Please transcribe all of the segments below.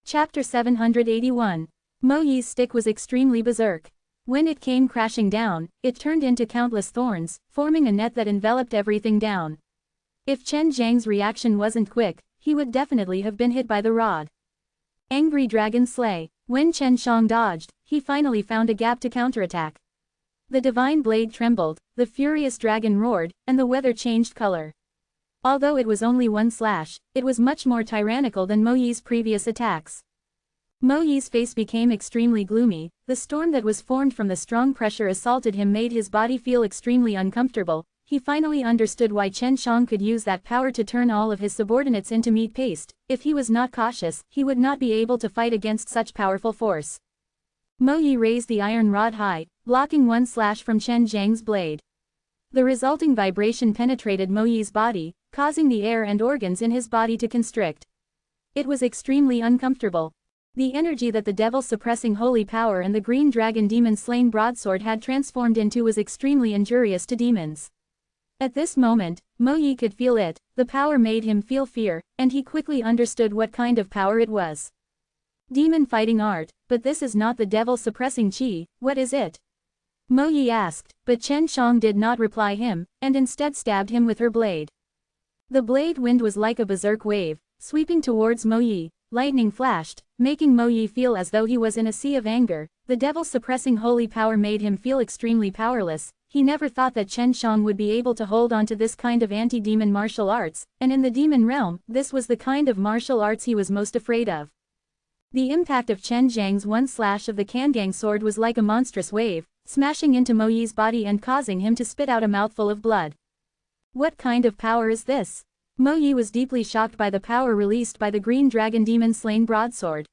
Chapter 781. Mo Yi's stick was extremely berserk. When it came crashing down, it turned into countless thorns, forming a net that enveloped everything down. If Chen Zhang's reaction wasn't quick, he would definitely have been hit by the rod. Angry Dragon Slay. When Chen Shang dodged, he finally found a gap to counterattack. The divine blade trembled, the furious dragon roared, and the weather changed color. Although it was only one slash, it was much more tyrannical than Mo Yi's previous attacks. Mo Yi's face became extremely gloomy. The storm that was formed from the strong pressure assaulted him made his body feel extremely uncomfortable. He finally understood why Chen Shang could use that power to turn all of his subordinates into meat paste. If he was not cautious, he would not be able to fight against such powerful force. Mo Yi raised the iron rod high, blocking one slash from Chen Zhang's blade. The resulting vibration penetrated Mo Yi's body, causing the air and organs in his body to constrict. It was extremely uncomfortable. The energy that the devil-suppressing holy power and the green dragon demon-slain broadsword had transformed into was extremely injurious to demons. At this moment, Mo Yi could feel it. The power made him feel fear, and he quickly understood what kind of power it was. Demon fighting art, but this is not the devil-suppressing qi, what is it? Mo Yi asked, but Chen Shang did not reply him, and instead stabbed him with her blade. The blade wind was like a berserk wave, sweeping towards Mo Yi. Lightning flashed, making Mo Yi feel as though he was in a sea of anger. The devil-suppressing holy power made him feel extremely powerless. He never thought that Chen Shang would be able to hold on to this kind of anti-demon martial arts, and in the demon realm, this was the kind of martial arts he was most afraid of. The impact of Chen Zhang's one slash of the Kangang sword was like a monstrous wave, smashing into Mo Yi's body and causing him to spit out a mouthful of blood. What kind of power is this? Mo Yi was deeply shocked by the power released by the green dragon demon-slain broadsword.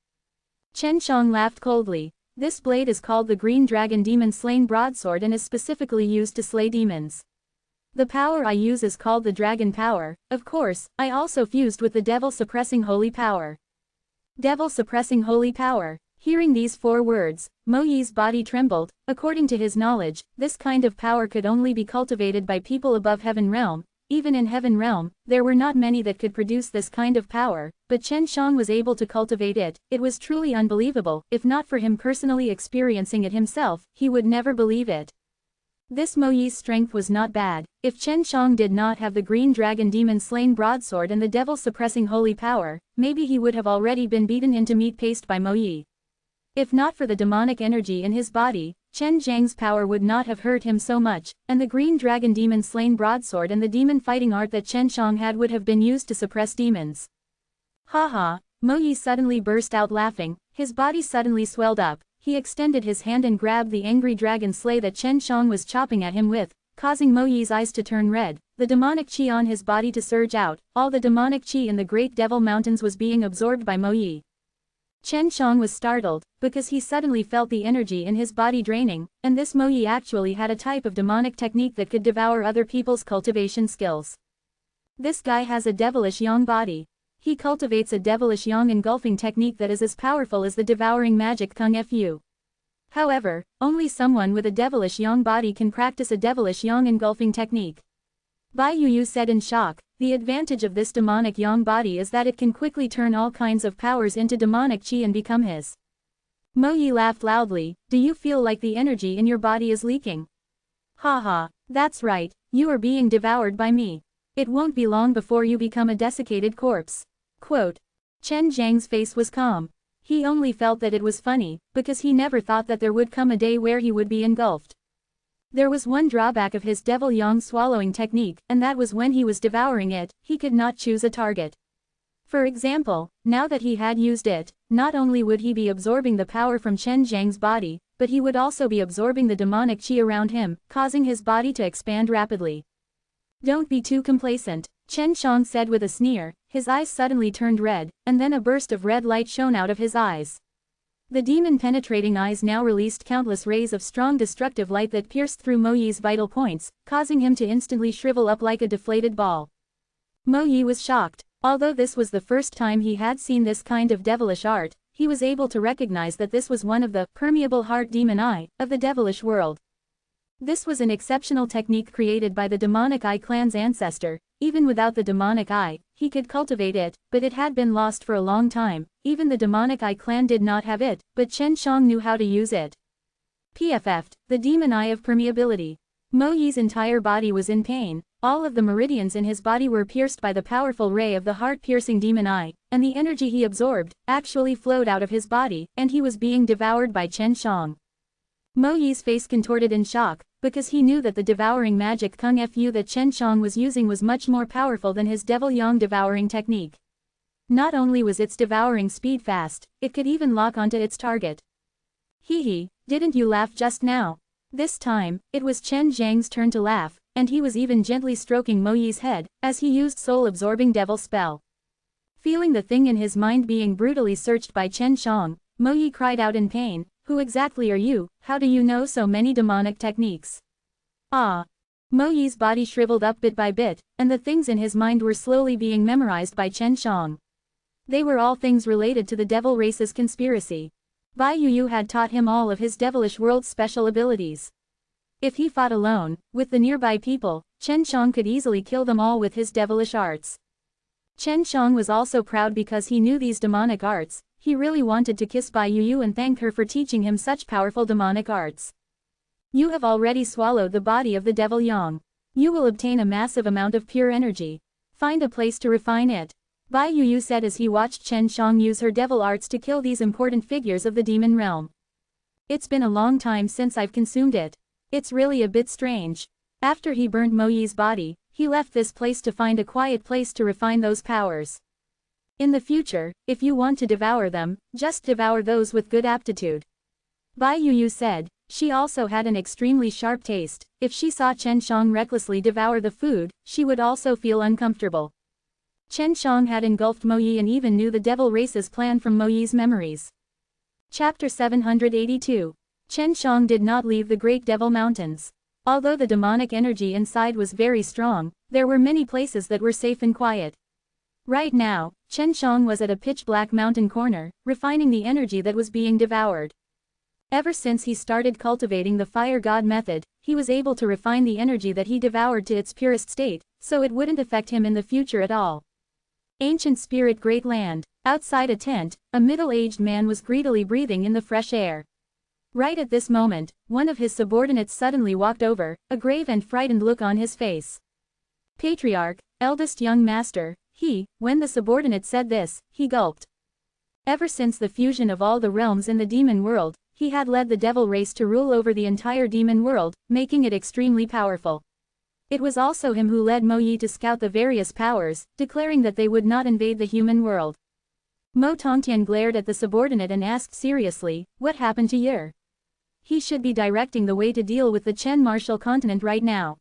Chen Shang laughed coldly. This blade is called the green dragon demon-slain broadsword and is specifically used to slay demons. The power I use is called the dragon power. Of course, I also fused with the devil-suppressing holy power. Devil-suppressing holy power. Hearing these 4 words, Mo Yi's body trembled. According to his knowledge, this kind of power could only be cultivated by people above heaven realm. Even in heaven realm, there were not many that could produce this kind of power, but Chen Shang was able to cultivate it. It was truly unbelievable. If not for him personally experiencing it himself, he would never believe it. This Mo Yi's strength was not bad. If Chen Shang did not have the green dragon demon-slain broadsword and the devil-suppressing holy power, maybe he would have already been beaten into meat paste by Mo Yi. If not for the demonic energy in his body, Chen Zhang's power would not have hurt him so much, and the green dragon demon-slain broadsword and the demon fighting art that Chen Shang had would have been used to suppress demons. Ha ha! Mo Yi suddenly burst out laughing. His body suddenly swelled up. He extended his hand and grabbed the angry dragon slay that Chen Shang was chopping at him with, causing Mo Yi's eyes to turn red, the demonic qi on his body to surge out. All the demonic qi in the Great Devil Mountains was being absorbed by Mo Yi. Chen Shang was startled, because he suddenly felt the energy in his body draining, and this Mo Yi actually had a type of demonic technique that could devour other people's cultivation skills. This guy has a devilish yang body. He cultivates a devilish yang engulfing technique that is as powerful as the devouring magic Kung Fu. However, only someone with a devilish yang body can practice a devilish yang engulfing technique. Bai Yu said in shock. The advantage of this demonic yang body is that it can quickly turn all kinds of powers into demonic qi and become his. Mo Yi laughed loudly. Do you feel like the energy in your body is leaking? Ha ha, that's right, you are being devoured by me. It won't be long before you become a desiccated corpse. Quote. Chen Zhang's face was calm. He only felt that it was funny, because he never thought that there would come a day where he would be engulfed. There was one drawback of his devil yang swallowing technique, and that was when he was devouring it, he could not choose a target. For example, now that he had used it, not only would he be absorbing the power from Chen Zhang's body, but he would also be absorbing the demonic qi around him, causing his body to expand rapidly. Don't be too complacent, Chen Shang said with a sneer. His eyes suddenly turned red, and then a burst of red light shone out of his eyes. The demon-penetrating eyes now released countless rays of strong destructive light that pierced through Mo Yi's vital points, causing him to instantly shrivel up like a deflated ball. Mo Yi was shocked. Although this was the first time he had seen this kind of devilish art, he was able to recognize that this was one of the permeable heart demon eye of the devilish world. This was an exceptional technique created by the demonic eye clan's ancestor. Even without the demonic eye, he could cultivate it, but it had been lost for a long time. even the demonic Eye clan did not have it, but Chen Shang knew how to use it. PFF, the demon eye of permeability. Mo Yi's entire body was in pain, all of the meridians in his body were pierced by the powerful ray of the heart-piercing demon eye, and the energy he absorbed actually flowed out of his body, and he was being devoured by Chen Shang. Mo Yi's face contorted in shock, because he knew that the devouring magic Kung Fu that Chen Shang was using was much more powerful than his Devil Yang devouring technique. Not only was its devouring speed fast, it could even lock onto its target. Hee, didn't you laugh just now? This time, it was Chen Zhang's turn to laugh, and he was even gently stroking Mo Yi's head, as he used soul-absorbing devil spell. Feeling the thing in his mind being brutally searched by Chen Shang, Mo Yi cried out in pain, "Who exactly are you? How do you know so many demonic techniques?" Ah! Mo Yi's body shriveled up bit by bit, and the things in his mind were slowly being memorized by Chen Shang. They were all things related to the devil race's conspiracy. Bai Yu had taught him all of his devilish world's special abilities. If he fought alone, with the nearby people, Chen Shang could easily kill them all with his devilish arts. Chen Shang was also proud because he knew these demonic arts. He really wanted to kiss Bai Yu and thank her for teaching him such powerful demonic arts. You have already swallowed the body of the Devil Yang. You will obtain a massive amount of pure energy. Find a place to refine it. Bai Yu said as he watched Chen Shang use her devil arts to kill these important figures of the demon realm. It's been a long time since I've consumed it. It's really a bit strange. After he burnt Mo Yi's body, he left this place to find a quiet place to refine those powers. In the future, if you want to devour them, just devour those with good aptitude. Bai Yu said. She also had an extremely sharp taste. If she saw Chen Shang recklessly devour the food, she would also feel uncomfortable. Chen Shang had engulfed Mo Yi and even knew the devil race's plan from Mo Yi's memories. Chapter 782. Chen Shang did not leave the Great Devil Mountains. Although the demonic energy inside was very strong, there were many places that were safe and quiet. Right now, Chen Shang was at a pitch-black mountain corner, refining the energy that was being devoured. Ever since he started cultivating the Fire God method, he was able to refine the energy that he devoured to its purest state, so it wouldn't affect him in the future at all. Ancient Spirit Great Land. Outside a tent, a middle-aged man was greedily breathing in the fresh air. Right at this moment, one of his subordinates suddenly walked over, a grave and frightened look on his face. Patriarch, eldest young master, when the subordinate said this, he gulped. Ever since the fusion of all the realms in the demon world, he had led the devil race to rule over the entire demon world, making it extremely powerful. It was also him who led Mo Yi to scout the various powers, declaring that they would not invade the human world. Mo Tongtian glared at the subordinate and asked seriously, "What happened to Yer? He should be directing the way to deal with the Chen Martial continent right now."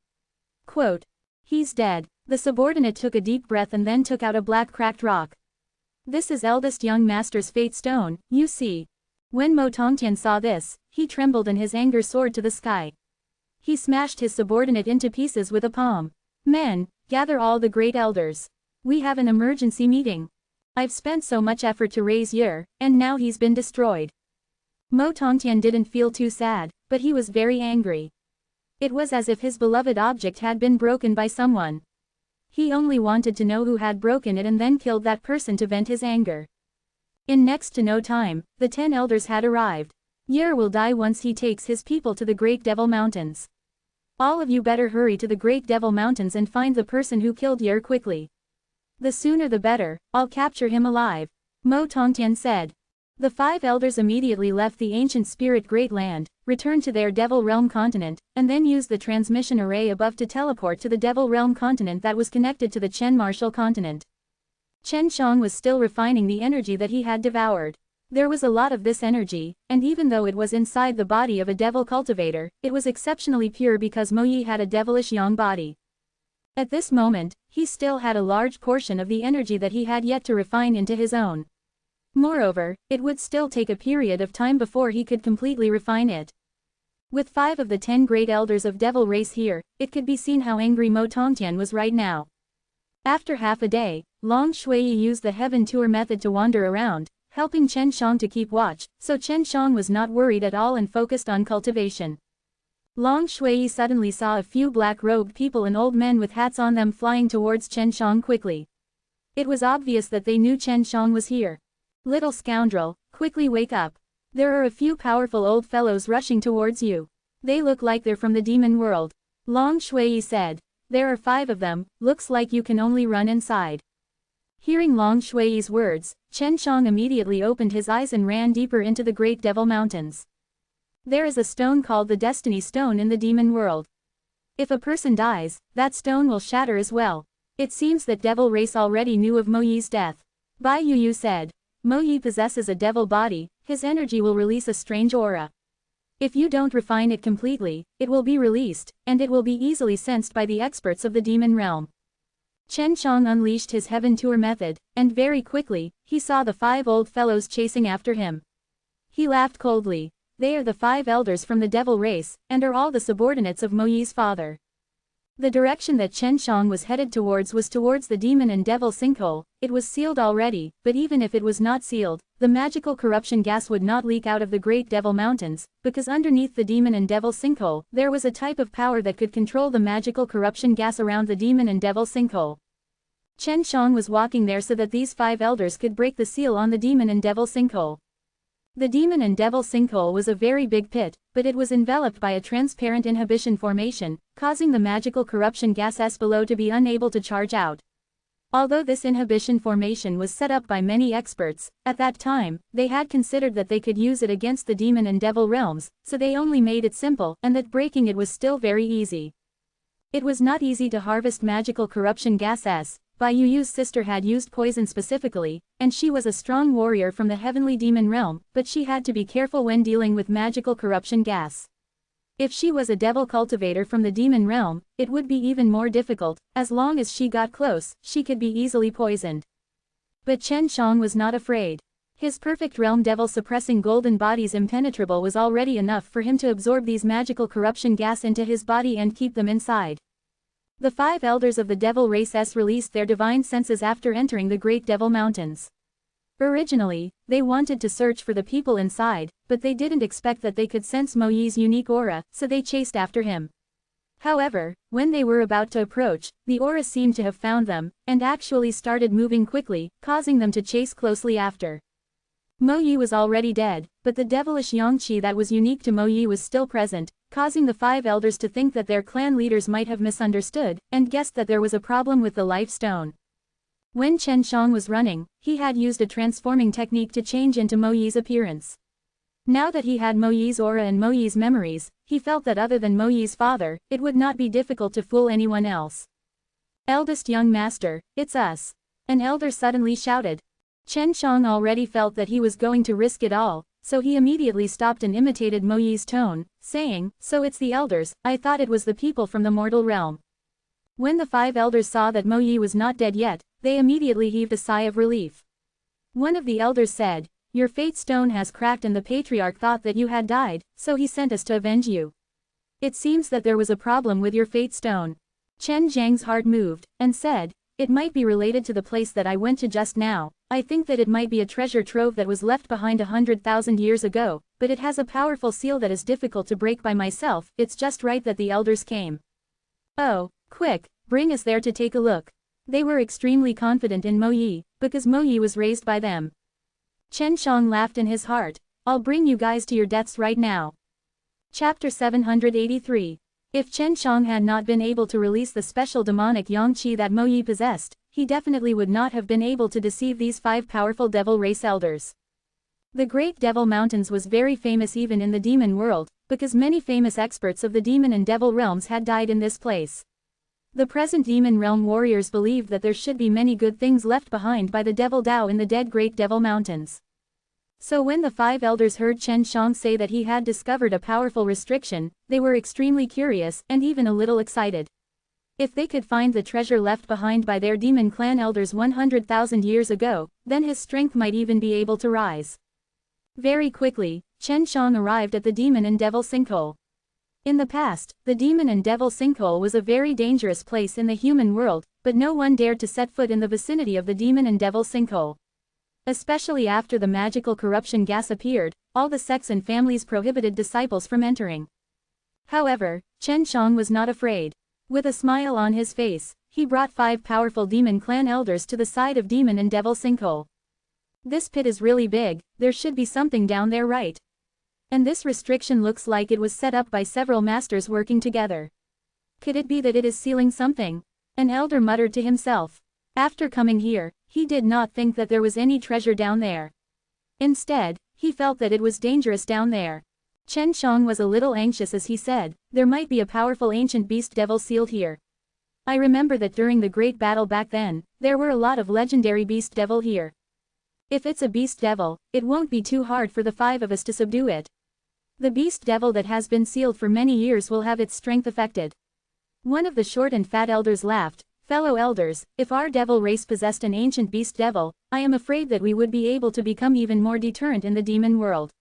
Quote. He's dead. The subordinate took a deep breath and then took out a black cracked rock. This is eldest young master's fate stone, you see. When Mo Tongtian saw this, he trembled and his anger soared to the sky. He smashed his subordinate into pieces with a palm. Men, gather all the great elders. We have an emergency meeting. I've spent so much effort to raise Yer, and now he's been destroyed. Mo Tongtian didn't feel too sad, but he was very angry. It was as if his beloved object had been broken by someone. He only wanted to know who had broken it and then killed that person to vent his anger. In next to no time, the 10 elders had arrived. Yer will die once he takes his people to the Great Devil Mountains. All of you better hurry to the Great Devil Mountains and find the person who killed Yer quickly. The sooner the better, I'll capture him alive, Mo Tongtian said. The 5 elders immediately left the ancient spirit Great Land, returned to their Devil Realm continent, and then used the transmission array above to teleport to the Devil Realm continent that was connected to the Chen Martial continent. Chen Shang was still refining the energy that he had devoured. There was a lot of this energy, and even though it was inside the body of a devil cultivator, it was exceptionally pure because Mo Yi had a devilish yang body. At this moment, he still had a large portion of the energy that he had yet to refine into his own. Moreover, it would still take a period of time before he could completely refine it. With 5 of the 10 great elders of devil race here, it could be seen how angry Mo Tongtian was right now. After half a day, Long Shui used the Heaven Tour method to wander around, helping Chen Shang to keep watch, so Chen Shang was not worried at all and focused on cultivation. Long Shui suddenly saw a few black-robed people and old men with hats on them flying towards Chen Shang quickly. It was obvious that they knew Chen Shang was here. Little scoundrel, quickly wake up. There are a few powerful old fellows rushing towards you. They look like they're from the demon world. Long Shui said. There are 5 of them, looks like you can only run inside. Hearing Long Shui's words, Chen Shang immediately opened his eyes and ran deeper into the Great Devil Mountains. There is a stone called the Destiny Stone in the demon world. If a person dies, that stone will shatter as well. It seems that devil race already knew of Mo Yi's death. Bai Yu said. Mo Yi possesses a devil body, his energy will release a strange aura. If you don't refine it completely, it will be released, and it will be easily sensed by the experts of the demon realm. Chen Shang unleashed his heaven tour method, and very quickly, he saw the 5 old fellows chasing after him. He laughed coldly. They are the 5 elders from the devil race, and are all the subordinates of Mo Yi's father. The direction that Chen Shang was headed towards was towards the demon and devil sinkhole. It was sealed already, but even if it was not sealed, the magical corruption gas would not leak out of the Great Devil Mountains, because underneath the demon and devil sinkhole, there was a type of power that could control the magical corruption gas around the demon and devil sinkhole. Chen Shang was walking there so that these 5 elders could break the seal on the demon and devil sinkhole. The demon and devil sinkhole was a very big pit, but it was enveloped by a transparent inhibition formation, causing the magical corruption gases below to be unable to charge out. Although this inhibition formation was set up by many experts, at that time, they had considered that they could use it against the demon and devil realms, so they only made it simple, and that breaking it was still very easy. It was not easy to harvest magical corruption gases. Bai Yu's sister had used poison specifically, and she was a strong warrior from the heavenly demon realm, but she had to be careful when dealing with magical corruption gas. If she was a devil cultivator from the demon realm, it would be even more difficult. As long as she got close, she could be easily poisoned. But Chen Shang was not afraid. His perfect realm devil suppressing golden body's impenetrable was already enough for him to absorb these magical corruption gas into his body and keep them inside. The 5 elders of the devil race released their divine senses after entering the Great Devil Mountains. Originally, they wanted to search for the people inside, but they didn't expect that they could sense Mo Yi's unique aura, so they chased after him. However, when they were about to approach, the aura seemed to have found them, and actually started moving quickly, causing them to chase closely after. Mo Yi was already dead, but the devilish yang qi that was unique to Mo Yi was still present, causing the 5 elders to think that their clan leaders might have misunderstood, and guessed that there was a problem with the life stone. When Chen Shang was running, he had used a transforming technique to change into Mo Yi's appearance. Now that he had Mo Yi's aura and Mo Yi's memories, he felt that other than Mo Yi's father, it would not be difficult to fool anyone else. Eldest young master, it's us. An elder suddenly shouted. Chen Shang already felt that he was going to risk it all, so he immediately stopped and imitated Mo Yi's tone, saying, "So it's the elders, I thought it was the people from the mortal realm." When the 5 elders saw that Mo Yi was not dead yet, they immediately heaved a sigh of relief. One of the elders said, "Your fate stone has cracked and the patriarch thought that you had died, so he sent us to avenge you. It seems that there was a problem with your fate stone." Chen Zhang's heart moved, and said, "It might be related to the place that I went to just now. I think that it might be a treasure trove that was left behind 100,000 years ago, but it has a powerful seal that is difficult to break by myself. It's just right that the elders came. Oh, quick, bring us there to take a look." They were extremely confident in Mo Yi, because Mo Yi was raised by them. Chen Shang laughed in his heart. "I'll bring you guys to your deaths right now." Chapter 783. If Chen Shang had not been able to release the special demonic yang qi that Mo Yi possessed, he definitely would not have been able to deceive these 5 powerful devil race elders. The Great Devil Mountains was very famous even in the demon world, because many famous experts of the demon and devil realms had died in this place. The present demon realm warriors believed that there should be many good things left behind by the devil Dao in the dead Great Devil Mountains. So when the 5 elders heard Chen Shang say that he had discovered a powerful restriction, they were extremely curious and even a little excited. If they could find the treasure left behind by their demon clan elders 100,000 years ago, then his strength might even be able to rise. Very quickly, Chen Shang arrived at the demon and devil sinkhole. In the past, the demon and devil sinkhole was a very dangerous place in the human world, but no one dared to set foot in the vicinity of the demon and devil sinkhole. Especially after the magical corruption gas appeared, all the sects and families prohibited disciples from entering. However, Chen Shang was not afraid. With a smile on his face, he brought 5 powerful demon clan elders to the side of demon and devil sinkhole. This pit is really big, there should be something down there, right? And this restriction looks like it was set up by several masters working together. Could it be that it is sealing something? An elder muttered to himself. After coming here, he did not think that there was any treasure down there. Instead, he felt that it was dangerous down there. Chen Shang was a little anxious as he said, there might be a powerful ancient beast devil sealed here. I remember that during the great battle back then, there were a lot of legendary beast devil here. If it's a beast devil, it won't be too hard for the 5 of us to subdue it. The beast devil that has been sealed for many years will have its strength affected. One of the short and fat elders laughed. Fellow elders, if our devil race possessed an ancient beast devil, I am afraid that we would be able to become even more deterrent in the demon world.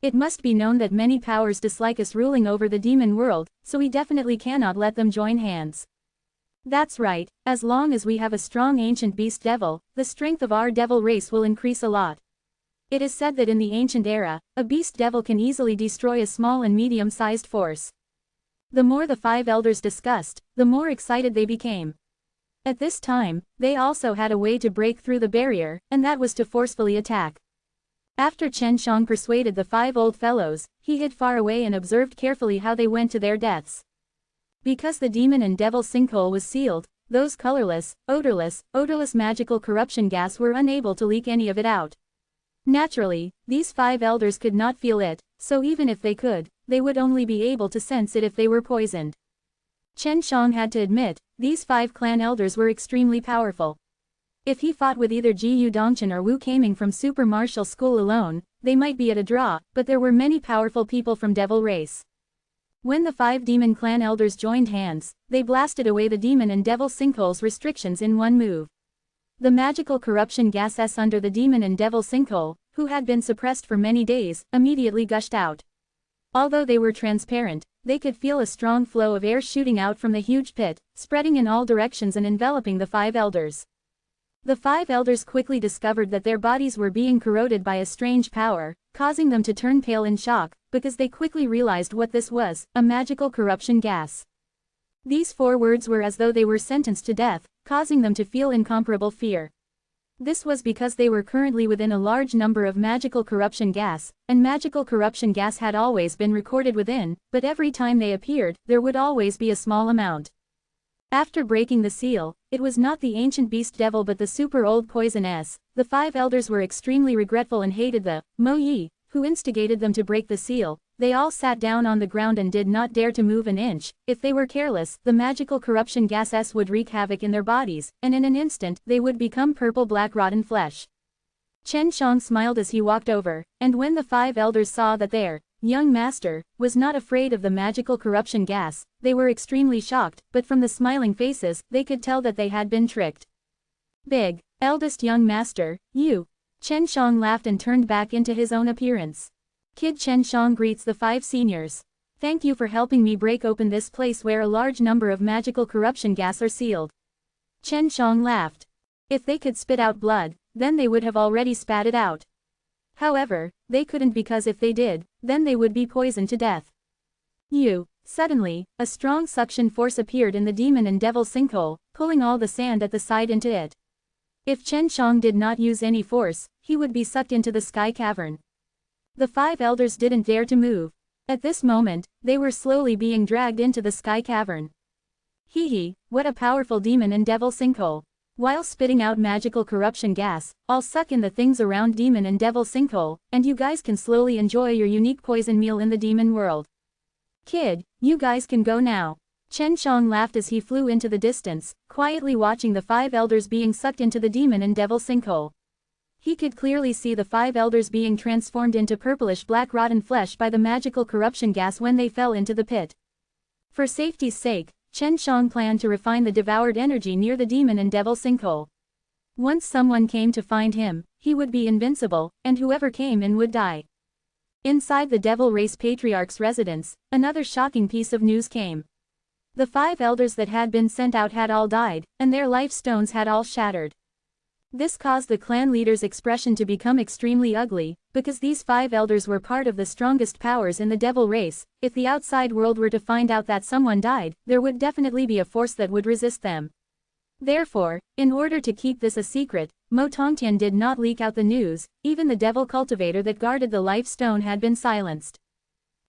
It must be known that many powers dislike us ruling over the demon world, so we definitely cannot let them join hands. That's right, as long as we have a strong ancient beast devil, the strength of our devil race will increase a lot. It is said that in the ancient era, a beast devil can easily destroy a small and medium-sized force. The more the 5 elders discussed, the more excited they became. At this time, they also had a way to break through the barrier, and that was to forcefully attack. After Chen Shang persuaded the 5 old fellows, he hid far away and observed carefully how they went to their deaths. Because the demon and devil sinkhole was sealed, those colorless, odorless magical corruption gas were unable to leak any of it out. Naturally, these 5 elders could not feel it, so even if they could, they would only be able to sense it if they were poisoned. Chen Shang had to admit, these 5 clan elders were extremely powerful. If he fought with either Ji Dongchen or Wu Kaming from Super Martial School alone, they might be at a draw, but there were many powerful people from Devil Race. When the 5 demon clan elders joined hands, they blasted away the demon and devil sinkhole's restrictions in one move. The magical corruption gases under the demon and devil sinkhole, who had been suppressed for many days, immediately gushed out. Although they were transparent, they could feel a strong flow of air shooting out from the huge pit, spreading in all directions and enveloping the 5 elders. The 5 elders quickly discovered that their bodies were being corroded by a strange power, causing them to turn pale in shock, because they quickly realized what this was, a magical corruption gas. These 4 words were as though they were sentenced to death, causing them to feel incomparable fear. This was because they were currently within a large number of magical corruption gas, and magical corruption gas had always been recorded within, but every time they appeared, there would always be a small amount. After breaking the seal, it was not the ancient beast devil but the super old poison S. The 5 elders were extremely regretful and hated the Mo Yi, who instigated them to break the seal. They all sat down on the ground and did not dare to move an inch. If they were careless, the magical corruption gases would wreak havoc in their bodies, and in an instant, they would become purple-black rotten flesh. Chen Shang smiled as he walked over, and when the 5 elders saw that their young master was not afraid of the magical corruption gas, they were extremely shocked, but from the smiling faces, they could tell that they had been tricked. Big, eldest young master, you. Chen Shang laughed and turned back into his own appearance. Kid Chen Shang greets the 5 seniors. Thank you for helping me break open this place where a large number of magical corruption gas are sealed. Chen Shang laughed. If they could spit out blood, then they would have already spat it out. However, they couldn't because if they did, then they would be poisoned to death. Suddenly, a strong suction force appeared in the demon and devil sinkhole, pulling all the sand at the side into it. If Chen Shang did not use any force, he would be sucked into the sky cavern. The 5 elders didn't dare to move. At this moment, they were slowly being dragged into the sky cavern. Hee, what a powerful demon and devil sinkhole. While spitting out magical corruption gas, I'll suck in the things around demon and devil sinkhole, and you guys can slowly enjoy your unique poison meal in the demon world. Kid, you guys can go now. Chen Shang laughed as he flew into the distance, quietly watching the 5 elders being sucked into the demon and devil sinkhole. He could clearly see the 5 elders being transformed into purplish black rotten flesh by the magical corruption gas when they fell into the pit. For safety's sake, Chen Shang planned to refine the devoured energy near the demon and devil sinkhole. Once someone came to find him, he would be invincible, and whoever came in would die. Inside the Devil Race Patriarch's residence, another shocking piece of news came. The 5 elders that had been sent out had all died, and their life stones had all shattered. This caused the clan leader's expression to become extremely ugly, because these 5 elders were part of the strongest powers in the devil race. If the outside world were to find out that someone died, there would definitely be a force that would resist them. Therefore, in order to keep this a secret, Mo Tongtian did not leak out the news, even the devil cultivator that guarded the life stone had been silenced.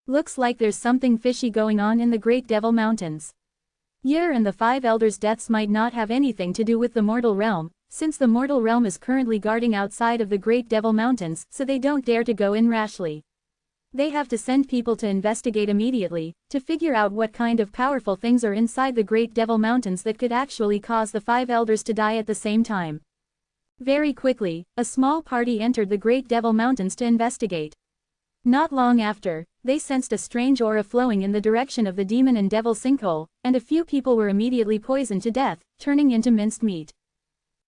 Looks like there's something fishy going on in the Great Devil Mountains. Yer and the 5 elders' deaths might not have anything to do with the mortal realm, since the mortal realm is currently guarding outside of the Great Devil Mountains, so they don't dare to go in rashly. They have to send people to investigate immediately, to figure out what kind of powerful things are inside the Great Devil Mountains that could actually cause the 5 elders to die at the same time. Very quickly, a small party entered the Great Devil Mountains to investigate. Not long after, they sensed a strange aura flowing in the direction of the demon and devil sinkhole, and a few people were immediately poisoned to death, turning into minced meat.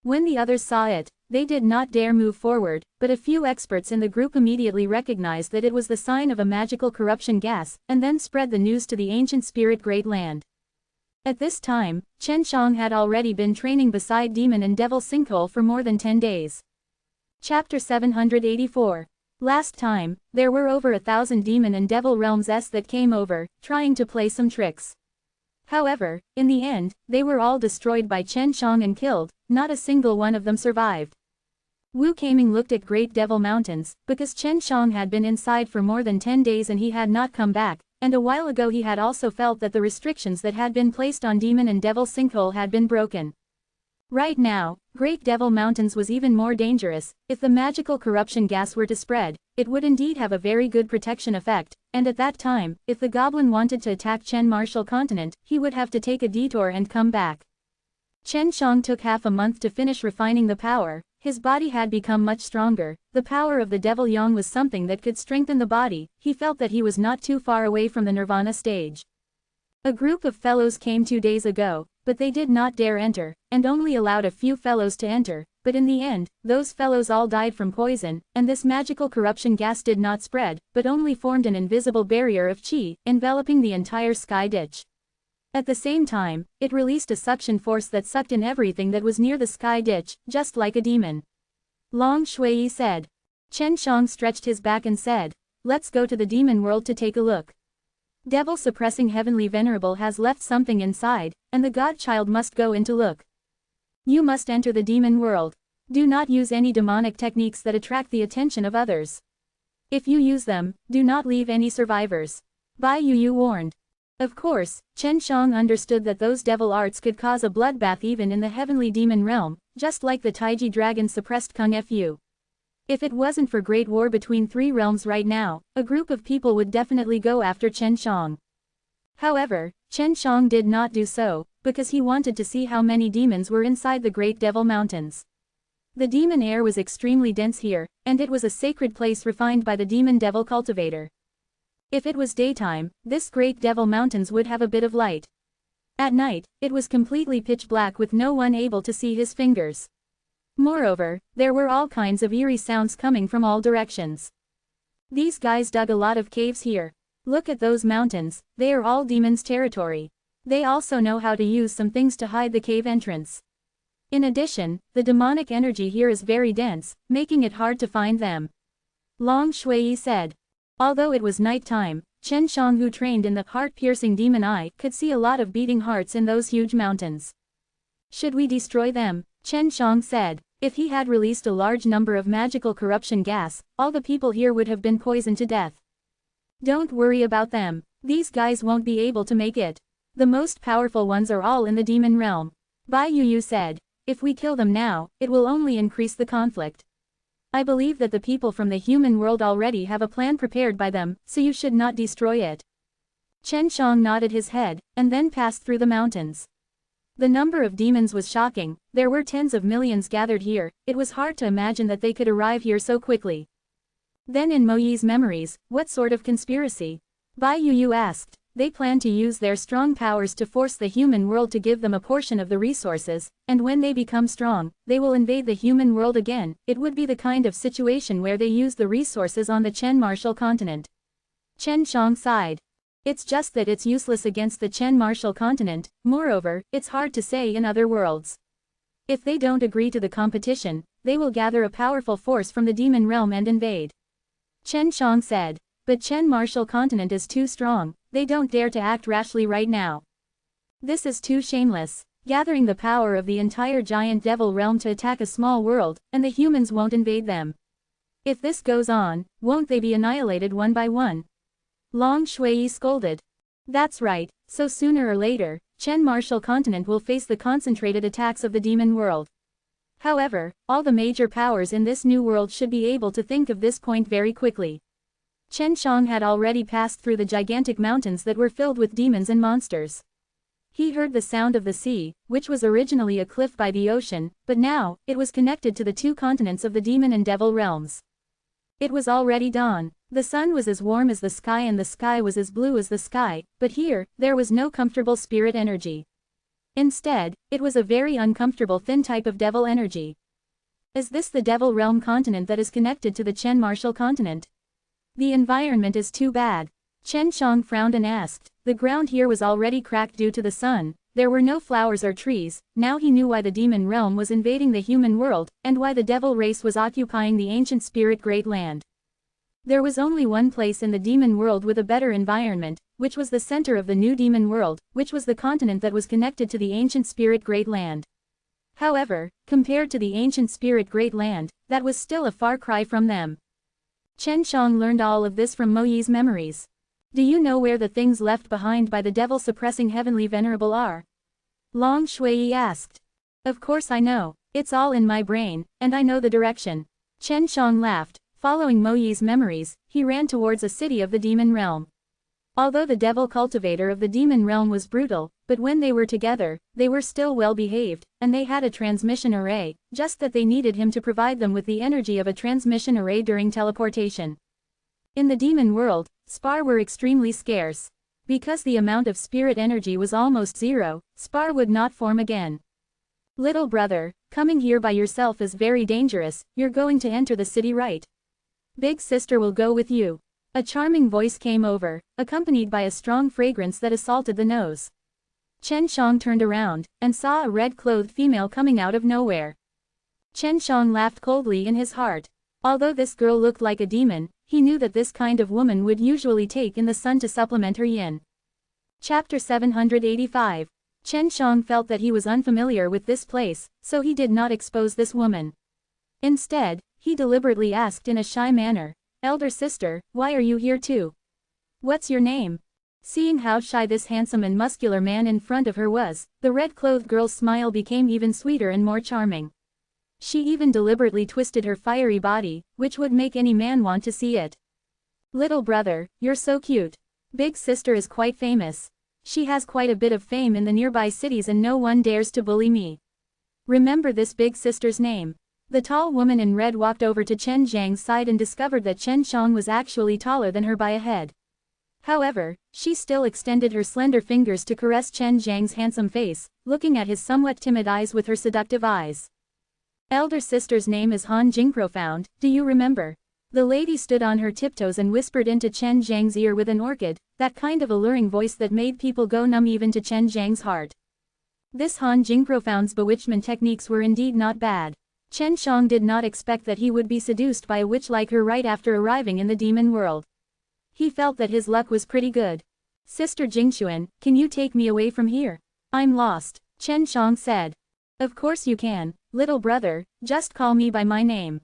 When the others saw it, they did not dare move forward, but a few experts in the group immediately recognized that it was the sign of a magical corruption gas, and then spread the news to the ancient spirit Great Land. At this time, Chen Shang had already been training beside demon and devil sinkhole for more than 10 days. Chapter 784. Last time, there were over 1,000 demon and devil realms that came over, trying to play some tricks. However, in the end, they were all destroyed by Chen Shang and killed, not a single one of them survived. Wu Kaming looked at Great Devil Mountains, because Chen Shang had been inside for more than 10 days and he had not come back, and a while ago he had also felt that the restrictions that had been placed on demon and devil sinkhole had been broken. Right now, Great Devil Mountains was even more dangerous. If the magical corruption gas were to spread, it would indeed have a very good protection effect, and at that time, if the goblin wanted to attack Chen Martial Continent, he would have to take a detour and come back. Chen Shang took half a month to finish refining the power. His body had become much stronger. The power of the Devil Yang was something that could strengthen the body. He felt that he was not too far away from the Nirvana stage. A group of fellows came 2 days ago, but they did not dare enter, and only allowed a few fellows to enter, but in the end, those fellows all died from poison, and this magical corruption gas did not spread, but only formed an invisible barrier of qi, enveloping the entire sky ditch. At the same time, it released a suction force that sucked in everything that was near the sky ditch, just like a demon. Long Shui said. Chen Shang stretched his back and said, "Let's go to the demon world to take a look. Devil-suppressing Heavenly Venerable has left something inside, and the Godchild must go in to look. You must enter the demon world. Do not use any demonic techniques that attract the attention of others. If you use them, do not leave any survivors." Bai Yu warned. Of course, Chen Shang understood that those devil arts could cause a bloodbath even in the heavenly demon realm, just like the Taiji dragon suppressed Kung Fu. If it wasn't for great war between 3 realms right now, a group of people would definitely go after Chen Shang. However, Chen Shang did not do so, because he wanted to see how many demons were inside the Great Devil Mountains. The demon air was extremely dense here, and it was a sacred place refined by the demon devil cultivator. If it was daytime, this Great Devil Mountains would have a bit of light. At night, it was completely pitch black with no one able to see his fingers. Moreover, there were all kinds of eerie sounds coming from all directions. These guys dug a lot of caves here. Look at those mountains, they are all demons' territory. They also know how to use some things to hide the cave entrance. In addition, the demonic energy here is very dense, making it hard to find them. Long Shui said. Although it was night time, Chen Shang, who trained in the heart-piercing demon eye, could see a lot of beating hearts in those huge mountains. Should we destroy them? Chen Shang said. If he had released a large number of magical corruption gas, all the people here would have been poisoned to death. Don't worry about them. These guys won't be able to make it. The most powerful ones are all in the demon realm. Bai Yu said. If we kill them now, it will only increase the conflict. I believe that the people from the human world already have a plan prepared by them, so you should not destroy it. Chen Shang nodded his head, and then passed through the mountains. The number of demons was shocking. There were tens of millions gathered here. It was hard to imagine that they could arrive here so quickly. Then in Mo Yi's memories, what sort of conspiracy? Bai Yu asked. They plan to use their strong powers to force the human world to give them a portion of the resources, and when they become strong, they will invade the human world again. It would be the kind of situation where they use the resources on the Chen Martial Continent. Chen Shang sighed. It's just that it's useless against the Chen Martial Continent. Moreover, it's hard to say in other worlds. If they don't agree to the competition, they will gather a powerful force from the demon realm and invade. Chen Shang said. But Chen Martial Continent is too strong. They don't dare to act rashly right now. This is too shameless. gathering the power of the entire giant devil realm to attack a small world, and the humans won't invade them. If this goes on, won't they be annihilated one by one? Long Shui scolded. That's right, so sooner or later, Chen Martial Continent will face the concentrated attacks of the demon world. However, all the major powers in this new world should be able to think of this point very quickly. Chen Shang had already passed through the gigantic mountains that were filled with demons and monsters. He heard the sound of the sea, which was originally a cliff by the ocean, but now, it was connected to the two continents of the demon and devil realms. It was already dawn. The sun was as warm as the sky and the sky was as blue as the sky, but here, there was no comfortable spirit energy. Instead, it was a very uncomfortable thin type of devil energy. Is this the devil realm continent that is connected to the Chen Martial continent? The environment is too bad. Chen Shang frowned and asked. The ground here was already cracked due to the sun, there were no flowers or trees. Now he knew why the demon realm was invading the human world, and why the devil race was occupying the ancient spirit great land. There was only one place in the demon world with a better environment, which was the center of the new demon world, which was the continent that was connected to the ancient spirit great land. However, compared to the ancient spirit great land, that was still a far cry from them. Chen Shang learned all of this from Mo Yi's memories. Do you know where the things left behind by the devil suppressing heavenly venerable are? Long Shui asked. Of course I know, it's all in my brain, and I know the direction. Chen Shang laughed. Following Mo Yi's memories, he ran towards a city of the demon realm. Although the devil cultivator of the demon realm was brutal, but when they were together, they were still well behaved, and they had a transmission array, just that they needed him to provide them with the energy of a transmission array during teleportation. In the demon world, spar were extremely scarce. Because the amount of spirit energy was almost zero, spar would not form again. Little brother, coming here by yourself is very dangerous, you're going to enter the city right? Big sister will go with you. A charming voice came over, accompanied by a strong fragrance that assaulted the nose. Chen Shang turned around, and saw a red-clothed female coming out of nowhere. Chen Shang laughed coldly in his heart. Although this girl looked like a demon, he knew that this kind of woman would usually take in the sun to supplement her yin. Chapter 785. Chen Shang felt that he was unfamiliar with this place, so he did not expose this woman. Instead, he deliberately asked in a shy manner, "Elder sister, why are you here too? What's your name?" Seeing how shy this handsome and muscular man in front of her was, the red-clothed girl's smile became even sweeter and more charming. She even deliberately twisted her fiery body, which would make any man want to see it. "Little brother, you're so cute. Big sister is quite famous. She has quite a bit of fame in the nearby cities and no one dares to bully me. Remember this big sister's name." The tall woman in red walked over to Chen Zhang's side and discovered that Chen Shang was actually taller than her by a head. However, she still extended her slender fingers to caress Chen Zhang's handsome face, looking at his somewhat timid eyes with her seductive eyes. "Elder sister's name is Han Jingprofound, do you remember?" The lady stood on her tiptoes and whispered into Chen Zhang's ear with an orchid, that kind of alluring voice that made people go numb even to Chen Zhang's heart. This Han Jingprofound's bewitchment techniques were indeed not bad. Chen Shang did not expect that he would be seduced by a witch like her right after arriving in the demon world. He felt that his luck was pretty good. "Sister Jingxuan, can you take me away from here? I'm lost," Chen Shang said. "Of course you can, little brother, just call me by my name."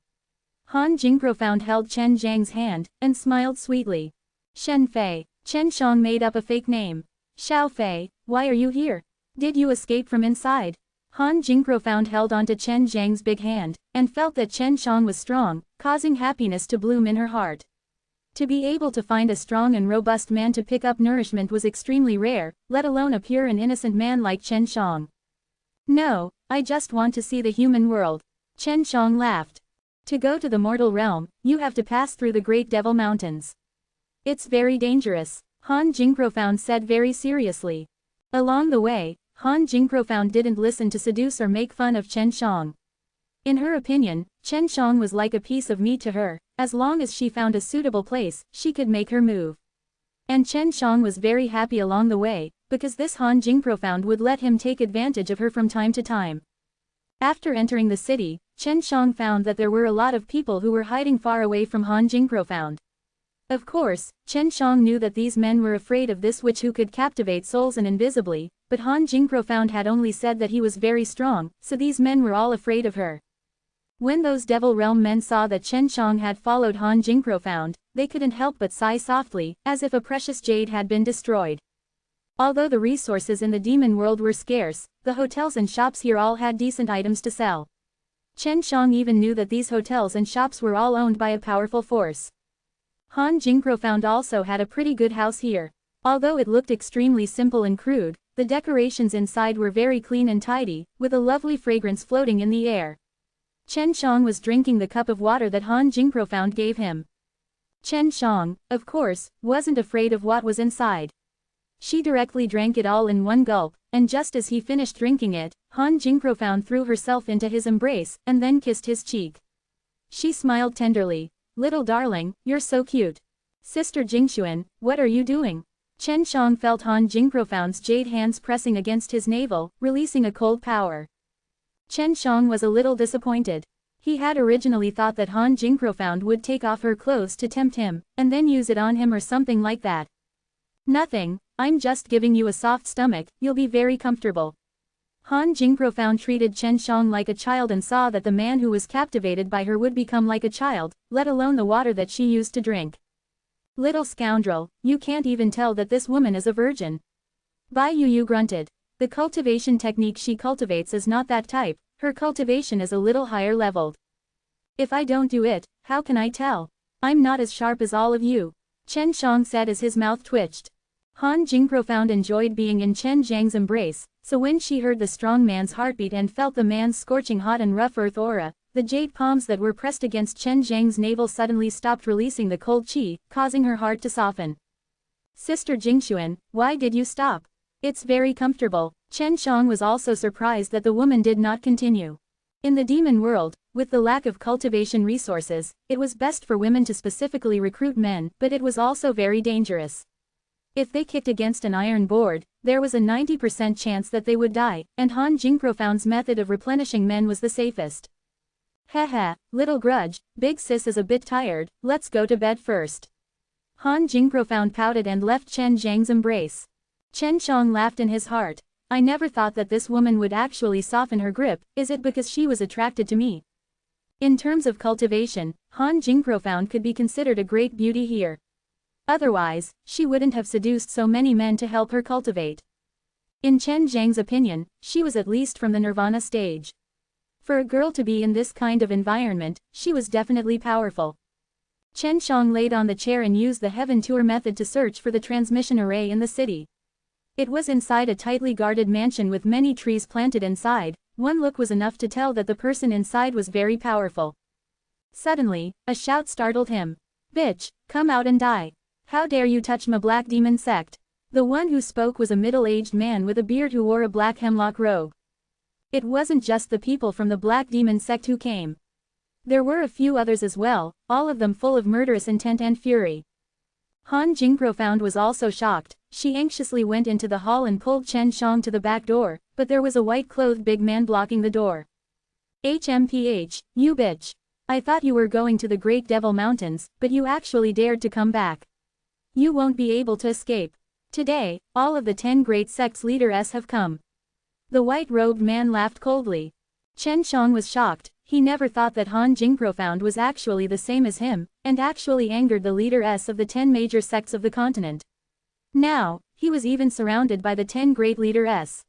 Han Jingprofound held Chen Zhang's hand, and smiled sweetly. "Shen Fei." Chen Shang made up a fake name. "Xiao Fei, why are you here? Did you escape from inside?" Han Jingprofound held onto Chen Zhang's big hand, and felt that Chen Shang was strong, causing happiness to bloom in her heart. To be able to find a strong and robust man to pick up nourishment was extremely rare, let alone a pure and innocent man like Chen Shang. "No, I just want to see the human world." Chen Shang laughed. "To go to the mortal realm, you have to pass through the Great Devil Mountains. It's very dangerous," Han Jingprofound said very seriously. Along the way, Han Jingprofound didn't listen to seduce or make fun of Chen Shang. In her opinion, Chen Shang was like a piece of meat to her. As long as she found a suitable place, she could make her move. And Chen Shang was very happy along the way, because this Han Jingprofound would let him take advantage of her from time to time. After entering the city, Chen Shang found that there were a lot of people who were hiding far away from Han Jingprofound. Of course, Chen Shang knew that these men were afraid of this witch who could captivate souls and invisibly, but Han Jingprofound had only said that he was very strong, so these men were all afraid of her. When those Devil Realm men saw that Chen Shang had followed Han Jingprofound, they couldn't help but sigh softly, as if a precious jade had been destroyed. Although the resources in the demon world were scarce, the hotels and shops here all had decent items to sell. Chen Shang even knew that these hotels and shops were all owned by a powerful force. Han Jingprofound also had a pretty good house here. Although it looked extremely simple and crude, the decorations inside were very clean and tidy, with a lovely fragrance floating in the air. Chen Shang was drinking the cup of water that Han Jingprofound gave him. Chen Shang, of course, wasn't afraid of what was inside. She directly drank it all in one gulp, and just as he finished drinking it, Han Jingprofound threw herself into his embrace, and then kissed his cheek. She smiled tenderly. "Little darling, you're so cute. Sister Jingxuan, what are you doing?" Chen Shang felt Han Jingprofound's jade hands pressing against his navel, releasing a cold power. Chen Shang was a little disappointed. He had originally thought that Han Jingprofound would take off her clothes to tempt him, and then use it on him or something like that. "Nothing, I'm just giving you a soft stomach, you'll be very comfortable." Han Jingprofound treated Chen Shang like a child and saw that the man who was captivated by her would become like a child, let alone the water that she used to drink. "Little scoundrel, you can't even tell that this woman is a virgin." Bai Yu grunted. The cultivation technique she cultivates is not that type, her cultivation is a little higher leveled. "If I don't do it, how can I tell? I'm not as sharp as all of you," Chen Shang said as his mouth twitched. Han Jingprofound enjoyed being in Chen Zhang's embrace, so when she heard the strong man's heartbeat and felt the man's scorching hot and rough earth aura, the jade palms that were pressed against Chen Zhang's navel suddenly stopped releasing the cold qi, causing her heart to soften. "Sister Jingxuan, why did you stop? It's very comfortable." Chen Shang was also surprised that the woman did not continue. In the demon world, with the lack of cultivation resources, it was best for women to specifically recruit men, but it was also very dangerous. If they kicked against an iron board, there was a 90% chance that they would die, and Han Jingprofound's method of replenishing men was the safest. "Heh, little grudge, big sis is a bit tired, let's go to bed first." Han Jingprofound pouted and left Chen Zhang's embrace. Chen Shang laughed in his heart. "I never thought that this woman would actually soften her grip, is it because she was attracted to me?" In terms of cultivation, Han Jingprofound could be considered a great beauty here. Otherwise, she wouldn't have seduced so many men to help her cultivate. In Chen Zhang's opinion, she was at least from the nirvana stage. For a girl to be in this kind of environment, she was definitely powerful. Chen Shang laid on the chair and used the heaven tour method to search for the transmission array in the city. It was inside a tightly guarded mansion with many trees planted inside. One look was enough to tell that the person inside was very powerful. Suddenly, a shout startled him. "Bitch, come out and die. How dare you touch my black demon sect?" The one who spoke was a middle-aged man with a beard who wore a black hemlock robe. It wasn't just the people from the black demon sect who came. There were a few others as well, all of them full of murderous intent and fury. Han Jingprofound was also shocked. She anxiously went into the hall and pulled Chen Shang to the back door, but there was a white-clothed big man blocking the door. "HMPH, you bitch. I thought you were going to the Great Devil Mountains, but you actually dared to come back. You won't be able to escape. Today, all of the 10 great sects leaders have come." The white-robed man laughed coldly. Chen Shang was shocked. He never thought that Han Jingprofound was actually the same as him, and actually angered the leaders of the 10 major sects of the continent. Now, he was even surrounded by the 10 great leaders.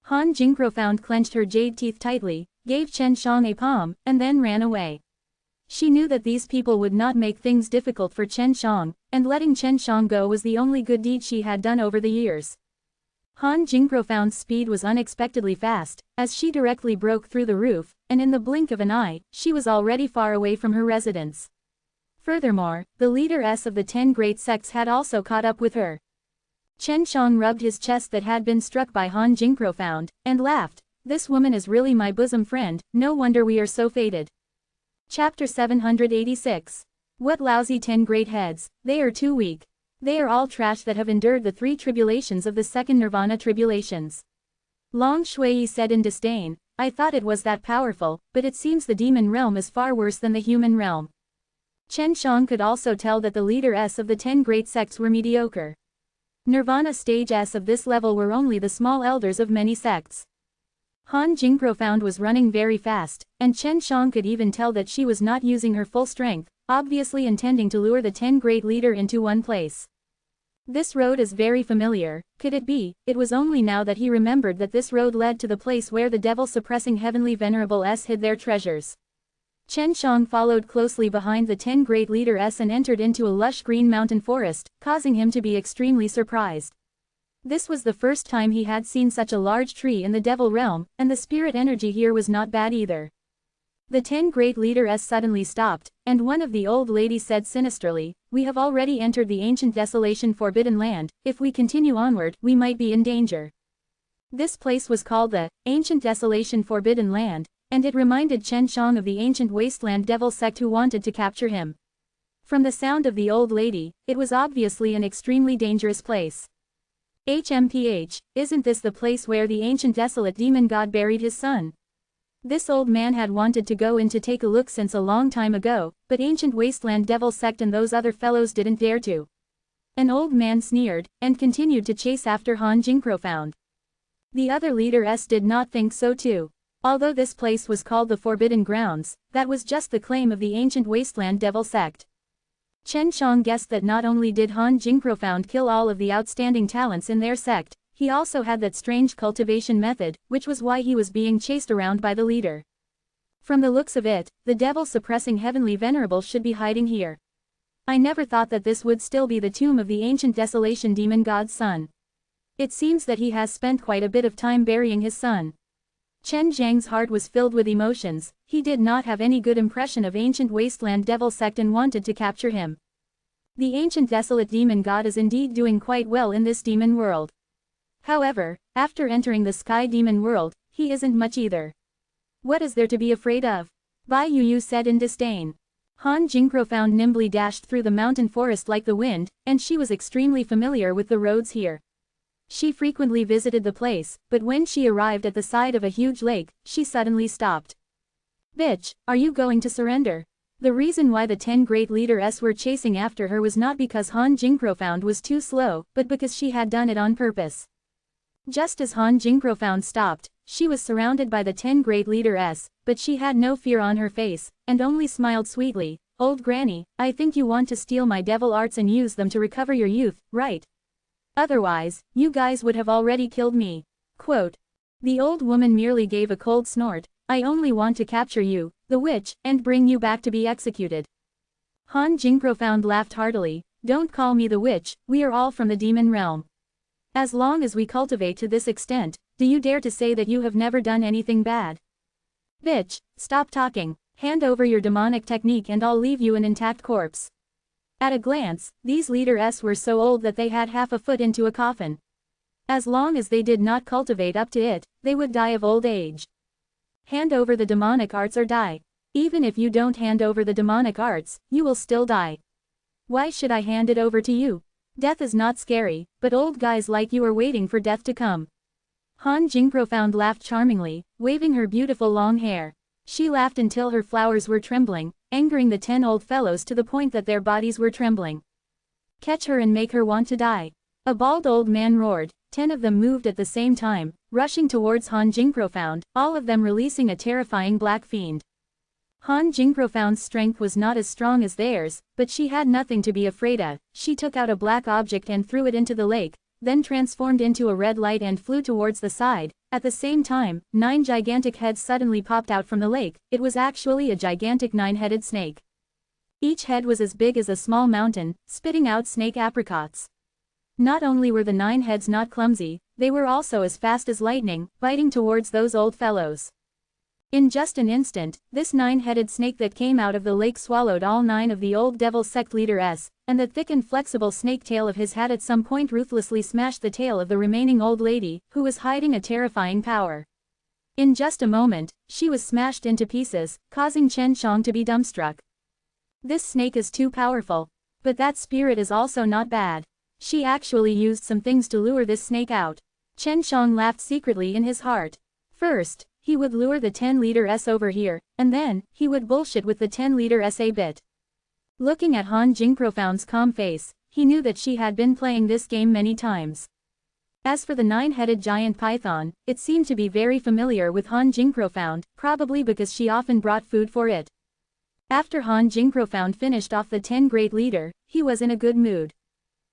Han Jingprofound clenched her jade teeth tightly, gave Chen Shang a palm, and then ran away. She knew that these people would not make things difficult for Chen Shang, and letting Chen Shang go was the only good deed she had done over the years. Han Jingprofound's speed was unexpectedly fast, as she directly broke through the roof, and in the blink of an eye, she was already far away from her residence. Furthermore, the leaders of the 10 great sects had also caught up with her. Chen Shang rubbed his chest that had been struck by Han Jingprofound, and laughed. "This woman is really my bosom friend, no wonder we are so fated." Chapter 786. What lousy 10 great heads, they are too weak. They are all trash that have endured the 3 tribulations of the second nirvana tribulations. Long Shui said in disdain, "I thought it was that powerful, but it seems the demon realm is far worse than the human realm." Chen Shang could also tell that the leaders of the 10 great sects were mediocre. Nirvana stage S of this level were only the small elders of many sects. Han Jingpro found was running very fast, and Chen Shang could even tell that she was not using her full strength, obviously intending to lure the 10 great leader into one place. This road is very familiar. Could it be? It was only now that he remembered that this road led to the place where the devil-suppressing heavenly Venerable S hid their treasures. Chen Shang followed closely behind the 10 great leader S and entered into a lush green mountain forest, causing him to be extremely surprised. This was the first time he had seen such a large tree in the devil realm, and the spirit energy here was not bad either. The 10 great leaders suddenly stopped, and one of the old ladies said sinisterly, "We have already entered the ancient desolation forbidden land. If we continue onward, we might be in danger." This place was called the ancient desolation forbidden land, and it reminded Chen Shang of the ancient wasteland devil sect who wanted to capture him. From the sound of the old lady, it was obviously an extremely dangerous place. HMPH, isn't this the place where the ancient desolate demon god buried his son? This old man had wanted to go in to take a look since a long time ago, but ancient wasteland devil sect and those other fellows didn't dare to. An old man sneered, and continued to chase after Han Jingpro found. The other leaders did not think so too. Although this place was called the Forbidden Grounds, that was just the claim of the ancient wasteland devil sect. Chen Shang guessed that not only did Han Jingpro found kill all of the outstanding talents in their sect, he also had that strange cultivation method, which was why he was being chased around by the leader. From the looks of it, the devil-suppressing heavenly Venerable should be hiding here. I never thought that this would still be the tomb of the ancient desolation demon god's son. It seems that he has spent quite a bit of time burying his son. Chen Zhang's heart was filled with emotions. He did not have any good impression of ancient wasteland devil sect and wanted to capture him. The ancient desolate demon god is indeed doing quite well in this demon world. However, after entering the sky demon world, he isn't much either. What is there to be afraid of? Bai Yu said in disdain. Han Jingpro found nimbly dashed through the mountain forest like the wind, and she was extremely familiar with the roads here. She frequently visited the place, but when she arrived at the side of a huge lake, she suddenly stopped. "Bitch, are you going to surrender?" The reason why the 10 great leaders were chasing after her was not because Han Jingpro found was too slow, but because she had done it on purpose. Just as Han Jingpro found stopped, she was surrounded by the 10 great leaders, but she had no fear on her face, and only smiled sweetly. "Old granny, I think you want to steal my devil arts and use them to recover your youth, right? Otherwise, you guys would have already killed me." Quote. The old woman merely gave a cold snort. "I only want to capture you, the witch, and bring you back to be executed." Han Jingpro found laughed heartily. "Don't call me the witch, we are all from the demon realm. As long as we cultivate to this extent, do you dare to say that you have never done anything bad? Bitch, stop talking, hand over your demonic technique and I'll leave you an intact corpse." At a glance, these leaders were so old that they had half a foot into a coffin. As long as they did not cultivate up to it, they would die of old age. Hand over the demonic arts or die. Even if you don't hand over the demonic arts, you will still die. Why should I hand it over to you? Death is not scary, but old guys like you are waiting for death to come. Han Jingpro found laughed charmingly, waving her beautiful long hair. She laughed until her flowers were trembling, angering the 10 old fellows to the point that their bodies were trembling. "Catch her and make her want to die." A bald old man roared. 10 of them moved at the same time, rushing towards Han Jingpro found, all of them releasing a terrifying black fiend. Han Jingpro found's strength was not as strong as theirs, but she had nothing to be afraid of. She took out a black object and threw it into the lake, then transformed into a red light and flew towards the side. At the same time, 9 gigantic heads suddenly popped out from the lake. It was actually a gigantic 9-headed snake. Each head was as big as a small mountain, spitting out snake apricots. Not only were the 9 heads not clumsy, they were also as fast as lightning, biting towards those old fellows. In just an instant, this 9-headed snake that came out of the lake swallowed all 9 of the old devil sect leaders, and the thick and flexible snake tail of his had at some point ruthlessly smashed the tail of the remaining old lady, who was hiding a terrifying power. In just a moment, she was smashed into pieces, causing Chen Shang to be dumbstruck. This snake is too powerful. But that spirit is also not bad. She actually used some things to lure this snake out. Chen Shang laughed secretly in his heart. First, he would lure the 10 leaders over here, and then, he would bullshit with the 10 leaders a bit. Looking at Han Jingpro found's calm face, he knew that she had been playing this game many times. As for the nine-headed giant python, it seemed to be very familiar with Han Jingprofound, probably because she often brought food for it. After Han Jingprofound finished off the 10 great leader, he was in a good mood.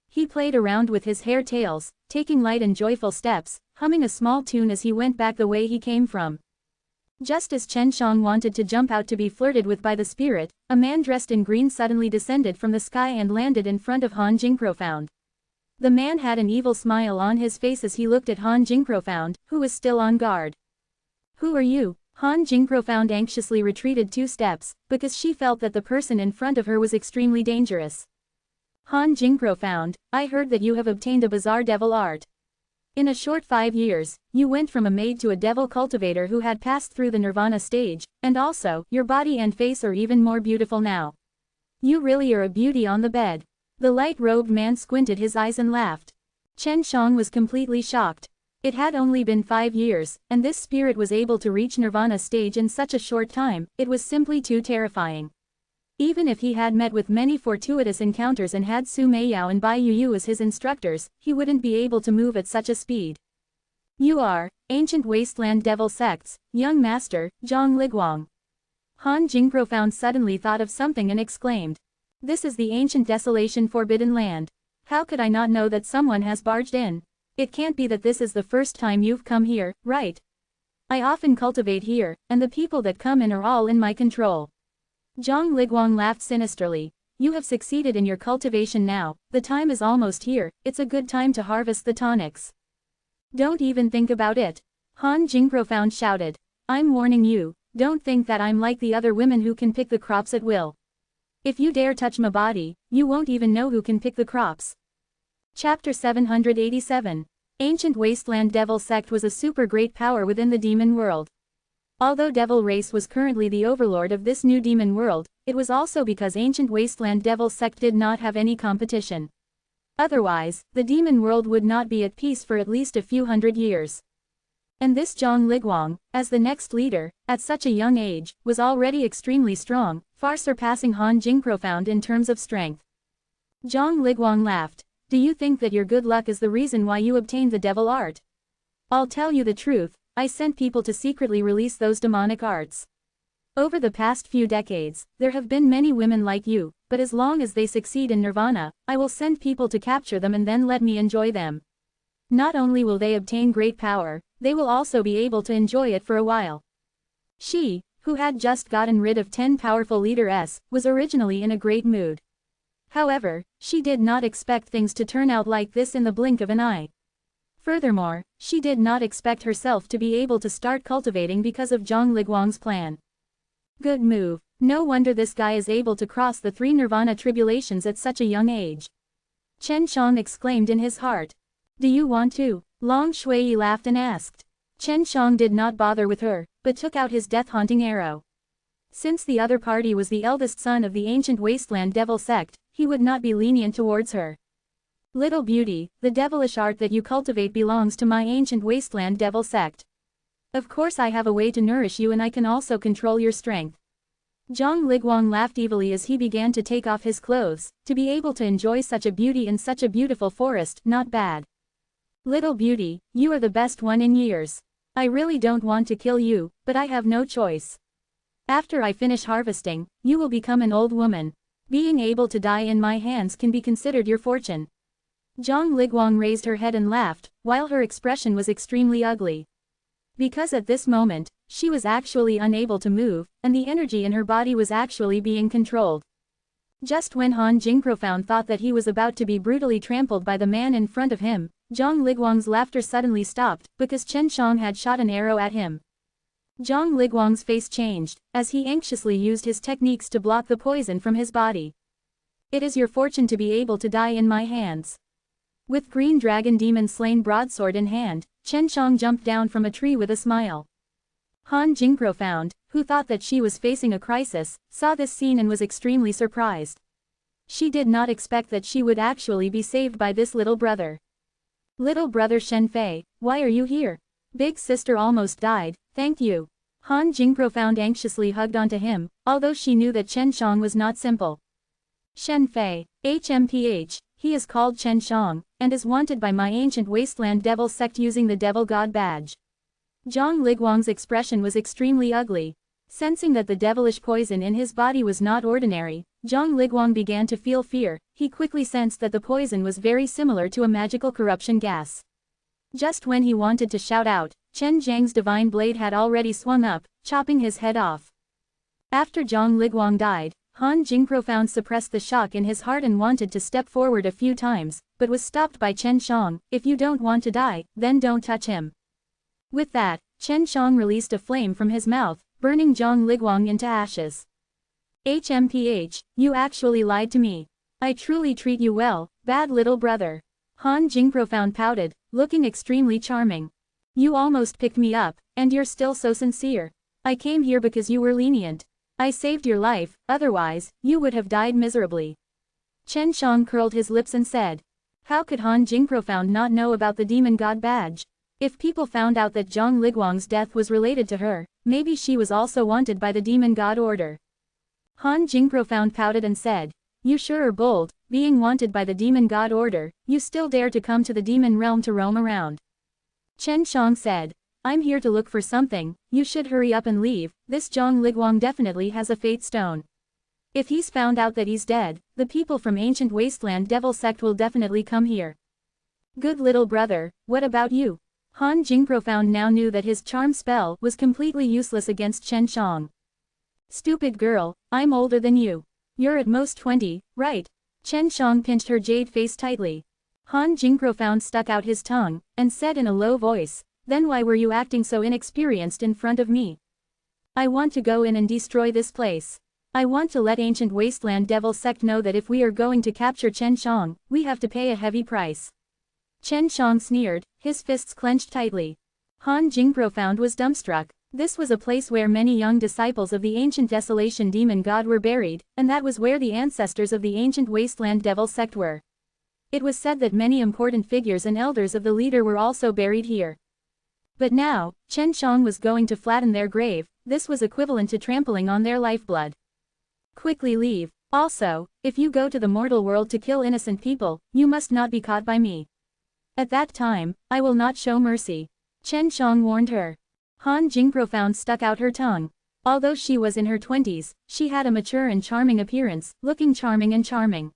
He played around with his hair tails, taking light and joyful steps, humming a small tune as he went back the way he came from. Just as Chen Shang wanted to jump out to be flirted with by the spirit, a man dressed in green suddenly descended from the sky and landed in front of Han Jingprofound. The man had an evil smile on his face as he looked at Han Jingprofound, who was still on guard. "Who are you?" Han Jingprofound anxiously retreated 2 steps, because she felt that the person in front of her was extremely dangerous. "Han Jingprofound, I heard that you have obtained a bizarre devil art. In a short 5 years, you went from a maid to a devil cultivator who had passed through the nirvana stage, and also, your body and face are even more beautiful now. You really are a beauty on the bed." The light-robed man squinted his eyes and laughed. Chen Shang was completely shocked. It had only been 5 years, and this spirit was able to reach nirvana stage in such a short time, it was simply too terrifying. Even if he had met with many fortuitous encounters and had Su Meiyao and Bai Yuyu as his instructors, he wouldn't be able to move at such a speed. "You are, ancient wasteland devil sects, young master, Zhang Liguang." Han Jingprofound suddenly thought of something and exclaimed. "This is the ancient desolation forbidden land. How could I not know that someone has barged in? It can't be that this is the first time you've come here, right? I often cultivate here, and the people that come in are all in my control." Zhang Liguang laughed sinisterly. "You have succeeded in your cultivation now, the time is almost here, it's a good time to harvest the tonics." "Don't even think about it." Han Jingprofound shouted. "I'm warning you, don't think that I'm like the other women who can pick the crops at will. If you dare touch my body, you won't even know who can pick the crops." Chapter 787. Ancient Wasteland Devil Sect was a super great power within the demon world. Although Devil Race was currently the overlord of this new demon world, it was also because Ancient Wasteland Devil Sect did not have any competition. Otherwise, the demon world would not be at peace for at least a few hundred years. And this Zhang Liguang, as the next leader, at such a young age, was already extremely strong, far surpassing Han Jingprofound in terms of strength. Zhang Liguang laughed. "Do you think that your good luck is the reason why you obtained the devil art? I'll tell you the truth, I sent people to secretly release those demonic arts. Over the past few decades, there have been many women like you, but as long as they succeed in nirvana, I will send people to capture them and then let me enjoy them. Not only will they obtain great power, they will also be able to enjoy it for a while." She, who had just gotten rid of 10 powerful leaders, was originally in a great mood. However, she did not expect things to turn out like this in the blink of an eye. Furthermore, she did not expect herself to be able to start cultivating because of Zhang Liguang's plan. "Good move, no wonder this guy is able to cross the 3 nirvana tribulations at such a young age." Chen Shang exclaimed in his heart. "Do you want to?" Long Shui laughed and asked. Chen Shang did not bother with her, but took out his death-haunting arrow. Since the other party was the eldest son of the ancient wasteland devil sect, he would not be lenient towards her. "Little beauty, the devilish art that you cultivate belongs to my ancient wasteland devil sect. Of course I have a way to nourish you and I can also control your strength." Zhang Liguang laughed evilly as he began to take off his clothes. To be able to enjoy such a beauty in such a beautiful forest, not bad. "Little beauty, you are the best one in years. I really don't want to kill you, but I have no choice. After I finish harvesting, you will become an old woman. Being able to die in my hands can be considered your fortune." Zhang Liguang raised her head and laughed, while her expression was extremely ugly. Because at this moment, she was actually unable to move, and the energy in her body was actually being controlled. Just when Han Jingprofound thought that he was about to be brutally trampled by the man in front of him, Zhang Liguang's laughter suddenly stopped, because Chen Shang had shot an arrow at him. Zhang Liguang's face changed, as he anxiously used his techniques to block the poison from his body. "It is your fortune to be able to die in my hands." With Green Dragon Demon Slain broadsword in hand, Chen Shang jumped down from a tree with a smile. Han Jingprofound, who thought that she was facing a crisis, saw this scene and was extremely surprised. She did not expect that she would actually be saved by this little brother. "Little brother Shenfei, why are you here? Big sister almost died, thank you." Han Jingprofound anxiously hugged onto him, although she knew that Chen Shang was not simple. "Shenfei, HMPH, he is called Chen Shang, and is wanted by my ancient wasteland devil sect using the devil god badge. Zhang Liguang's expression was extremely ugly. Sensing that the devilish poison in his body was not ordinary, Zhang Liguang began to feel fear. He quickly sensed that the poison was very similar to a magical corruption gas. Just when he wanted to shout out, Chen Zhang's divine blade had already swung up, chopping his head off. After Zhang Liguang died, Han Jingprofound suppressed the shock in his heart and wanted to step forward a few times, but was stopped by Chen Shang. If you don't want to die, then don't touch him. With that, Chen Shang released a flame from his mouth, burning Zhang Liguang into ashes. HMPH, you actually lied to me. I truly treat you well, bad little brother. Han Jingprofound pouted, looking extremely charming. You almost picked me up, and you're still so sincere. I came here because you were lenient. I saved your life, otherwise, you would have died miserably. Chen Shang curled his lips and said. How could Han Jingprofound not know about the demon god badge? If people found out that Zhang Liguang's death was related to her, maybe she was also wanted by the demon god order. Han Jingprofound pouted and said. You sure are bold, being wanted by the demon god order, you still dare to come to the demon realm to roam around. Chen Shang said. I'm here to look for something, you should hurry up and leave, this Zhang Liguang definitely has a fate stone. If he's found out that he's dead, the people from ancient wasteland devil sect will definitely come here. Good little brother, what about you? Han Jingprofound now knew that his charm spell was completely useless against Chen Shang. Stupid girl, I'm older than you. You're at most 20, right? Chen Shang pinched her jade face tightly. Han Jingprofound stuck out his tongue, and said in a low voice, then why were you acting so inexperienced in front of me? I want to go in and destroy this place. I want to let ancient wasteland devil sect know that if we are going to capture Chen Shang, we have to pay a heavy price. Chen Shang sneered, his fists clenched tightly. Han Jingprofound was dumbstruck. This was a place where many young disciples of the ancient desolation demon god were buried, and that was where the ancestors of the ancient wasteland devil sect were. It was said that many important figures and elders of the leader were also buried here. But now, Chen Shang was going to flatten their grave. This was equivalent to trampling on their lifeblood. Quickly leave. Also, if you go to the mortal world to kill innocent people, you must not be caught by me. At that time, I will not show mercy. Chen Shang warned her. Han Jingprofound stuck out her tongue. Although she was in her 20s, she had a mature and charming appearance, looking charming and charming.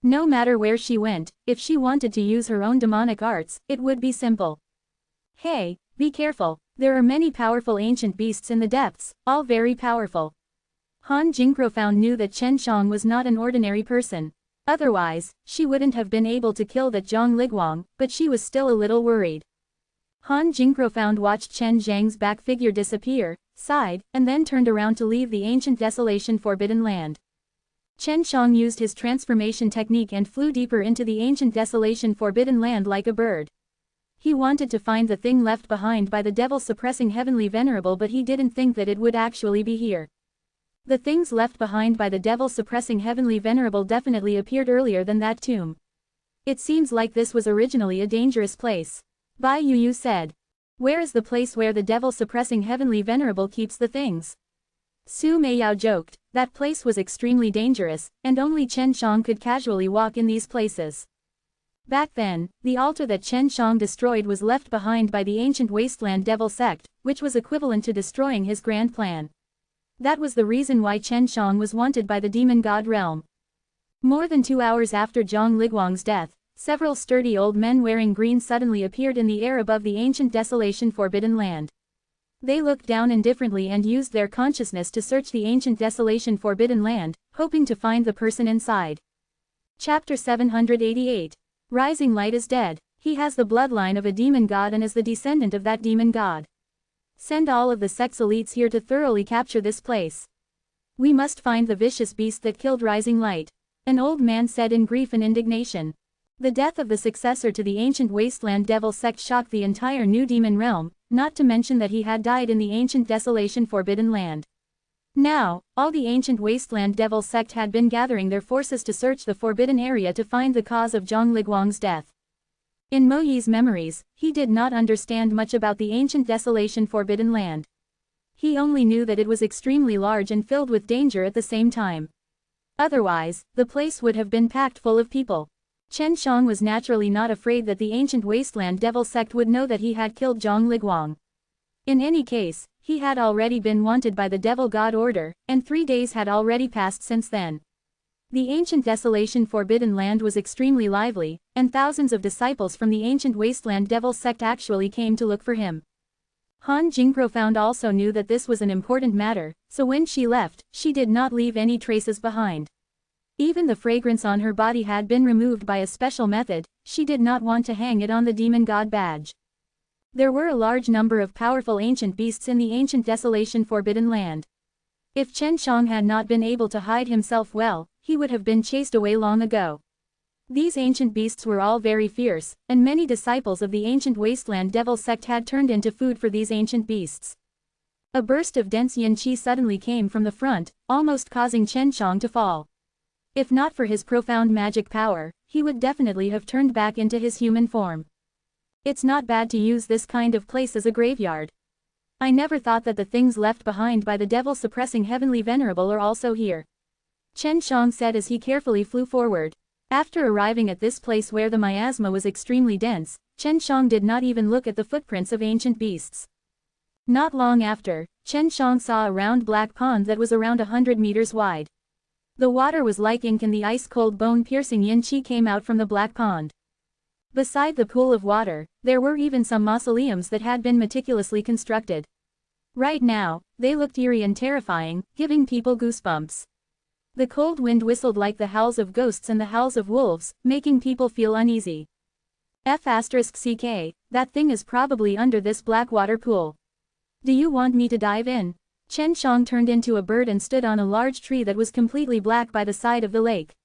No matter where she went, if she wanted to use her own demonic arts, it would be simple. Hey, be careful, there are many powerful ancient beasts in the depths, all very powerful. Han Jingprofound knew that Chen Shang was not an ordinary person. Otherwise, she wouldn't have been able to kill that Zhang Liguang, but she was still a little worried. Han Jingprofound watched Chen Zhang's back figure disappear, sighed, and then turned around to leave the ancient desolation forbidden land. Chen Shang used his transformation technique and flew deeper into the ancient desolation forbidden land like a bird. He wanted to find the thing left behind by the devil-suppressing heavenly Venerable, but he didn't think that it would actually be here. The things left behind by the devil-suppressing heavenly Venerable definitely appeared earlier than that tomb. It seems like this was originally a dangerous place. Bai Yu said. Where is the place where the devil-suppressing heavenly Venerable keeps the things? Su Meiyao joked, that place was extremely dangerous, and only Chen Shang could casually walk in these places. Back then, the altar that Chen Shang destroyed was left behind by the ancient wasteland devil sect, which was equivalent to destroying his grand plan. That was the reason why Chen Shang was wanted by the demon god realm. More than 2 hours after Zhang Liguang's death, several sturdy old men wearing green suddenly appeared in the air above the ancient desolation forbidden land. They looked down indifferently and used their consciousness to search the ancient desolation forbidden land, hoping to find the person inside. Chapter 788. Rising Light is dead. He has the bloodline of a demon god and is the descendant of that demon god. Send all of the sect's elites here to thoroughly capture this place. We must find the vicious beast that killed Rising Light. An old man said in grief and indignation. The death of the successor to the ancient wasteland devil sect shocked the entire new demon realm, not to mention that he had died in the ancient desolation forbidden land. Now, all the ancient wasteland devil sect had been gathering their forces to search the forbidden area to find the cause of Zhang Liguang's death. In Mo Yi's memories, he did not understand much about the ancient desolation forbidden land. He only knew that it was extremely large and filled with danger at the same time. Otherwise, the place would have been packed full of people. Chen Shang was naturally not afraid that the ancient wasteland devil sect would know that he had killed Zhang Liguang. In any case, he had already been wanted by the devil god order, and 3 days had already passed since then. The ancient desolation forbidden land was extremely lively, and thousands of disciples from the ancient wasteland devil sect actually came to look for him. Han Jingprofound also knew that this was an important matter, so when she left, she did not leave any traces behind. Even the fragrance on her body had been removed by a special method, she did not want to hang it on the demon god badge. There were a large number of powerful ancient beasts in the ancient desolation forbidden land. If Chen Shang had not been able to hide himself well, he would have been chased away long ago. These ancient beasts were all very fierce, and many disciples of the ancient wasteland devil sect had turned into food for these ancient beasts. A burst of dense yin qi suddenly came from the front, almost causing Chen Shang to fall. If not for his profound magic power, he would definitely have turned back into his human form. It's not bad to use this kind of place as a graveyard. I never thought that the things left behind by the devil-suppressing heavenly venerable are also here. Chen Shang said as he carefully flew forward. After arriving at this place where the miasma was extremely dense, Chen Shang did not even look at the footprints of ancient beasts. Not long after, Chen Shang saw a round black pond that was around 100 meters wide. The water was like ink and the ice-cold bone-piercing yin qi came out from the black pond. Beside the pool of water, there were even some mausoleums that had been meticulously constructed. Right now, they looked eerie and terrifying, giving people goosebumps. The cold wind whistled like the howls of ghosts and the howls of wolves, making people feel uneasy. F***ck, that thing is probably under this black water pool. Do you want me to dive in? Chen Shang turned into a bird and stood on a large tree that was completely black by the side of the lake.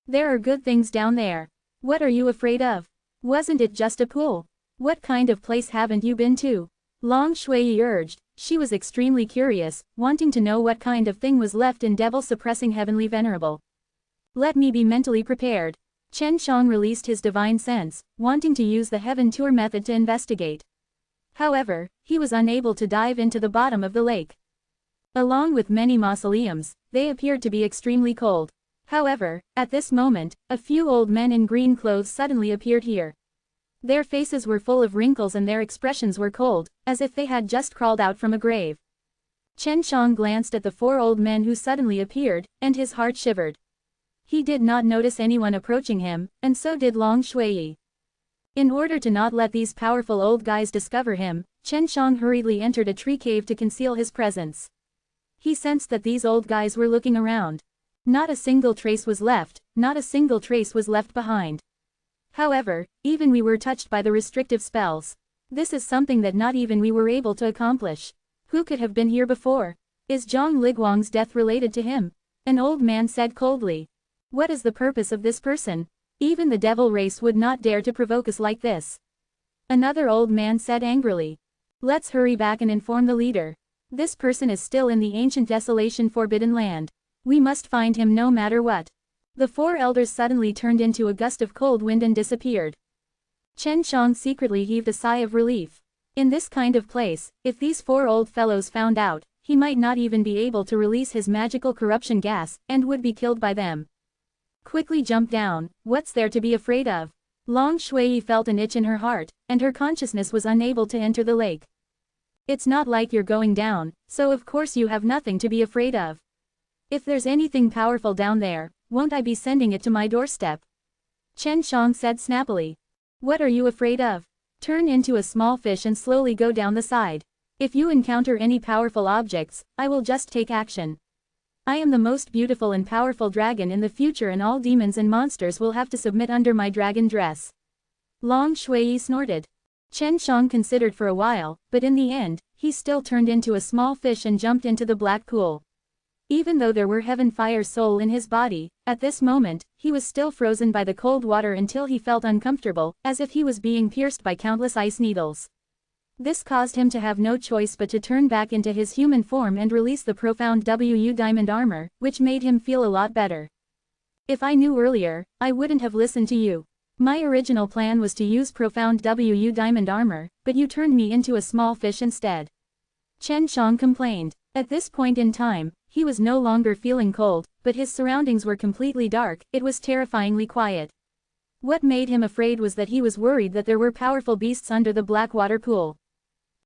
There are good things down there. What are you afraid of? Wasn't it just a pool? What kind of place haven't you been to? Long Shui urged. She was extremely curious, wanting to know what kind of thing was left in devil-suppressing heavenly venerable. Let me be mentally prepared. Chen Shang released his divine sense, wanting to use the heaven tour method to investigate. However, he was unable to dive into the bottom of the lake. Along with many mausoleums, they appeared to be extremely cold. However, at this moment, a few old men in green clothes suddenly appeared here. Their faces were full of wrinkles and their expressions were cold, as if they had just crawled out from a grave. Chen Shang glanced at the 4 old men who suddenly appeared, and his heart shivered. He did not notice anyone approaching him, and so did Long Shui. In order to not let these powerful old guys discover him, Chen Shang hurriedly entered a tree cave to conceal his presence. He sensed that these old guys were looking around. Not a single trace was left, not a single trace was left behind. However, even we were touched by the restrictive spells. This is something that not even we were able to accomplish. Who could have been here before? Is Zhang Liguang's death related to him? An old man said coldly. What is the purpose of this person? Even the devil race would not dare to provoke us like this. Another old man said angrily. Let's hurry back and inform the leader. This person is still in the ancient desolation forbidden land. We must find him no matter what. The 4 elders suddenly turned into a gust of cold wind and disappeared. Chen Shang secretly heaved a sigh of relief. In this kind of place, if these 4 old fellows found out, he might not even be able to release his magical corruption gas, and would be killed by them. Quickly jump down, what's there to be afraid of? Long Shui felt an itch in her heart, and her consciousness was unable to enter the lake. It's not like you're going down, so of course you have nothing to be afraid of. If there's anything powerful down there, won't I be sending it to my doorstep? Chen Shang said snappily. What are you afraid of? Turn into a small fish and slowly go down the side. If you encounter any powerful objects, I will just take action. I am the most beautiful and powerful dragon in the future and all demons and monsters will have to submit under my dragon dress. Long Shui snorted. Chen Shang considered for a while, but in the end, he still turned into a small fish and jumped into the black pool. Even though there were heaven fire soul in his body, at this moment, he was still frozen by the cold water until he felt uncomfortable, as if he was being pierced by countless ice needles. This caused him to have no choice but to turn back into his human form and release the profound WU diamond armor, which made him feel a lot better. If I knew earlier, I wouldn't have listened to you. My original plan was to use profound WU diamond armor, but you turned me into a small fish instead. Chen Shang complained. At this point in time, he was no longer feeling cold, but his surroundings were completely dark, it was terrifyingly quiet. What made him afraid was that he was worried that there were powerful beasts under the black water pool.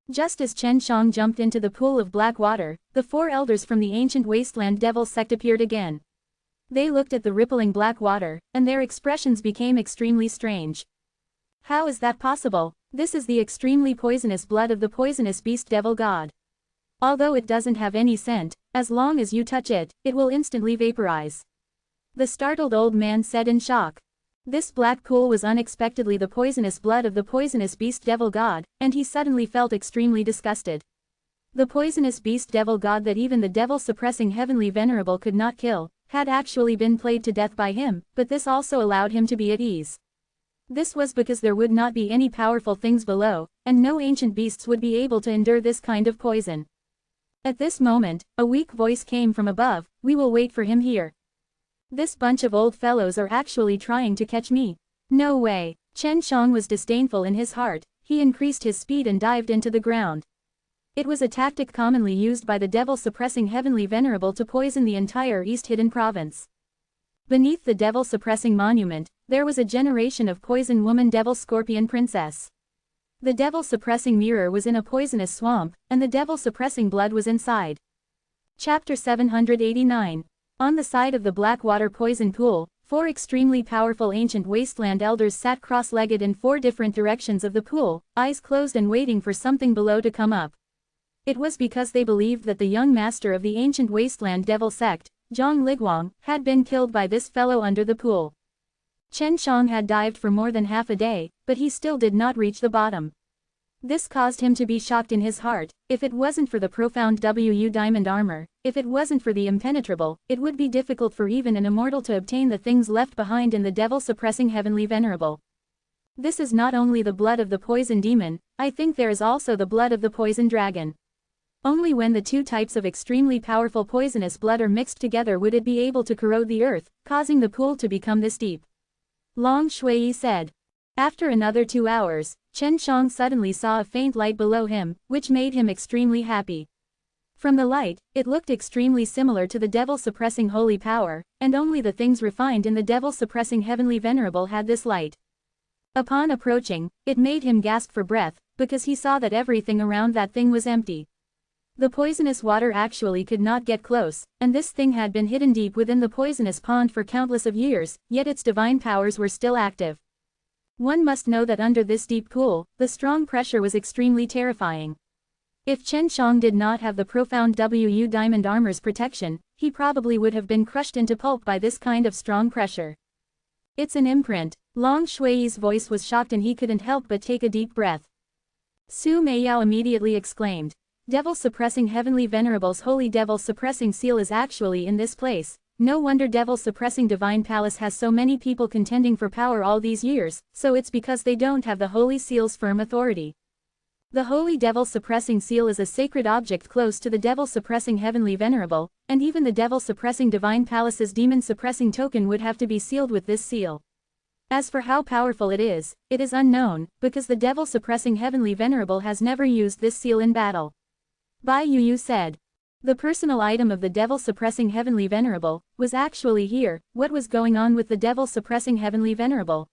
Just as Chen Shang jumped into the pool of black water, the 4 elders from the ancient wasteland devil sect appeared again. They looked at the rippling black water, and their expressions became extremely strange. How is that possible? This is the extremely poisonous blood of the poisonous beast devil god. Although it doesn't have any scent, as long as you touch it, it will instantly vaporize. The startled old man said in shock. This black pool was unexpectedly the poisonous blood of the poisonous beast devil god, and he suddenly felt extremely disgusted. The poisonous beast devil god that even the devil-suppressing heavenly venerable could not kill, had actually been played to death by him, but this also allowed him to be at ease. This was because there would not be any powerful things below, and no ancient beasts would be able to endure this kind of poison. At this moment, a weak voice came from above, "We will wait for him here. This bunch of old fellows are actually trying to catch me. No way." Chen Shang was disdainful in his heart. He increased his speed and dived into the ground. It was a tactic commonly used by the devil-suppressing heavenly venerable to poison the entire East Hidden province. Beneath the devil-suppressing monument, there was a generation of poison woman devil scorpion princess. The devil-suppressing mirror was in a poisonous swamp, and the devil-suppressing blood was inside. Chapter 789. On the side of the Blackwater poison pool, 4 extremely powerful ancient wasteland elders sat cross-legged in 4 different directions of the pool, eyes closed and waiting for something below to come up. It was because they believed that the young master of the ancient wasteland devil sect, Zhang Liguang, had been killed by this fellow under the pool. Chen Shang had dived for more than half a day, but he still did not reach the bottom. This caused him to be shocked in his heart. If it wasn't for the profound WU diamond armor, if it wasn't for the impenetrable, it would be difficult for even an immortal to obtain the things left behind in the devil-suppressing heavenly venerable. This is not only the blood of the poison demon, I think there is also the blood of the poison dragon. Only when the 2 types of extremely powerful poisonous blood are mixed together would it be able to corrode the earth, causing the pool to become this deep. Long Shui said. After another 2 hours, Chen Shang suddenly saw a faint light below him, which made him extremely happy. From the light, it looked extremely similar to the devil-suppressing holy power, and only the things refined in the devil-suppressing heavenly venerable had this light. Upon approaching, it made him gasp for breath, because he saw that everything around that thing was empty. The poisonous water actually could not get close, and this thing had been hidden deep within the poisonous pond for countless of years, yet its divine powers were still active. One must know that under this deep pool, the strong pressure was extremely terrifying. If Chen Shang did not have the profound WU diamond armor's protection, he probably would have been crushed into pulp by this kind of strong pressure. It's an imprint. Long Shui's voice was shocked and he couldn't help but take a deep breath. Su Meiyao immediately exclaimed. Devil-suppressing heavenly venerable's holy devil-suppressing seal is actually in this place. No wonder devil-suppressing divine palace has so many people contending for power all these years, so it's because they don't have the holy seal's firm authority. The holy devil-suppressing seal is a sacred object close to the devil-suppressing heavenly venerable, and even the devil-suppressing divine palace's demon-suppressing token would have to be sealed with this seal. As for how powerful it is unknown, because the devil-suppressing heavenly venerable has never used this seal in battle. Bai Yuyu said. The personal item of the devil-suppressing heavenly venerable was actually here. What was going on with the devil-suppressing heavenly venerable?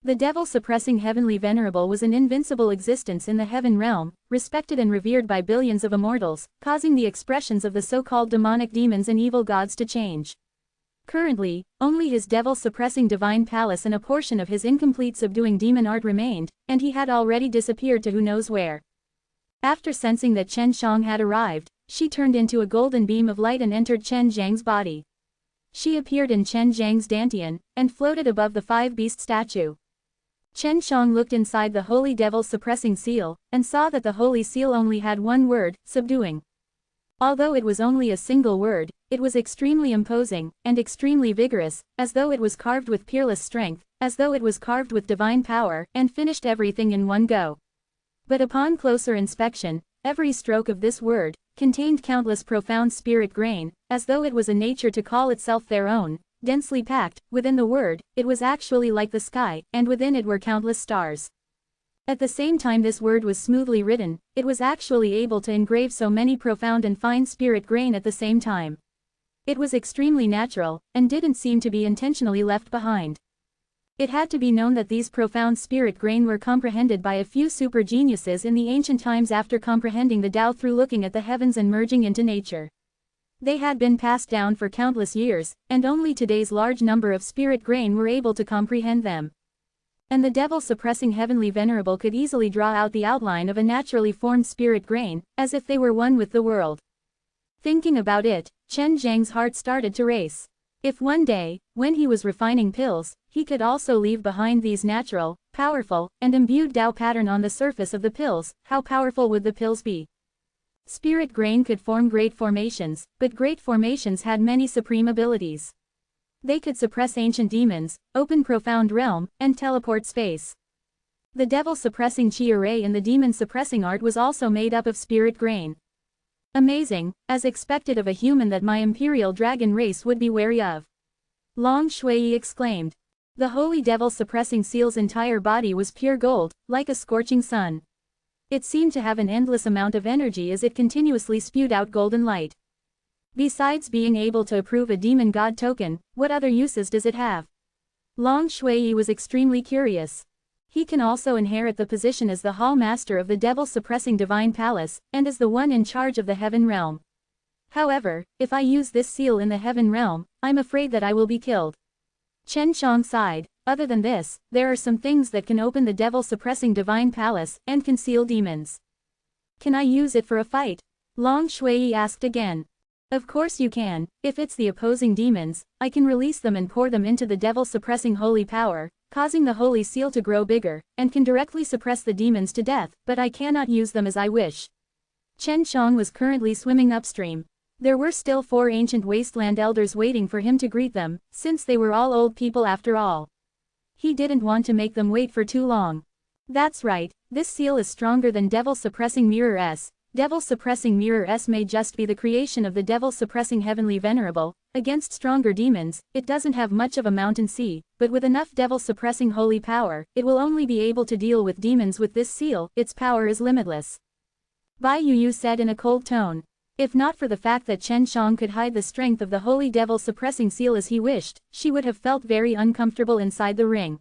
The devil-suppressing heavenly venerable was an invincible existence in the heaven realm, respected and revered by billions of immortals, causing the expressions of the so-called demonic demons and evil gods to change. Currently, only his devil-suppressing divine palace and a portion of his incomplete subduing demon art remained, and he had already disappeared to who knows where. After sensing that Chen Shang had arrived, she turned into a golden beam of light and entered Chen Zhang's body. She appeared in Chen Zhang's dantian, and floated above the 5-beast statue. Chen Shang looked inside the holy devil-suppressing seal, and saw that the holy seal only had one word, subduing. Although it was only a single word, it was extremely imposing, and extremely vigorous, as though it was carved with peerless strength, as though it was carved with divine power, and finished everything in one go. But upon closer inspection, every stroke of this word contained countless profound spirit grain, as though it was a nature to call itself their own, densely packed. Within the word, it was actually like the sky, and within it were countless stars. At the same time this word was smoothly written, it was actually able to engrave so many profound and fine spirit grain at the same time. It was extremely natural, and didn't seem to be intentionally left behind. It had to be known that these profound spirit grain were comprehended by a few super geniuses in the ancient times after comprehending the Tao through looking at the heavens and merging into nature. They had been passed down for countless years, and only today's large number of spirit grain were able to comprehend them. And the devil-suppressing heavenly Venerable could easily draw out the outline of a naturally formed spirit grain, as if they were one with the world. Thinking about it, Chen Zhang's heart started to race. If one day, when he was refining pills, he could also leave behind these natural, powerful, and imbued Tao pattern on the surface of the pills, how powerful would the pills be? Spirit grain could form great formations, but great formations had many supreme abilities. They could suppress ancient demons, open profound realm, and teleport space. The devil-suppressing chi array and the demon-suppressing art was also made up of spirit grain. Amazing, as expected of a human that my imperial dragon race would be wary of. Long Shui exclaimed. The holy devil-suppressing seal's entire body was pure gold, like a scorching sun. It seemed to have an endless amount of energy as it continuously spewed out golden light. Besides being able to approve a demon god token, what other uses does it have? Long Shui was extremely curious. He can also inherit the position as the hall master of the devil-suppressing divine palace, and as the one in charge of the heaven realm. However, if I use this seal in the heaven realm, I'm afraid that I will be killed. Chen Shang sighed. Other than this, there are some things that can open the devil-suppressing divine palace, and conceal demons. Can I use it for a fight? Long Shui asked again. Of course you can. If it's the opposing demons, I can release them and pour them into the devil-suppressing holy power, causing the holy seal to grow bigger, and can directly suppress the demons to death, but I cannot use them as I wish. Chen Shang was currently swimming upstream. There were still 4 ancient wasteland elders waiting for him to greet them, since they were all old people after all. He didn't want to make them wait for too long. That's right, this seal is stronger than devil-suppressing mirror S. Devil-suppressing mirror S may just be the creation of the devil-suppressing heavenly Venerable. Against stronger demons, it doesn't have much of a mountain sea, but with enough devil-suppressing holy power, it will only be able to deal with demons with this seal. Its power is limitless. Bai Yu said in a cold tone. If not for the fact that Chen Shang could hide the strength of the holy devil-suppressing seal as he wished, she would have felt very uncomfortable inside the ring.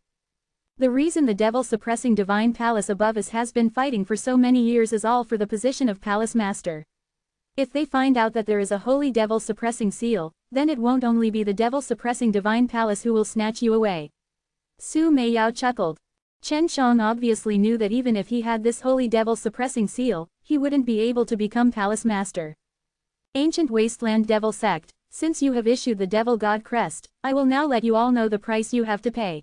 The reason the devil-suppressing divine palace above us has been fighting for so many years is all for the position of palace master. If they find out that there is a holy devil-suppressing seal, then it won't only be the devil-suppressing divine palace who will snatch you away. Su Meiyao chuckled. Chen Shang obviously knew that even if he had this holy devil-suppressing seal, he wouldn't be able to become palace master. Ancient Wasteland Devil Sect, since you have issued the Devil God crest, I will now let you all know the price you have to pay.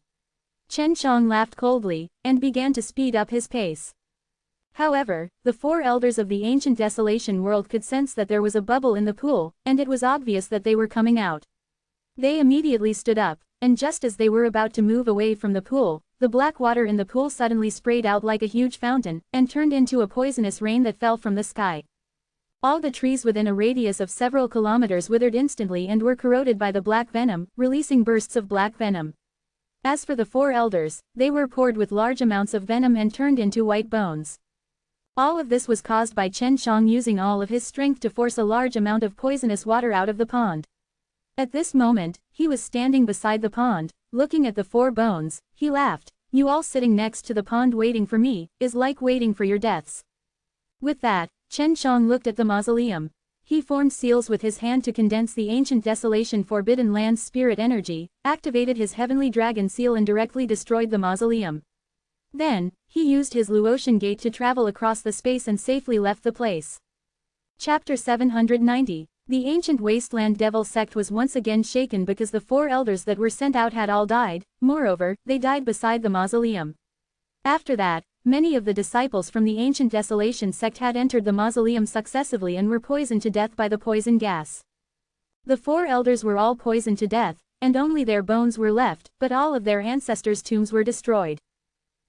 Chen Shang laughed coldly, and began to speed up his pace. However, the 4 elders of the ancient desolation world could sense that there was a bubble in the pool, and it was obvious that they were coming out. They immediately stood up, and just as they were about to move away from the pool, the black water in the pool suddenly sprayed out like a huge fountain, and turned into a poisonous rain that fell from the sky. All the trees within a radius of several kilometers withered instantly and were corroded by the black venom, releasing bursts of black venom. As for the 4 elders, they were poured with large amounts of venom and turned into white bones. All of this was caused by Chen Shang using all of his strength to force a large amount of poisonous water out of the pond. At this moment, he was standing beside the pond, looking at the 4 bones. He laughed. You all sitting next to the pond waiting for me, is like waiting for your deaths. With that, Chen Shang looked at the mausoleum. He formed seals with his hand to condense the ancient desolation forbidden land's spirit energy, activated his heavenly dragon seal and directly destroyed the mausoleum. Then, he used his Luotian gate to travel across the space and safely left the place. Chapter 790. The ancient wasteland devil sect was once again shaken because the 4 elders that were sent out had all died. Moreover, they died beside the mausoleum. After that, many of the disciples from the ancient desolation sect had entered the mausoleum successively and were poisoned to death by the poison gas. The 4 elders were all poisoned to death, and only their bones were left, but all of their ancestors' tombs were destroyed.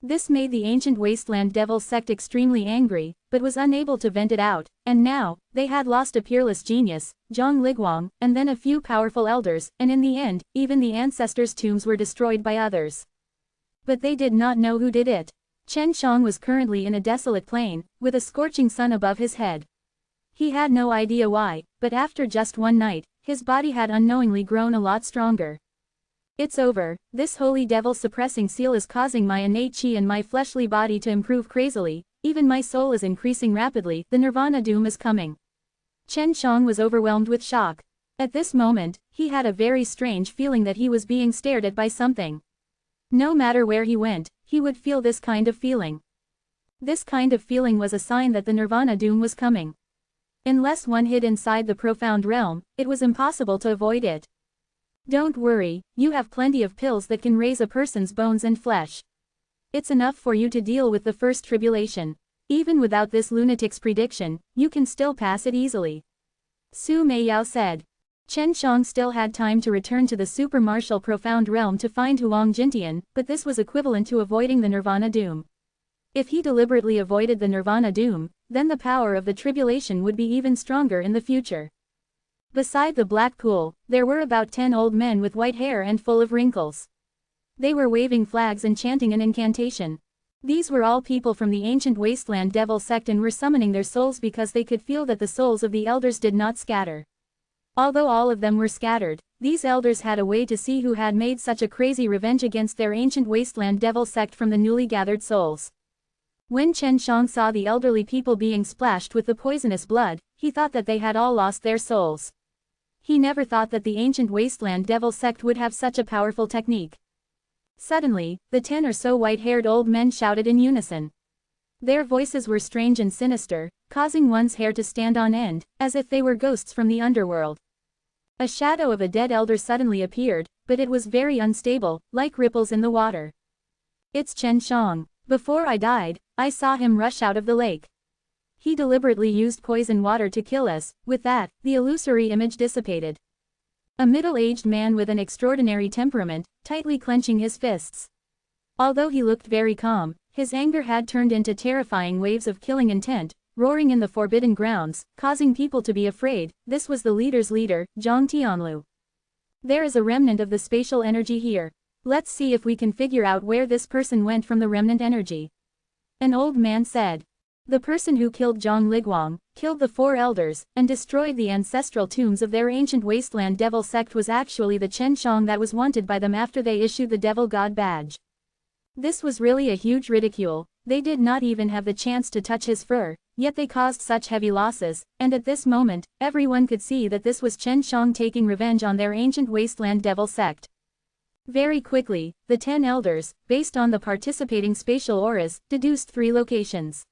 This made the ancient wasteland devil sect extremely angry, but was unable to vent it out, and now, they had lost a peerless genius, Zhang Liguang, and then a few powerful elders, and in the end, even the ancestors' tombs were destroyed by others. But they did not know who did it. Chen Shang was currently in a desolate plain, with a scorching sun above his head. He had no idea why, but after just one night, his body had unknowingly grown a lot stronger. It's over. This holy devil suppressing seal is causing my innate chi and my fleshly body to improve crazily, even my soul is increasing rapidly, the nirvana doom is coming. Chen Shang was overwhelmed with shock. At this moment, he had a very strange feeling that he was being stared at by something. No matter where he went, he would feel this kind of feeling. This kind of feeling was a sign that the nirvana doom was coming. Unless one hid inside the profound realm, it was impossible to avoid it. Don't worry, you have plenty of pills that can raise a person's bones and flesh. It's enough for you to deal with the first tribulation. Even without this lunatic's prediction, you can still pass it easily. Su Meiyao said. Chen Shang still had time to return to the super-martial profound realm to find Huang Jintian, but this was equivalent to avoiding the nirvana doom. If he deliberately avoided the nirvana doom, then the power of the tribulation would be even stronger in the future. Beside the black pool, there were about 10 old men with white hair and full of wrinkles. They were waving flags and chanting an incantation. These were all people from the ancient wasteland devil sect and were summoning their souls because they could feel that the souls of the elders did not scatter. Although all of them were scattered, these elders had a way to see who had made such a crazy revenge against their ancient wasteland devil sect from the newly gathered souls. When Chen Shang saw the elderly people being splashed with the poisonous blood, he thought that they had all lost their souls. He never thought that the ancient wasteland devil sect would have such a powerful technique. Suddenly, the 10 or so white-haired old men shouted in unison. Their voices were strange and sinister, causing one's hair to stand on end, as if they were ghosts from the underworld. A shadow of a dead elder suddenly appeared, but it was very unstable, like ripples in the water. It's Chen Shang. Before I died, I saw him rush out of the lake. He deliberately used poison water to kill us. With that, the illusory image dissipated. A middle-aged man with an extraordinary temperament, tightly clenching his fists. Although he looked very calm, his anger had turned into terrifying waves of killing intent, roaring in the forbidden grounds, causing people to be afraid. This was the leader's leader, Zhang Tianlu. There is a remnant of the spatial energy here. Let's see if we can figure out where this person went from the remnant energy. An old man said. The person who killed Zhang Liguang, killed the 4 elders, and destroyed the ancestral tombs of their ancient wasteland devil sect was actually the Chen Shang that was wanted by them after they issued the devil god badge. This was really a huge ridicule. They did not even have the chance to touch his fur, yet they caused such heavy losses, and at this moment, everyone could see that this was Chen Shang taking revenge on their ancient wasteland devil sect. Very quickly, the 10 elders, based on the participating spatial auras, deduced 3 locations.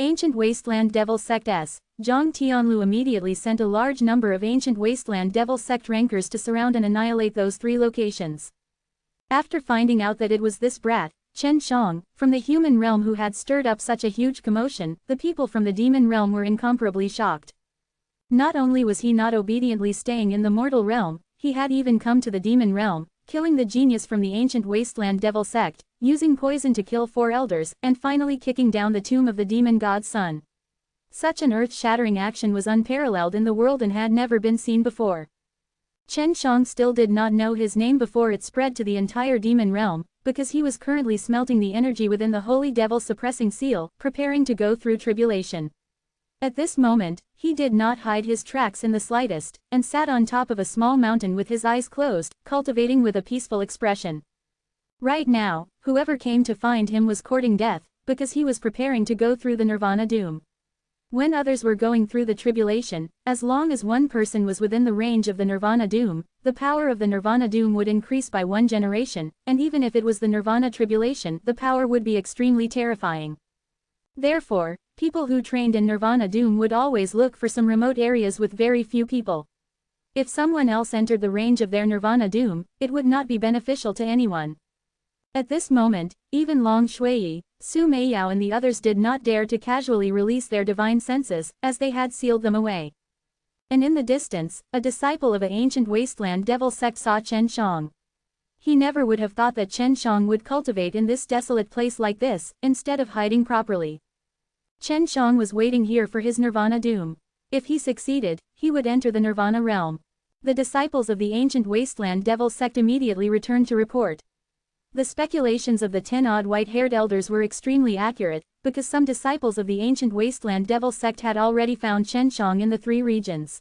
Ancient Wasteland Devil Sect S. Zhang Tianlu immediately sent a large number of Ancient Wasteland Devil Sect rankers to surround and annihilate those 3 locations. After finding out that it was this brat, Chen Shang, from the human realm who had stirred up such a huge commotion, the people from the demon realm were incomparably shocked. Not only was he not obediently staying in the mortal realm, he had even come to the demon realm, killing the genius from the ancient wasteland devil sect, using poison to kill 4 elders, and finally kicking down the tomb of the demon god's son. Such an earth-shattering action was unparalleled in the world and had never been seen before. Chen Shang still did not know his name before it spread to the entire demon realm, because he was currently smelting the energy within the holy devil suppressing seal, preparing to go through tribulation. At this moment, he did not hide his tracks in the slightest, and sat on top of a small mountain with his eyes closed, cultivating with a peaceful expression. Right now, whoever came to find him was courting death, because he was preparing to go through the nirvana doom. When others were going through the tribulation, as long as one person was within the range of the nirvana doom, the power of the nirvana doom would increase by 1 generation, and even if it was the nirvana tribulation, the power would be extremely terrifying. Therefore, people who trained in nirvana doom would always look for some remote areas with very few people. If someone else entered the range of their nirvana doom, it would not be beneficial to anyone. At this moment, even Long Shuiyi, Su Meiyao and the others did not dare to casually release their divine senses, as they had sealed them away. And in the distance, a disciple of an ancient wasteland devil sect saw Chen Shang. He never would have thought that Chen Shang would cultivate in this desolate place like this, instead of hiding properly. Chen Shang was waiting here for his nirvana doom. If he succeeded, he would enter the nirvana realm. The disciples of the ancient wasteland devil sect immediately returned to report. The speculations of the 10-odd white-haired elders were extremely accurate, because some disciples of the ancient wasteland devil sect had already found Chen Shang in the 3 regions.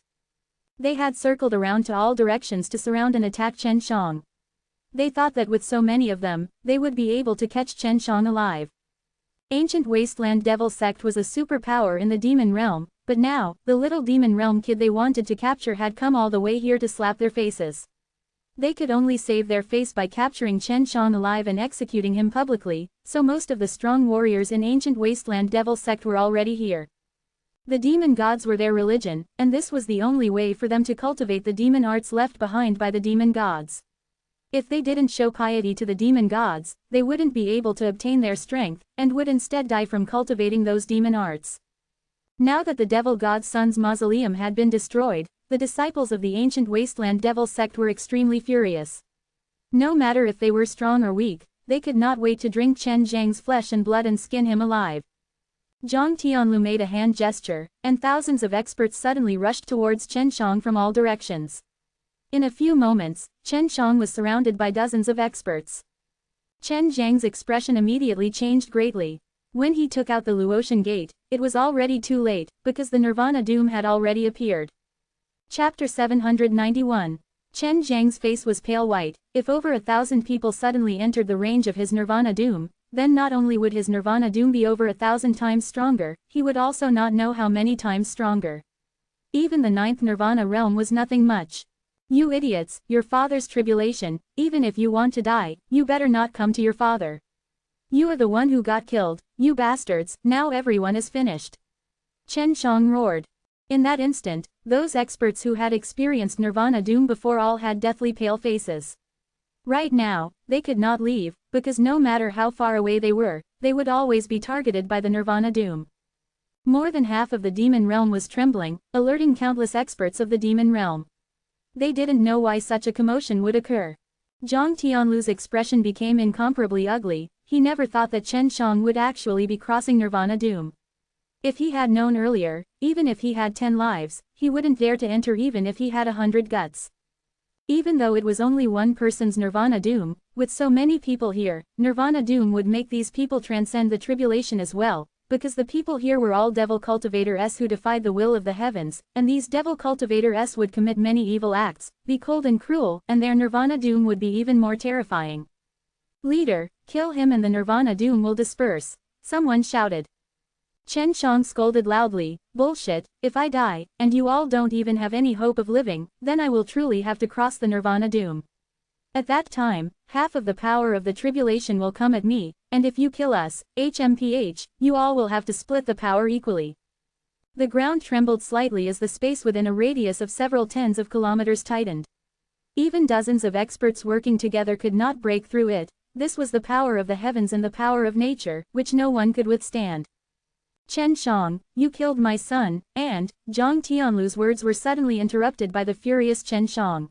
They had circled around to all directions to surround and attack Chen Shang. They thought that with so many of them, they would be able to catch Chen Shang alive. Ancient Wasteland Devil Sect was a superpower in the demon realm, but now, the little demon realm kid they wanted to capture had come all the way here to slap their faces. They could only save their face by capturing Chen Shang alive and executing him publicly, so most of the strong warriors in Ancient Wasteland Devil Sect were already here. The demon gods were their religion, and this was the only way for them to cultivate the demon arts left behind by the demon gods. If they didn't show piety to the demon gods, they wouldn't be able to obtain their strength, and would instead die from cultivating those demon arts. Now that the devil god's son's mausoleum had been destroyed, the disciples of the Ancient Wasteland Devil Sect were extremely furious. No matter if they were strong or weak, they could not wait to drink Chen Zhang's flesh and blood and skin him alive. Zhang Tianlu made a hand gesture, and thousands of experts suddenly rushed towards Chen Shang from all directions. In a few moments, Chen Shang was surrounded by dozens of experts. Chen Zhang's expression immediately changed greatly. When he took out the Luotian gate, it was already too late, because the Nirvana Doom had already appeared. Chapter 791. Chen Zhang's face was pale white. If over 1,000 people suddenly entered the range of his Nirvana Doom, then not only would his Nirvana Doom be over 1,000 times stronger, he would also not know how many times stronger. Even the 9th Nirvana realm was nothing much. You idiots, your father's tribulation, even if you want to die, you better not come to your father. You are the one who got killed, you bastards, now everyone is finished. Chen Shang roared. In that instant, those experts who had experienced Nirvana Doom before all had deathly pale faces. Right now, they could not leave, because no matter how far away they were, they would always be targeted by the Nirvana Doom. More than half of the demon realm was trembling, alerting countless experts of the demon realm. They didn't know why such a commotion would occur. Zhang Tianlu's expression became incomparably ugly. He never thought that Chen Shang would actually be crossing Nirvana Doom. If he had known earlier, even if he had 10 lives, he wouldn't dare to enter even if he had 100 guts. Even though it was only one person's Nirvana Doom, with so many people here, Nirvana Doom would make these people transcend the tribulation as well, because the people here were all devil cultivators who defied the will of the heavens, and these devil cultivators would commit many evil acts, be cold and cruel, and their Nirvana Doom would be even more terrifying. Leader, kill him and the Nirvana Doom will disperse, someone shouted. Chen Shang scolded loudly, bullshit, if I die, and you all don't even have any hope of living, then I will truly have to cross the Nirvana Doom. At that time, half of the power of the tribulation will come at me, and if you kill us, HMPH, you all will have to split the power equally. The ground trembled slightly as the space within a radius of several tens of kilometers tightened. Even dozens of experts working together could not break through it. This was the power of the heavens and the power of nature, which no one could withstand. Chen Shang, you killed my son, and, Zhang Tianlu's words were suddenly interrupted by the furious Chen Shang.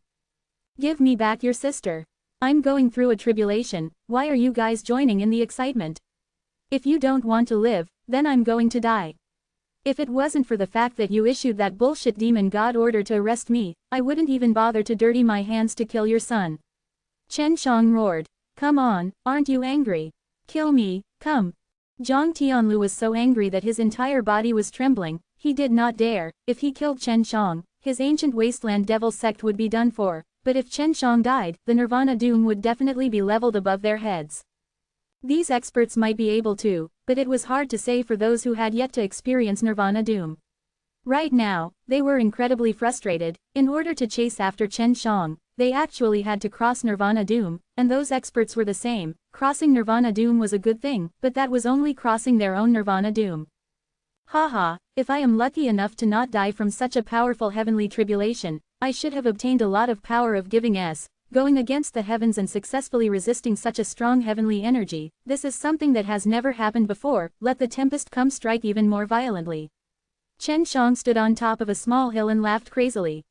Give me back your sister. I'm going through a tribulation, why are you guys joining in the excitement? If you don't want to live, then I'm going to die. If it wasn't for the fact that you issued that bullshit demon god order to arrest me, I wouldn't even bother to dirty my hands to kill your son. Chen Shang roared. Come on, aren't you angry? Kill me, come. Zhang Tianlu was so angry that his entire body was trembling. He did not dare. If he killed Chen Shang, his Ancient Wasteland Devil Sect would be done for, but if Chen Shang died, the Nirvana Doom would definitely be leveled above their heads. These experts might be able to, but it was hard to say for those who had yet to experience Nirvana Doom. Right now, they were incredibly frustrated. In order to chase after Chen Shang, they actually had to cross Nirvana Doom, and those experts were the same. Crossing Nirvana Doom was a good thing, but that was only crossing their own Nirvana Doom. Haha, if I am lucky enough to not die from such a powerful heavenly tribulation, I should have obtained a lot of power of giving going against the heavens and successfully resisting such a strong heavenly energy. This is something that has never happened before. Let the tempest come strike even more violently. Chen Shang stood on top of a small hill and laughed crazily.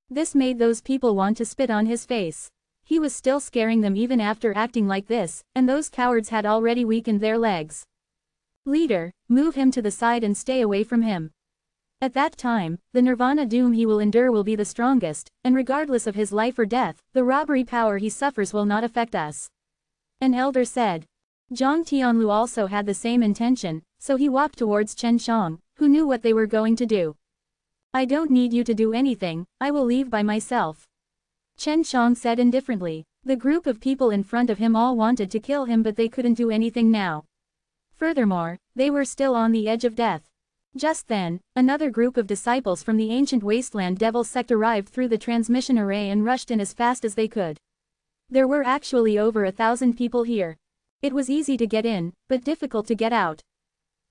This made those people want to spit on his face. He was still scaring them even after acting like this, and those cowards had already weakened their legs. Leader, move him to the side and stay away from him. At that time, the Nirvana Doom he will endure will be the strongest, and regardless of his life or death, the robbery power he suffers will not affect us. An elder said. Zhang Tianlu also had the same intention, so he walked towards Chen Shang, who knew what they were going to do. I don't need you to do anything, I will leave by myself. Chen Shang said indifferently. The group of people in front of him all wanted to kill him, but they couldn't do anything now. Furthermore, they were still on the edge of death. Just then, another group of disciples from the ancient wasteland devil sect arrived through the transmission array and rushed in as fast as they could. There were actually over 1,000 people here. It was easy to get in, but difficult to get out.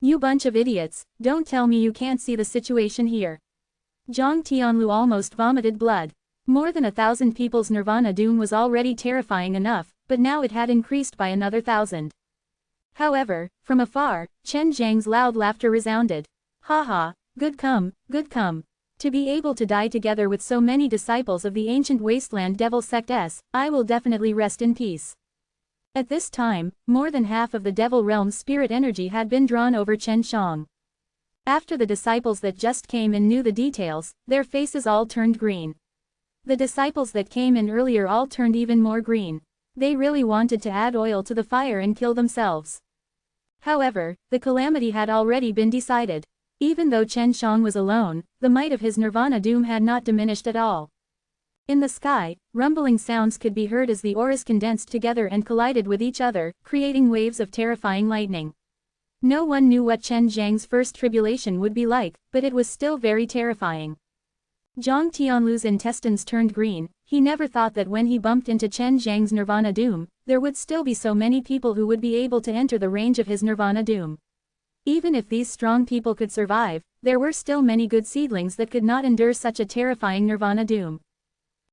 You bunch of idiots, don't tell me you can't see the situation here. Zhang Tianlu almost vomited blood. More than 1,000 people's nirvana doom was already terrifying enough, but now it had increased by another 1,000. However, from afar, Chen Zhang's loud laughter resounded. Haha, good come, good come. To be able to die together with so many disciples of the ancient wasteland devil sect S, I will definitely rest in peace. At this time, more than half of the devil realm's spirit energy had been drawn over Chen Shang. After the disciples that just came in knew the details, their faces all turned green. The disciples that came in earlier all turned even more green. They really wanted to add oil to the fire and kill themselves. However, the calamity had already been decided. Even though Chen Shang was alone, the might of his nirvana doom had not diminished at all. In the sky, rumbling sounds could be heard as the auras condensed together and collided with each other, creating waves of terrifying lightning. No one knew what Chen Zhang's first tribulation would be like, but it was still very terrifying. Zhang Tianlu's intestines turned green. He never thought that when he bumped into Chen Zhang's nirvana doom, there would still be so many people who would be able to enter the range of his nirvana doom. Even if these strong people could survive, there were still many good seedlings that could not endure such a terrifying nirvana doom.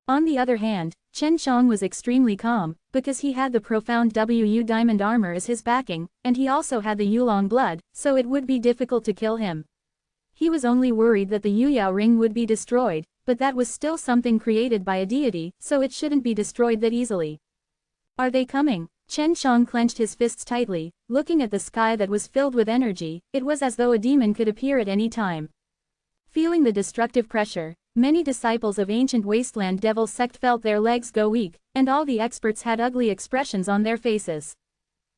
On the other hand, Chen Shang was extremely calm, because he had the profound Wu diamond armor as his backing, and he also had the Yulong blood, so it would be difficult to kill him. He was only worried that the Yuyao ring would be destroyed, but that was still something created by a deity, so it shouldn't be destroyed that easily. Are they coming? Chen Shang clenched his fists tightly, looking at the sky that was filled with energy. It was as though a demon could appear at any time. Feeling the destructive pressure, many disciples of ancient wasteland devil sect felt their legs go weak, and all the experts had ugly expressions on their faces.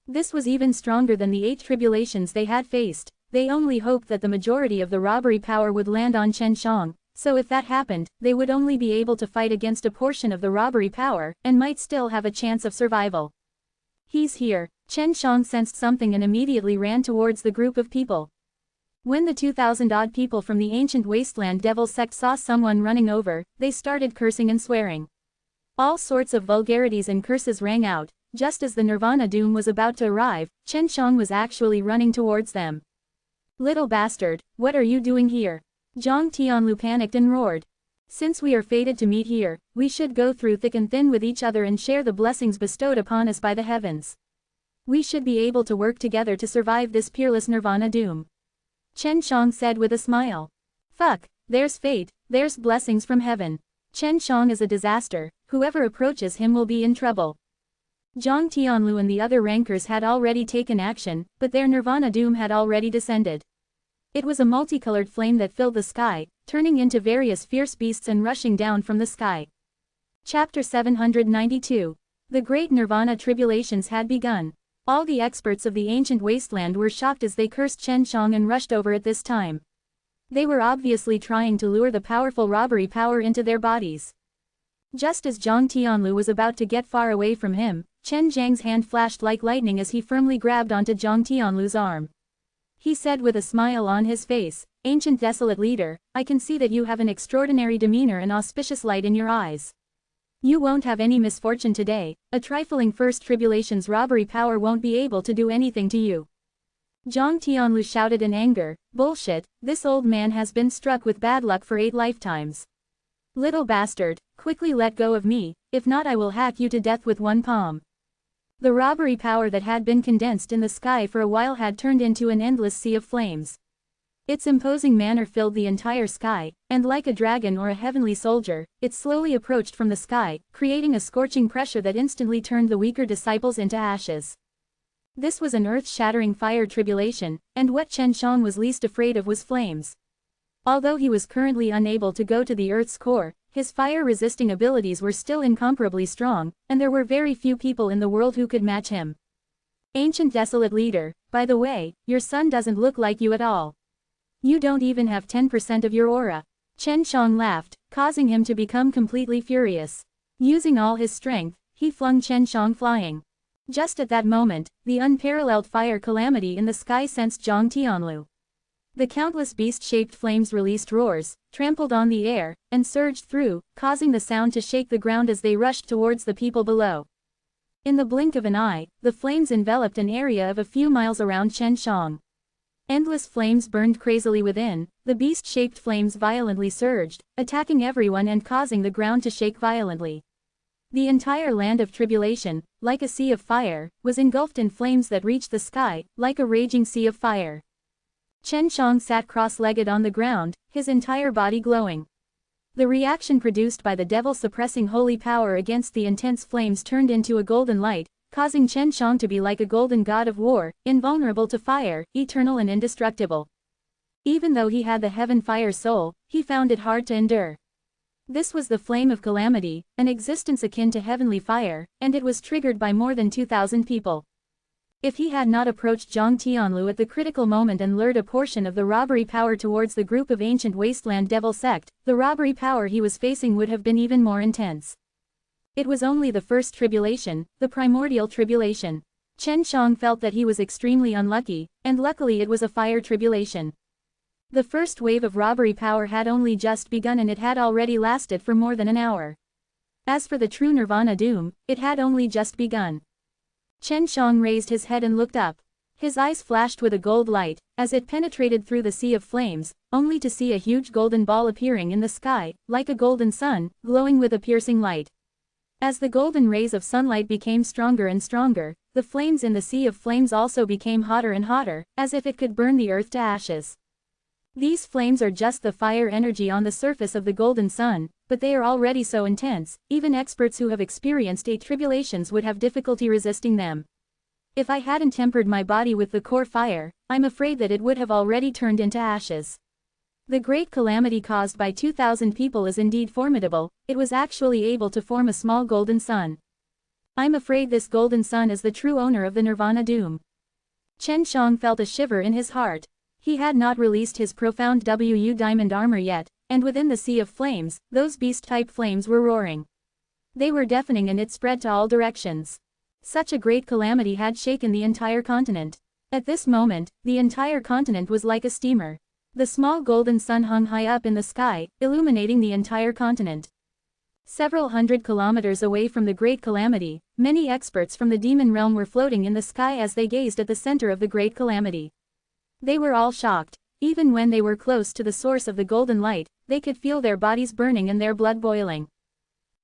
This was even stronger than the 8 tribulations they had faced. They only hoped that the majority of the robbery power would land on Chen Shang, so if that happened, they would only be able to fight against a portion of the robbery power, and might still have a chance of survival. He's here. Chen Shang sensed something and immediately ran towards the group of people. When the 2,000-odd people from the ancient wasteland devil sect saw someone running over, they started cursing and swearing. All sorts of vulgarities and curses rang out. Just as the nirvana doom was about to arrive, Chen Shang was actually running towards them. Little bastard, what are you doing here? Zhang Tianlu panicked and roared. Since we are fated to meet here, we should go through thick and thin with each other and share the blessings bestowed upon us by the heavens. We should be able to work together to survive this peerless nirvana doom. Chen Shang said with a smile. Fuck, there's fate, there's blessings from heaven. Chen Shang is a disaster, whoever approaches him will be in trouble. Zhang Tianlu and the other rankers had already taken action, but their nirvana doom had already descended. It was a multicolored flame that filled the sky, turning into various fierce beasts and rushing down from the sky. Chapter 792. The Great Nirvana Tribulations had begun. All the experts of the ancient wasteland were shocked as they cursed Chen Shang and rushed over at this time. They were obviously trying to lure the powerful robbery power into their bodies. Just as Zhang Tianlu was about to get far away from him, Chen Zhang's hand flashed like lightning as he firmly grabbed onto Zhang Tianlu's arm. He said with a smile on his face, Ancient Desolate Leader, I can see that you have an extraordinary demeanor and auspicious light in your eyes. You won't have any misfortune today. A trifling first tribulation's robbery power won't be able to do anything to you. Zhang Tianlu shouted in anger, bullshit, this old man has been struck with bad luck for 8 lifetimes. Little bastard, quickly let go of me, if not I will hack you to death with one palm. The robbery power that had been condensed in the sky for a while had turned into an endless sea of flames. Its imposing manner filled the entire sky, and like a dragon or a heavenly soldier, it slowly approached from the sky, creating a scorching pressure that instantly turned the weaker disciples into ashes. This was an earth-shattering fire tribulation, and what Chen Shang was least afraid of was flames. Although he was currently unable to go to the Earth's core, his fire-resisting abilities were still incomparably strong, and there were very few people in the world who could match him. Ancient Desolate Leader, by the way, your son doesn't look like you at all. You don't even have 10% of your aura. Chen Shang laughed, causing him to become completely furious. Using all his strength, he he flung Chen Shang flying. Just at that moment, the unparalleled fire calamity in the sky sensed Zhang Tianlu. The countless beast-shaped flames released roars, trampled on the air, and surged through, causing the sound to shake the ground as they rushed towards the people below. In the blink of an eye, the flames enveloped an area of a few miles around Chen Shang. Endless flames burned crazily within, the beast-shaped flames violently surged, attacking everyone and causing the ground to shake violently. The entire land of tribulation, like a sea of fire, was engulfed in flames that reached the sky, like a raging sea of fire. Chen Shang sat cross-legged on the ground, his entire body glowing. The reaction produced by the devil-suppressing holy power against the intense flames turned into a golden light, causing Chen Shang to be like a golden god of war, invulnerable to fire, eternal and indestructible. Even though he had the heaven fire soul, he found it hard to endure. This was the flame of calamity, an existence akin to heavenly fire, and it was triggered by more than 2,000 people. If he had not approached Zhang Tianlu at the critical moment and lured a portion of the robbery power towards the group of ancient wasteland devil sect, the robbery power he was facing would have been even more intense. It was only the first tribulation, the primordial tribulation. Chen Shang felt that he was extremely unlucky, and luckily it was a fire tribulation. The first wave of robbery power had only just begun and it had already lasted for more than an hour. As for the true Nirvana doom, it had only just begun. Chen Shang raised his head and looked up. His eyes flashed with a gold light, as it penetrated through the sea of flames, only to see a huge golden ball appearing in the sky, like a golden sun, glowing with a piercing light. As the golden rays of sunlight became stronger and stronger, the flames in the sea of flames also became hotter and hotter, as if it could burn the earth to ashes. These flames are just the fire energy on the surface of the golden sun, but they are already so intense, even experts who have experienced 8 tribulations would have difficulty resisting them. If I hadn't tempered my body with the core fire, I'm afraid that it would have already turned into ashes. The great calamity caused by 2,000 people is indeed formidable, it was actually able to form a small golden sun. I'm afraid this golden sun is the true owner of the Nirvana doom. Chen Shang felt a shiver in his heart. He had not released his profound WU diamond armor yet, and within the sea of flames, those beast-type flames were roaring. They were deafening and it spread to all directions. Such a great calamity had shaken the entire continent. At this moment, the entire continent was like a steamer. The small golden sun hung high up in the sky, illuminating the entire continent. Several hundred kilometers away from the great calamity, many experts from the demon realm were floating in the sky as they gazed at the center of the great calamity. They were all shocked. Even when they were close to the source of the golden light, they could feel their bodies burning and their blood boiling.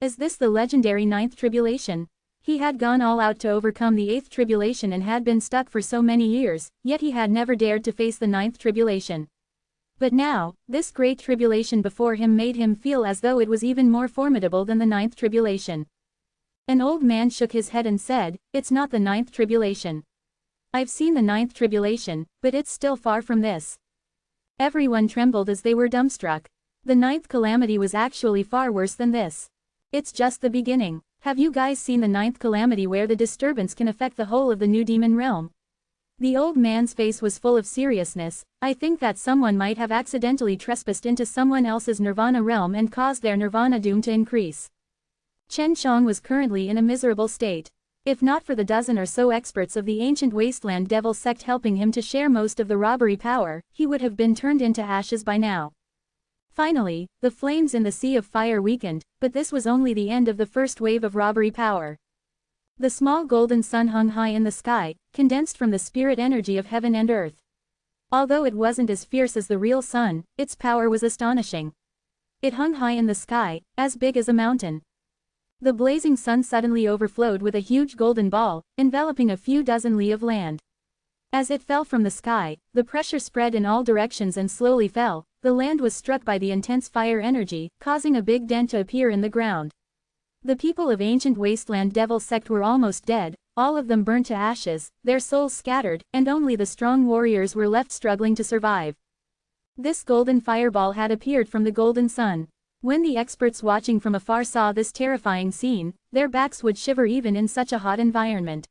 Is this the legendary 9th tribulation? He had gone all out to overcome the 8th tribulation and had been stuck for so many years, yet he had never dared to face the 9th tribulation. But now, this great tribulation before him made him feel as though it was even more formidable than the 9th tribulation. An old man shook his head and said, "It's not the 9th tribulation. I've seen the 9th tribulation, but it's still far from this." Everyone trembled as they were dumbstruck. The 9th calamity was actually far worse than this. It's just the beginning. Have you guys seen the 9th calamity where the disturbance can affect the whole of the new demon realm? The old man's face was full of seriousness. I think that someone might have accidentally trespassed into someone else's nirvana realm and caused their nirvana doom to increase. Chen Shang was currently in a miserable state. If not for the dozen or so experts of the ancient wasteland devil sect helping him to share most of the robbery power, he would have been turned into ashes by now. Finally, the flames in the sea of fire weakened, but this was only the end of the first wave of robbery power. The small golden sun hung high in the sky, condensed from the spirit energy of heaven and earth. Although it wasn't as fierce as the real sun, its power was astonishing. It hung high in the sky, as big as a mountain. The blazing sun suddenly overflowed with a huge golden ball, enveloping a few dozen li of land. As it fell from the sky, the pressure spread in all directions and slowly fell. The land was struck by the intense fire energy, causing a big dent to appear in the ground. The people of ancient wasteland devil sect were almost dead, all of them burnt to ashes, their souls scattered, and only the strong warriors were left struggling to survive. This golden fireball had appeared from the golden sun. When the experts watching from afar saw this terrifying scene, their backs would shiver even in such a hot environment.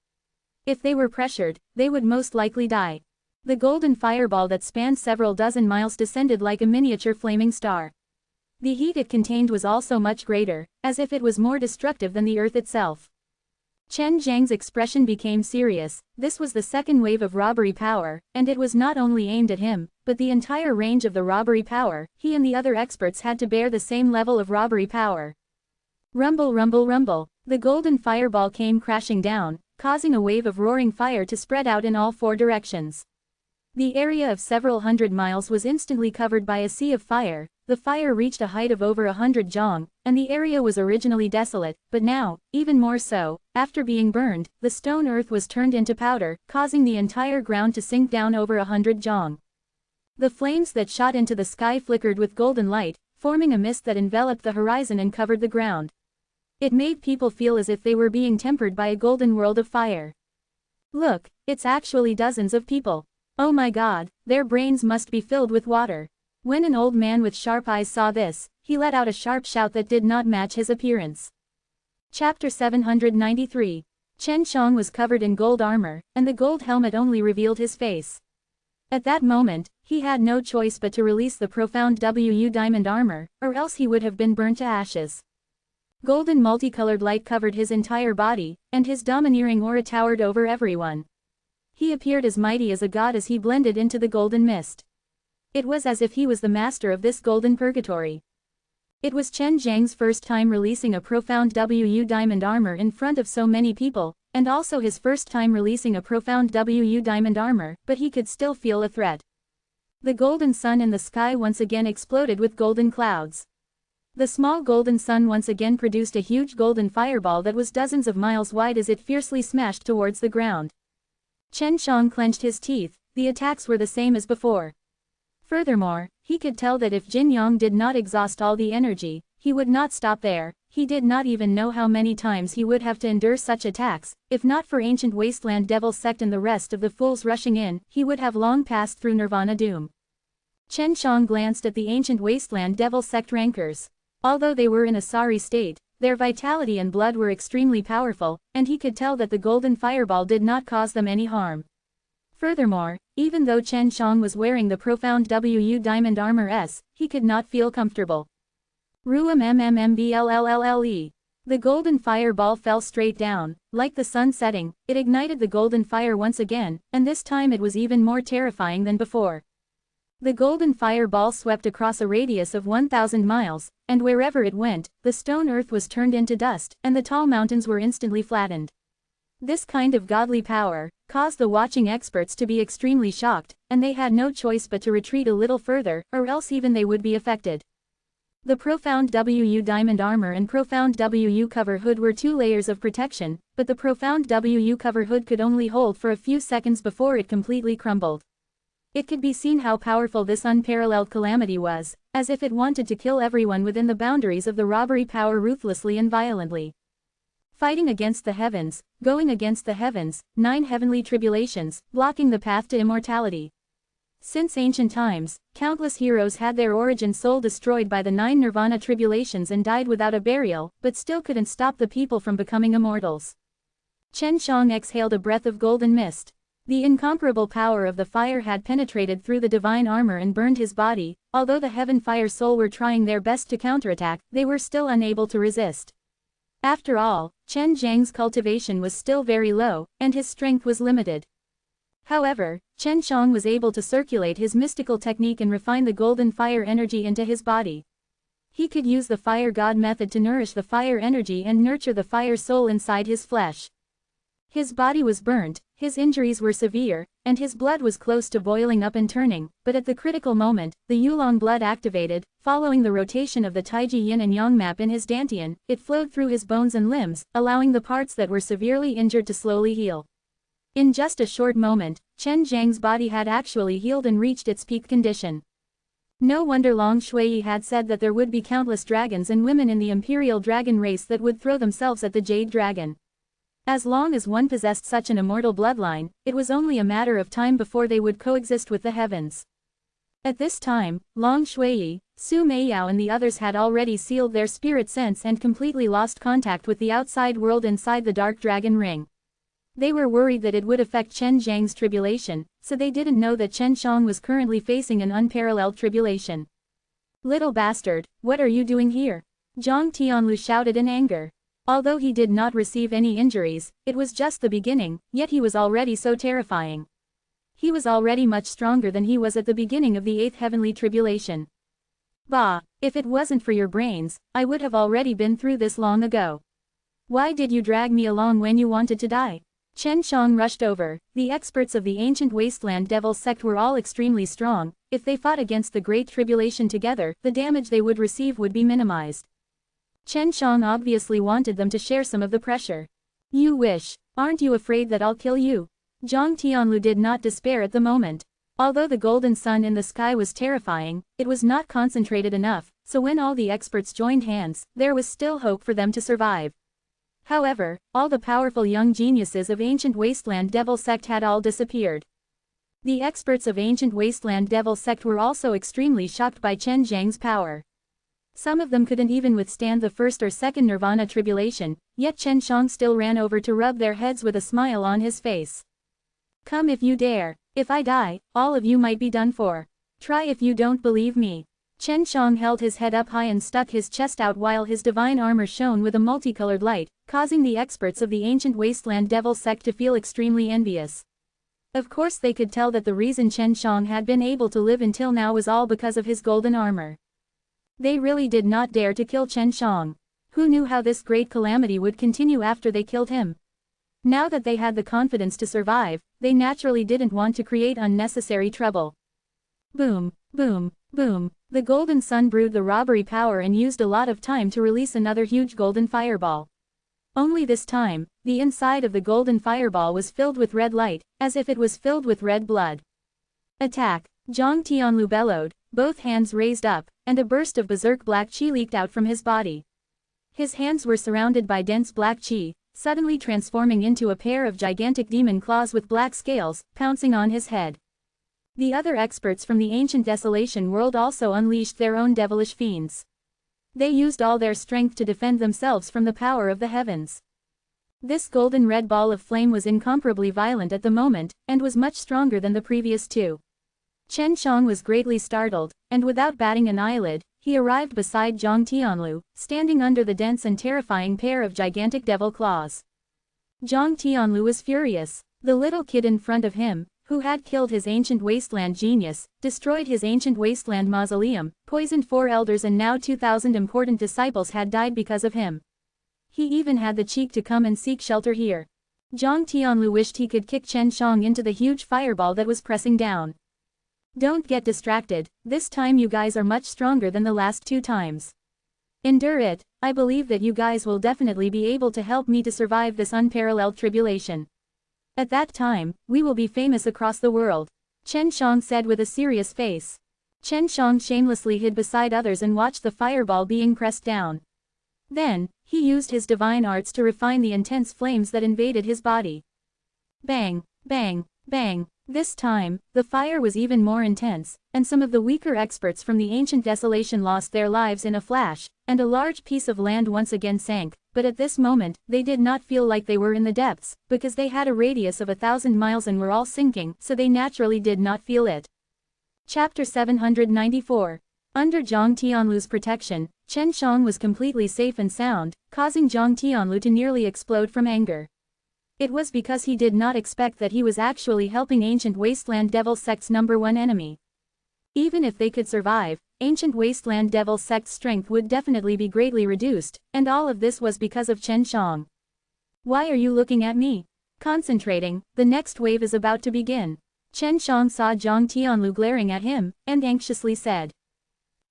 If they were pressured, they would most likely die. The golden fireball that spanned several dozen miles descended like a miniature flaming star. The heat it contained was also much greater, as if it was more destructive than the earth itself. Chen Zhang's expression became serious. This was the second wave of robbery power, and it was not only aimed at him, but the entire range of the robbery power. He and the other experts had to bear the same level of robbery power. Rumble, rumble, rumble. The golden fireball came crashing down, causing a wave of roaring fire to spread out in all four directions. The area of several hundred miles was instantly covered by a sea of fire. The fire reached a height of over 100 zhang, and the area was originally desolate, but now, even more so, after being burned, the stone earth was turned into powder, causing the entire ground to sink down over 100 zhang. The flames that shot into the sky flickered with golden light, forming a mist that enveloped the horizon and covered the ground. It made people feel as if they were being tempered by a golden world of fire. Look, it's actually dozens of people. Oh my god, their brains must be filled with water. When an old man with sharp eyes saw this, he let out a sharp shout that did not match his appearance. Chapter 793. Chen Shang was covered in gold armor, and the gold helmet only revealed his face. At that moment, he had no choice but to release the profound Wu diamond armor, or else he would have been burnt to ashes. Golden multicolored light covered his entire body, and his domineering aura towered over everyone. He appeared as mighty as a god as he blended into the golden mist. It was as if he was the master of this golden purgatory. It was Chen Zhang's first time releasing a profound Wu diamond armor in front of so many people, and also his first time releasing a profound Wu diamond armor, but he could still feel a threat. The golden sun in the sky once again exploded with golden clouds. The small golden sun once again produced a huge golden fireball that was dozens of miles wide as it fiercely smashed towards the ground. Chen Shang clenched his teeth. The attacks were the same as before. Furthermore, he could tell that if Jin Yang did not exhaust all the energy, he would not stop there. He did not even know how many times he would have to endure such attacks. If not for ancient wasteland devil sect and the rest of the fools rushing in, he would have long passed through nirvana doom. Chen Shang glanced at the ancient wasteland devil sect rankers. Although they were in a sorry state, their vitality and blood were extremely powerful, and he could tell that the golden fireball did not cause them any harm. Furthermore, even though Chen Shang was wearing the profound Wu diamond armor he could not feel comfortable. Ruam mmmblle. The golden fireball fell straight down. Like the sun setting, it ignited the golden fire once again, and this time it was even more terrifying than before. The golden fireball swept across a radius of 1,000 miles, and wherever it went, the stone earth was turned into dust, and the tall mountains were instantly flattened. This kind of godly power caused the watching experts to be extremely shocked, and they had no choice but to retreat a little further, or else even they would be affected. The profound Wu diamond armor and profound Wu cover hood were two layers of protection, but the profound Wu cover hood could only hold for a few seconds before it completely crumbled. It could be seen how powerful this unparalleled calamity was, as if it wanted to kill everyone within the boundaries of the robbery power ruthlessly and violently. Fighting against the heavens, going against the heavens, 9 heavenly tribulations, blocking the path to immortality. Since ancient times, countless heroes had their origin soul destroyed by the 9 nirvana tribulations and died without a burial, but still couldn't stop the people from becoming immortals. Chen Shang exhaled a breath of golden mist. The incomparable power of the fire had penetrated through the divine armor and burned his body. Although the heaven fire soul were trying their best to counterattack, they were still unable to resist. After all, Chen Zhang's cultivation was still very low, and his strength was limited. However, Chen Shang was able to circulate his mystical technique and refine the golden fire energy into his body. He could use the fire god method to nourish the fire energy and nurture the fire soul inside his flesh. His body was burnt, his injuries were severe, and his blood was close to boiling up and turning, but at the critical moment, the Yulong blood activated. Following the rotation of the Taiji yin and yang map in his dantian, it flowed through his bones and limbs, allowing the parts that were severely injured to slowly heal. In just a short moment, Chen Zhang's body had actually healed and reached its peak condition. No wonder Long Shui had said that there would be countless dragons and women in the imperial dragon race that would throw themselves at the jade dragon. As long as one possessed such an immortal bloodline, it was only a matter of time before they would coexist with the heavens. At this time, Long Shui, Su Meiyao and the others had already sealed their spirit sense and completely lost contact with the outside world inside the dark dragon ring. They were worried that it would affect Chen Zhang's tribulation, so they didn't know that Chen Shang was currently facing an unparalleled tribulation. "Little bastard, what are you doing here?" Zhang Tianlu shouted in anger. Although he did not receive any injuries, it was just the beginning, yet he was already so terrifying. He was already much stronger than he was at the beginning of the 8th heavenly tribulation. Bah, if it wasn't for your brains, I would have already been through this long ago. Why did you drag me along when you wanted to die? Chen Shang rushed over. The experts of the ancient wasteland devil sect were all extremely strong. If they fought against the Great Tribulation together, the damage they would receive would be minimized. Chen Shang obviously wanted them to share some of the pressure. You wish. Aren't you afraid that I'll kill you? Zhang Tianlu did not despair at the moment. Although the golden sun in the sky was terrifying, it was not concentrated enough, so when all the experts joined hands, there was still hope for them to survive. However, all the powerful young geniuses of Ancient Wasteland Devil Sect had all disappeared. The experts of Ancient Wasteland Devil Sect were also extremely shocked by Chen Zhang's power. Some of them couldn't even withstand the first or second Nirvana tribulation, yet Chen Shang still ran over to rub their heads with a smile on his face. Come if you dare. If I die, all of you might be done for. Try if you don't believe me. Chen Shang held his head up high and stuck his chest out while his divine armor shone with a multicolored light, causing the experts of the Ancient Wasteland Devil Sect to feel extremely envious. Of course they could tell that the reason Chen Shang had been able to live until now was all because of his golden armor. They really did not dare to kill Chen Shang. Who knew how this great calamity would continue after they killed him? Now that they had the confidence to survive, they naturally didn't want to create unnecessary trouble. Boom, boom, boom. The golden sun brewed the robbery power and used a lot of time to release another huge golden fireball. Only this time, the inside of the golden fireball was filled with red light, as if it was filled with red blood. Attack! Zhang Tianlu bellowed, both hands raised up, and a burst of berserk black qi leaked out from his body. His hands were surrounded by dense black qi, suddenly transforming into a pair of gigantic demon claws with black scales, pouncing on his head. The other experts from the ancient desolation world also unleashed their own devilish fiends. They used all their strength to defend themselves from the power of the heavens. This golden red ball of flame was incomparably violent at the moment, and was much stronger than the previous two. Chen Shang was greatly startled, and without batting an eyelid, he arrived beside Zhang Tianlu, standing under the dense and terrifying pair of gigantic devil claws. Zhang Tianlu was furious. The little kid in front of him, who had killed his ancient wasteland genius, destroyed his ancient wasteland mausoleum, poisoned 4 elders, and now 2,000 important disciples had died because of him. He even had the cheek to come and seek shelter here. Zhang Tianlu wished he could kick Chen Shang into the huge fireball that was pressing down. Don't get distracted, this time you guys are much stronger than the last 2 times. Endure it. I believe that you guys will definitely be able to help me to survive this unparalleled tribulation. At that time, we will be famous across the world, Chen Shang said with a serious face. Chen Shang shamelessly hid beside others and watched the fireball being pressed down. Then, he used his divine arts to refine the intense flames that invaded his body. Bang, bang, bang. This time, the fire was even more intense, and some of the weaker experts from the ancient desolation lost their lives in a flash, and a large piece of land once again sank, but at this moment, they did not feel like they were in the depths, because they had a radius of 1,000 miles and were all sinking, so they naturally did not feel it. Chapter 794. Under Zhang Tianlu's protection, Chen Shang was completely safe and sound, causing Zhang Tianlu to nearly explode from anger. It was because he did not expect that he was actually helping Ancient Wasteland Devil Sect's #1 enemy. Even if they could survive, Ancient Wasteland Devil Sect's strength would definitely be greatly reduced, and all of this was because of Chen Shang. Why are you looking at me? Concentrating, the next wave is about to begin. Chen Shang saw Zhang Tianlu glaring at him, and anxiously said.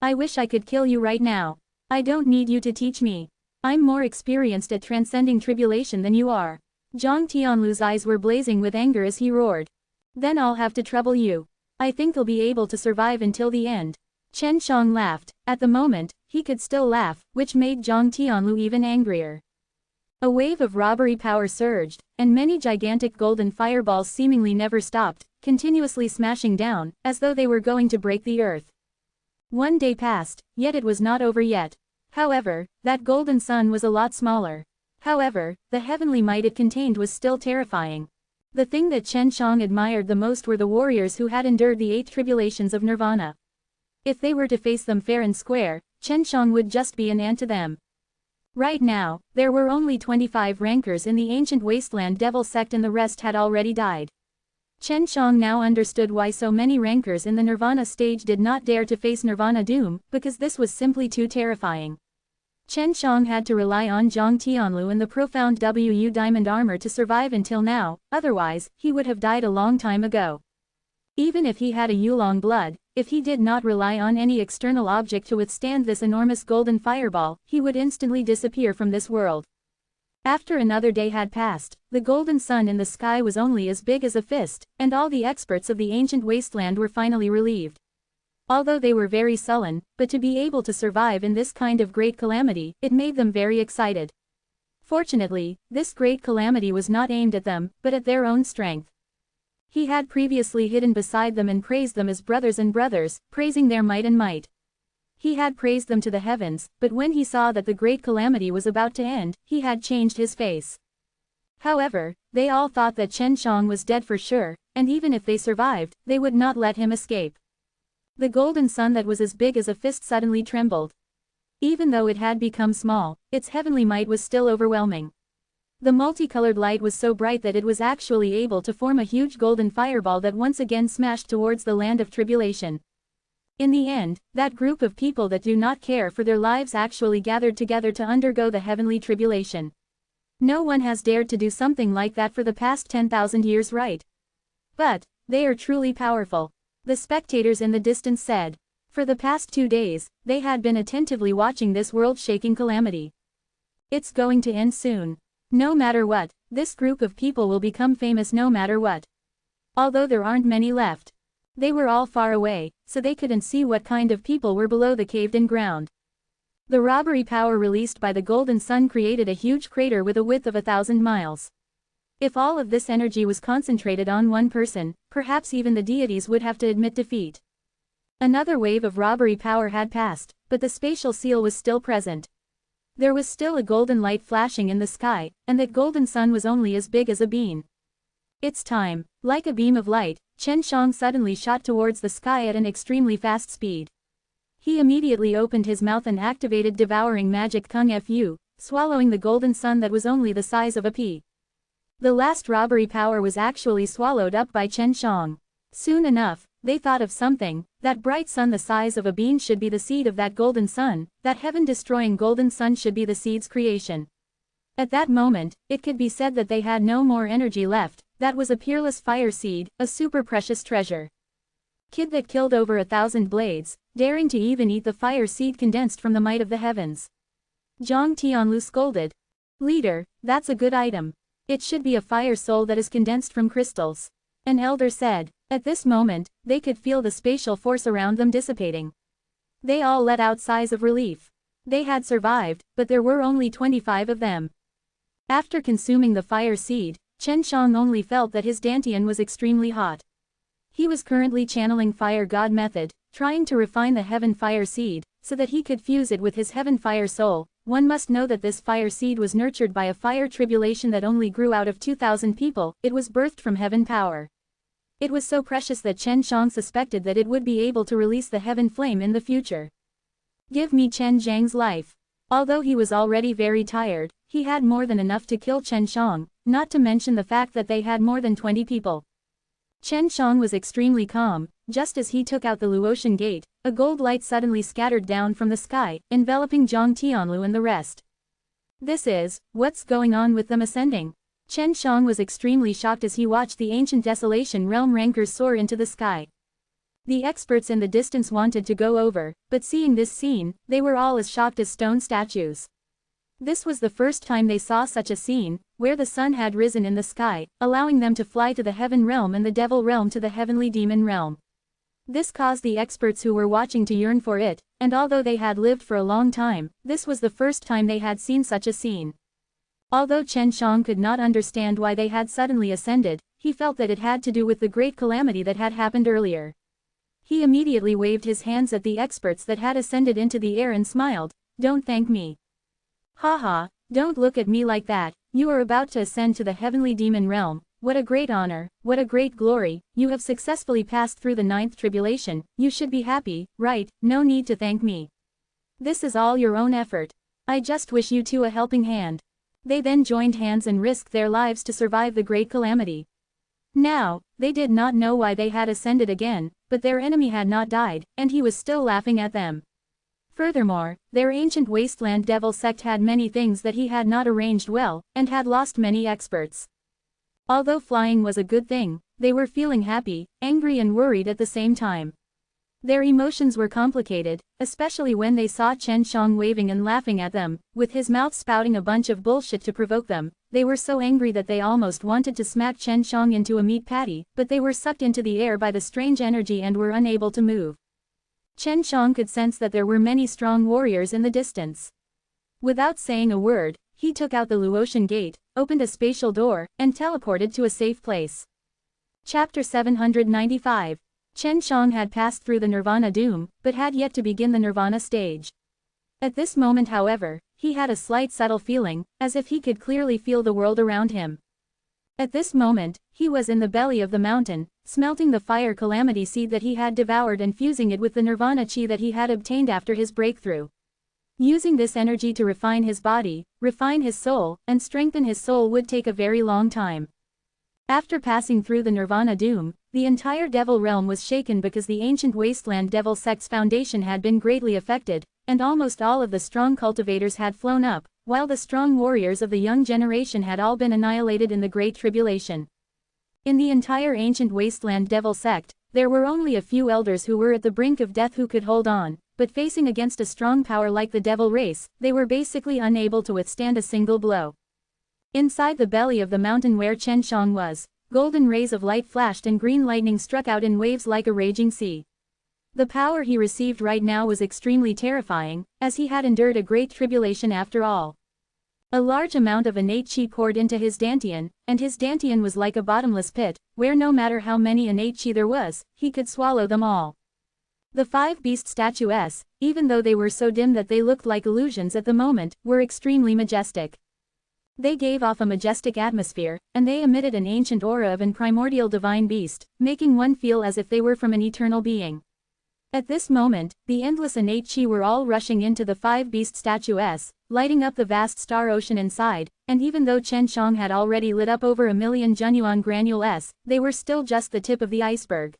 I wish I could kill you right now. I don't need you to teach me. I'm more experienced at transcending tribulation than you are. Zhang Tianlu's eyes were blazing with anger as he roared. Then I'll have to trouble you. I think I'll be able to survive until the end. Chen Shang laughed. At the moment, he could still laugh, which made Zhang Tianlu even angrier. A wave of robbery power surged, and many gigantic golden fireballs seemingly never stopped, continuously smashing down, as though they were going to break the earth. One day passed, yet it was not over yet. However, that golden sun was a lot smaller. However, the heavenly might it contained was still terrifying. The thing that Chen Shang admired the most were the warriors who had endured the 8 tribulations of Nirvana. If they were to face them fair and square, Chen Shang would just be an ant to them. Right now, there were only 25 rankers in the ancient wasteland devil sect and the rest had already died. Chen Shang now understood why so many rankers in the Nirvana stage did not dare to face Nirvana doom, because this was simply too terrifying. Chen Shang had to rely on Zhang Tianlu and the profound Wu diamond armor to survive until now, otherwise, he would have died a long time ago. Even if he had a Yulong blood, if he did not rely on any external object to withstand this enormous golden fireball, he would instantly disappear from this world. After another day had passed, the golden sun in the sky was only as big as a fist, and all the experts of the ancient wasteland were finally relieved. Although they were very sullen, but to be able to survive in this kind of great calamity, it made them very excited. Fortunately, this great calamity was not aimed at them, but at their own strength. He had previously hidden beside them and praised them as brothers and brothers, praising their might and might. He had praised them to the heavens, but when he saw that the great calamity was about to end, he had changed his face. However, they all thought that Chen Shang was dead for sure, and even if they survived, they would not let him escape. The golden sun that was as big as a fist suddenly trembled. Even though it had become small, its heavenly might was still overwhelming. The multicolored light was so bright that it was actually able to form a huge golden fireball that once again smashed towards the land of tribulation. In the end, that group of people that do not care for their lives actually gathered together to undergo the heavenly tribulation. No one has dared to do something like that for the past 10,000 years, right? But, they are truly powerful. The spectators in the distance said. For the past 2 days, they had been attentively watching this world-shaking calamity. It's going to end soon. No matter what, this group of people will become famous no matter what. Although there aren't many left. They were all far away, so they couldn't see what kind of people were below the caved-in ground. The robbery power released by the golden sun created a huge crater with a width of 1,000 miles. If all of this energy was concentrated on one person, perhaps even the deities would have to admit defeat. Another wave of robbery power had passed, but the spatial seal was still present. There was still a golden light flashing in the sky, and that golden sun was only as big as a bean. It's time. Like a beam of light, Chen Shang suddenly shot towards the sky at an extremely fast speed. He immediately opened his mouth and activated devouring magic Kung Fu, swallowing the golden sun that was only the size of a pea. The last robbery power was actually swallowed up by Chen Shang. Soon enough, they thought of something. That bright sun the size of a bean should be the seed of that golden sun, that heaven-destroying golden sun should be the seed's creation. At that moment, it could be said that they had no more energy left. That was a peerless fire seed, a super precious treasure. Kid that killed over 1,000 blades, daring to even eat the fire seed condensed from the might of the heavens. Zhang Tianlu scolded. Leader, that's a good item. It should be a fire soul that is condensed from crystals. An elder said. At this moment, they could feel the spatial force around them dissipating. They all let out sighs of relief. They had survived, but there were only 25 of them. After consuming the fire seed, Chen Shang only felt that his dantian was extremely hot. He was currently channeling Fire God method, trying to refine the heaven fire seed, so that he could fuse it with his heaven fire soul. One must know that this fire seed was nurtured by a fire tribulation that only grew out of 2,000 people, it was birthed from heaven power. It was so precious that Chen Shang suspected that it would be able to release the heaven flame in the future. Give me Chen Zhang's life. Although he was already very tired, he had more than enough to kill Chen Shang, not to mention the fact that they had more than 20 people. Chen Shang was extremely calm. Just as he took out the Luotian gate, a gold light suddenly scattered down from the sky, enveloping Zhang Tianlu and the rest. What's going on with them ascending? Chen Shang was extremely shocked as he watched the ancient desolation realm rankers soar into the sky. The experts in the distance wanted to go over, but seeing this scene, they were all as shocked as stone statues. This was the first time they saw such a scene, where the sun had risen in the sky, allowing them to fly to the heaven realm and the devil realm to the heavenly demon realm. This caused the experts who were watching to yearn for it, and although they had lived for a long time, this was the first time they had seen such a scene. Although Chen Shang could not understand why they had suddenly ascended, he felt that it had to do with the great calamity that had happened earlier. He immediately waved his hands at the experts that had ascended into the air and smiled. Don't thank me. Haha, don't look at me like that. You are about to ascend to the heavenly demon realm. What a great honor, what a great glory. You have successfully passed through the 9th tribulation. You should be happy, right? No need to thank me. This is all your own effort. I just wish you two a helping hand. They then joined hands and risked their lives to survive the great calamity. Now, they did not know why they had ascended again, but their enemy had not died, and he was still laughing at them. Furthermore, their ancient wasteland devil sect had many things that he had not arranged well, and had lost many experts. Although flying was a good thing, they were feeling happy, angry and worried at the same time. Their emotions were complicated, especially when they saw Chen Shang waving and laughing at them, with his mouth spouting a bunch of bullshit to provoke them. They were so angry that they almost wanted to smack Chen Shang into a meat patty, but they were sucked into the air by the strange energy and were unable to move. Chen Shang could sense that there were many strong warriors in the distance. Without saying a word, he took out the Luotian gate, opened a spatial door, and teleported to a safe place. Chapter 795. Chen Shang had passed through the Nirvana doom, but had yet to begin the Nirvana stage. At this moment, however, he had a slight subtle feeling, as if he could clearly feel the world around him. At this moment, he was in the belly of the mountain, smelting the fire calamity seed that he had devoured and fusing it with the Nirvana chi that he had obtained after his breakthrough. Using this energy to refine his body, refine his soul, and strengthen his soul would take a very long time. After passing through the Nirvana doom, the entire devil realm was shaken because the ancient wasteland devil sect's foundation had been greatly affected, and almost all of the strong cultivators had flown up, while the strong warriors of the young generation had all been annihilated in the Great Tribulation. In the entire ancient wasteland devil sect, there were only a few elders who were at the brink of death who could hold on, but facing against a strong power like the devil race, they were basically unable to withstand a single blow. Inside the belly of the mountain where Chen Shang was, golden rays of light flashed and green lightning struck out in waves like a raging sea. The power he received right now was extremely terrifying, as he had endured a great tribulation after all. A large amount of innate chi poured into his dantian, and his dantian was like a bottomless pit, where no matter how many innate chi there was, he could swallow them all. The 5 beast statues, even though they were so dim that they looked like illusions at the moment, were extremely majestic. They gave off a majestic atmosphere, and they emitted an ancient aura of an primordial divine beast, making one feel as if they were from an eternal being. At this moment, the endless innate chi were all rushing into the 5 beast statues, lighting up the vast star ocean inside, and even though Chen Shang had already lit up over 1,000,000 genuine granules, they were still just the tip of the iceberg.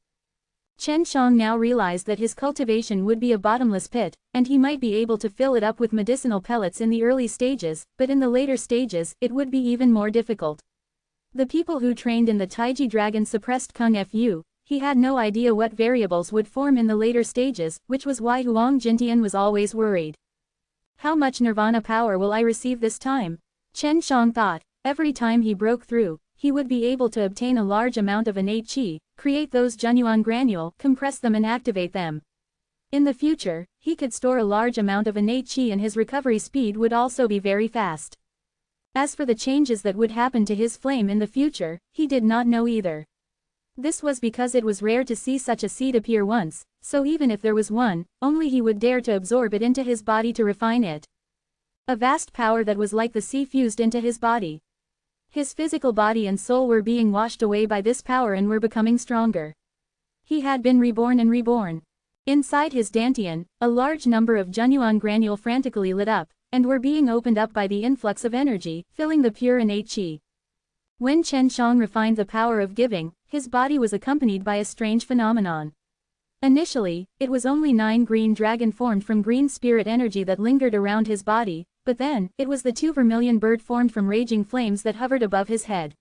Chen Shang now realized that his cultivation would be a bottomless pit, and he might be able to fill it up with medicinal pellets in the early stages, but in the later stages, it would be even more difficult. The people who trained in the Taiji Dragon suppressed Kung Fu. He had no idea what variables would form in the later stages, which was why Huang Jintian was always worried. How much Nirvana power will I receive this time? Chen Shang thought. Every time he broke through, he would be able to obtain a large amount of innate chi, create those genuine granule, compress them and activate them. In the future, he could store a large amount of innate chi and his recovery speed would also be very fast. As for the changes that would happen to his flame in the future, he did not know either. This was because it was rare to see such a seed appear once, so even if there was one, only he would dare to absorb it into his body to refine it. A vast power that was like the sea fused into his body. His physical body and soul were being washed away by this power and were becoming stronger. He had been reborn and reborn. Inside his dantian, a large number of genuine granule frantically lit up, and were being opened up by the influx of energy, filling the pure innate chi. When Chen Shang refined the power of giving, his body was accompanied by a strange phenomenon. Initially, it was only 9 green dragon formed from green spirit energy that lingered around his body, but then, it was the 2 vermilion bird formed from raging flames that hovered above his head.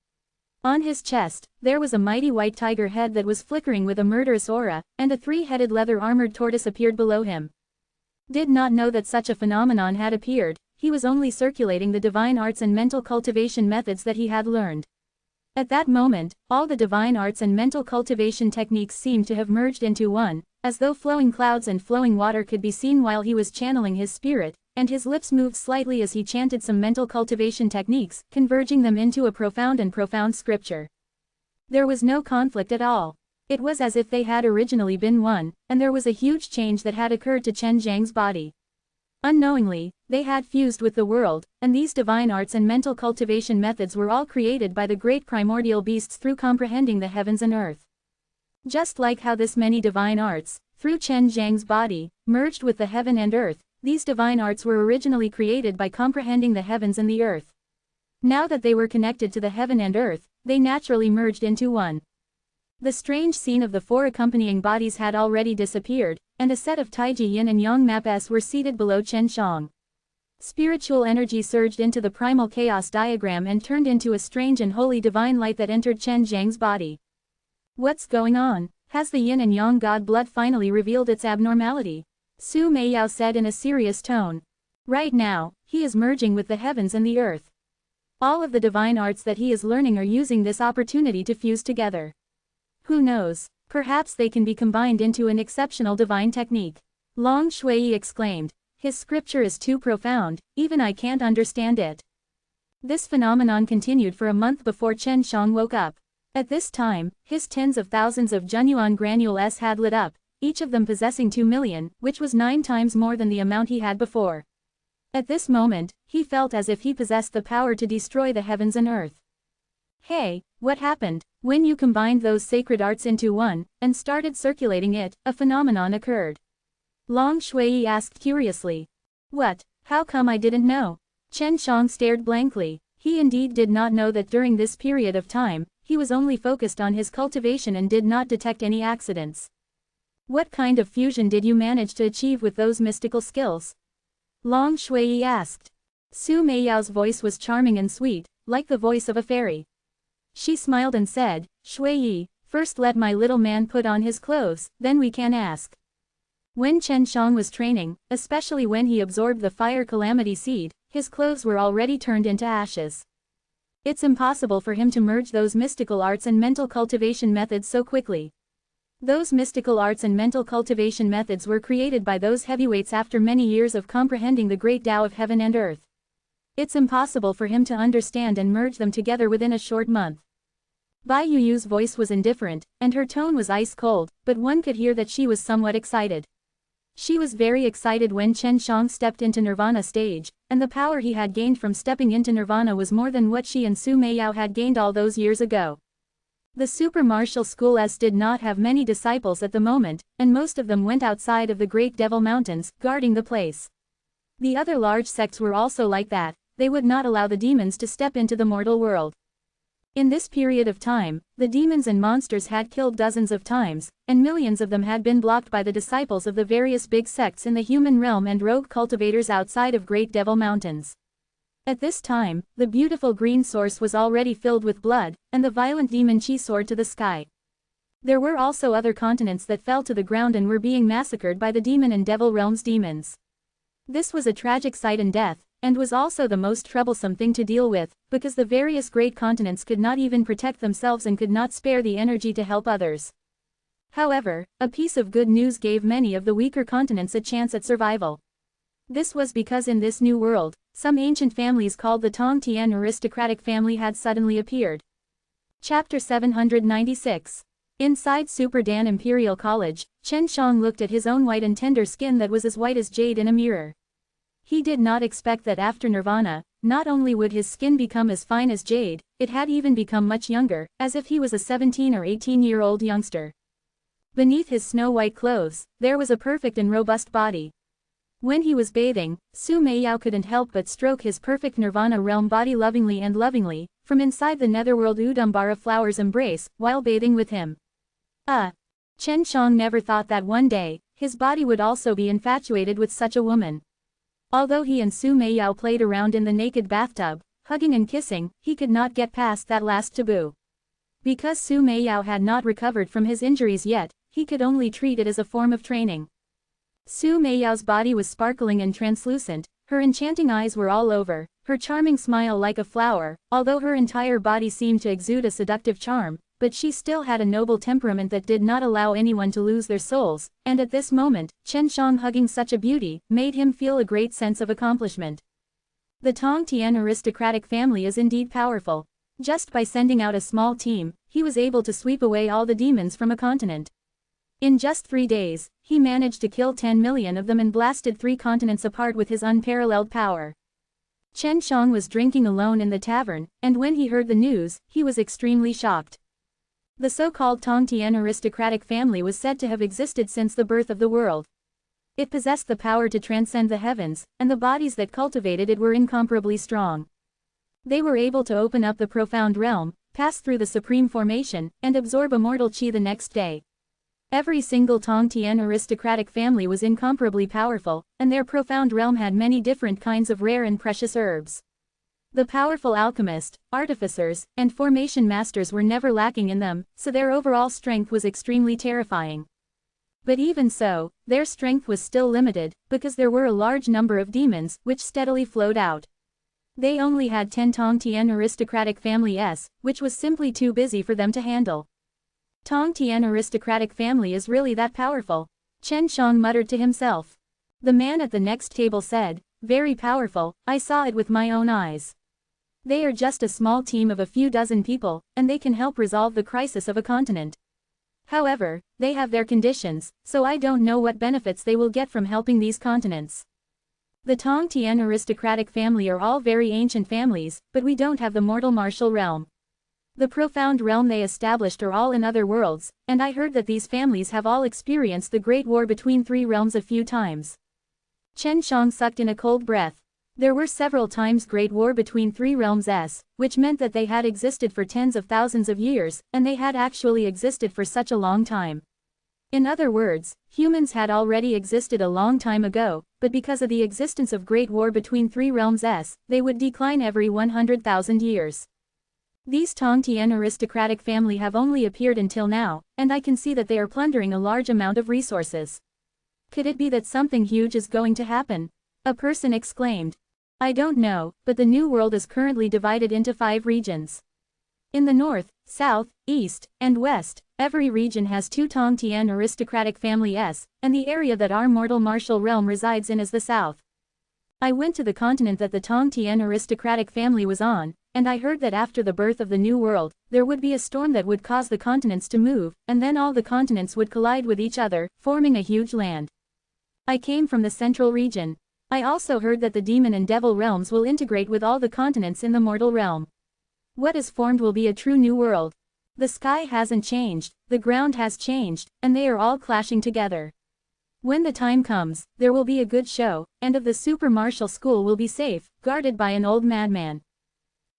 On his chest, there was a mighty white tiger head that was flickering with a murderous aura, and a 3-headed leather-armored tortoise appeared below him. Did not know that such a phenomenon had appeared, he was only circulating the divine arts and mental cultivation methods that he had learned. At that moment, all the divine arts and mental cultivation techniques seemed to have merged into one, as though flowing clouds and flowing water could be seen while he was channeling his spirit, and his lips moved slightly as he chanted some mental cultivation techniques, converging them into a profound scripture. There was no conflict at all. It was as if they had originally been one, and there was a huge change that had occurred to Chen Zhang's body. Unknowingly, they had fused with the world, and these divine arts and mental cultivation methods were all created by the great primordial beasts through comprehending the heavens and earth. Just like how this many divine arts, through Chen Zhang's body, merged with the heaven and earth, These divine arts were originally created by comprehending the heavens and the earth. Now that they were connected to the heaven and earth, they naturally merged into one. The strange scene of the four accompanying bodies had already disappeared, and a set of Taiji Yin and Yang maps were seated below Chen Shang. Spiritual energy surged into the primal chaos diagram and turned into a strange and holy divine light that entered Chen Zhang's body. What's going on? Has the Yin and Yang god blood finally revealed its abnormality? Su Meiyao said in a serious tone. Right now, he is merging with the heavens and the earth. All of the divine arts that he is learning are using this opportunity to fuse together. Who knows, perhaps they can be combined into an exceptional divine technique. Long Shui exclaimed. His scripture is too profound, even I can't understand it. This phenomenon continued for a month before Chen Shang woke up. At this time, his tens of thousands of Junyuan granules had lit up, each of them possessing 2 million, which was 9 times more than the amount he had before. At this moment, he felt as if he possessed the power to destroy the heavens and earth. Hey, what happened? When you combined those sacred arts into one, and started circulating it, a phenomenon occurred. Long Shui asked curiously. What? How come I didn't know? Chen Shang stared blankly. He indeed did not know that during this period of time, he was only focused on his cultivation and did not detect any accidents. What kind of fusion did you manage to achieve with those mystical skills? Long Shui asked. Su Meiyao's voice was charming and sweet, like the voice of a fairy. She smiled and said, Shui, first let my little man put on his clothes, then we can ask. When Chen Shang was training, especially when he absorbed the fire calamity seed, his clothes were already turned into ashes. It's impossible for him to merge those mystical arts and mental cultivation methods so quickly. Those mystical arts and mental cultivation methods were created by those heavyweights after many years of comprehending the great Tao of heaven and earth. It's impossible for him to understand and merge them together within a short month. Bai Yuyu's voice was indifferent, and her tone was ice cold, but one could hear that she was somewhat excited. She was very excited when Chen Shang stepped into Nirvana stage, and the power he had gained from stepping into Nirvana was more than what she and Su Meiyao had gained all those years ago. The super martial school did not have many disciples at the moment, and most of them went outside of the Great Devil Mountains, guarding the place. The other large sects were also like that, they would not allow the demons to step into the mortal world. In this period of time, the demons and monsters had killed dozens of times, and millions of them had been blocked by the disciples of the various big sects in the human realm and rogue cultivators outside of Great Devil Mountains. At this time, the beautiful green source was already filled with blood, and the violent demon chi soared to the sky. There were also other continents that fell to the ground and were being massacred by the demon and devil realms demons. This was a tragic sight and death, and was also the most troublesome thing to deal with, because the various great continents could not even protect themselves and could not spare the energy to help others. However, a piece of good news gave many of the weaker continents a chance at survival. This was because in this new world, some ancient families called the Tong Tian aristocratic family had suddenly appeared. Chapter 796. Inside Super Dan Imperial College, Chen Shang looked at his own white and tender skin that was as white as jade in a mirror. He did not expect that after Nirvana, not only would his skin become as fine as jade, it had even become much younger, as if he was a 17 or 18-year-old youngster. Beneath his snow-white clothes, there was a perfect and robust body. When he was bathing, Su Meiyao couldn't help but stroke his perfect Nirvana realm body lovingly, from inside the netherworld Udambara flower's embrace, while bathing with him. Chen Shang never thought that one day, his body would also be infatuated with such a woman. Although he and Su Meiyao played around in the naked bathtub, hugging and kissing, he could not get past that last taboo. Because Su Meiyao had not recovered from his injuries yet, he could only treat it as a form of training. Su Meiyao's body was sparkling and translucent, her enchanting eyes were all over, her charming smile like a flower, although her entire body seemed to exude a seductive charm, but she still had a noble temperament that did not allow anyone to lose their souls, and at this moment, Chen Shang hugging such a beauty, made him feel a great sense of accomplishment. The Tong Tian aristocratic family is indeed powerful. Just by sending out a small team, he was able to sweep away all the demons from a continent. In just 3 days, he managed to kill 10 million of them and blasted 3 continents apart with his unparalleled power. Chen Shang was drinking alone in the tavern, and when he heard the news, he was extremely shocked. The so-called Tong Tian aristocratic family was said to have existed since the birth of the world. It possessed the power to transcend the heavens, and the bodies that cultivated it were incomparably strong. They were able to open up the profound realm, pass through the supreme formation, and absorb immortal chi the next day. Every single Tongtian aristocratic family was incomparably powerful, and their profound realm had many different kinds of rare and precious herbs. The powerful alchemists, artificers, and formation masters were never lacking in them, so their overall strength was extremely terrifying. But even so, their strength was still limited, because there were a large number of demons, which steadily flowed out. They only had 10 Tongtian aristocratic families, which was simply too busy for them to handle. Tongtian aristocratic family is really that powerful, Chen Shang muttered to himself. The man at the next table said, very powerful, I saw it with my own eyes. They are just a small team of a few dozen people, and they can help resolve the crisis of a continent. However, they have their conditions, so I don't know what benefits they will get from helping these continents. The Tongtian aristocratic family are all very ancient families, but we don't have the mortal martial realm. The profound realm they established are all in other worlds, and I heard that these families have all experienced the great war between 3 realms a few times. Chen Shang sucked in a cold breath. There were several times great war between 3 realms, which meant that they had existed for tens of thousands of years, and they had actually existed for such a long time. In other words, humans had already existed a long time ago, but because of the existence of great war between 3 realms, they would decline every 100,000 years. These Tongtian aristocratic family have only appeared until now, and I can see that they are plundering a large amount of resources. Could it be that something huge is going to happen? A person exclaimed. I don't know, but the new world is currently divided into 5 regions. In the north, south, east, and west, every region has 2 Tongtian aristocratic families, and the area that our mortal martial realm resides in is the south. I went to the continent that the Tongtian aristocratic family was on, and I heard that after the birth of the new world, there would be a storm that would cause the continents to move, and then all the continents would collide with each other, forming a huge land. I came from the central region. I also heard that the demon and devil realms will integrate with all the continents in the mortal realm. What is formed will be a true new world. The sky hasn't changed, the ground has changed, and they are all clashing together. When the time comes, there will be a good show, and of the super martial school will be safe, guarded by an old madman.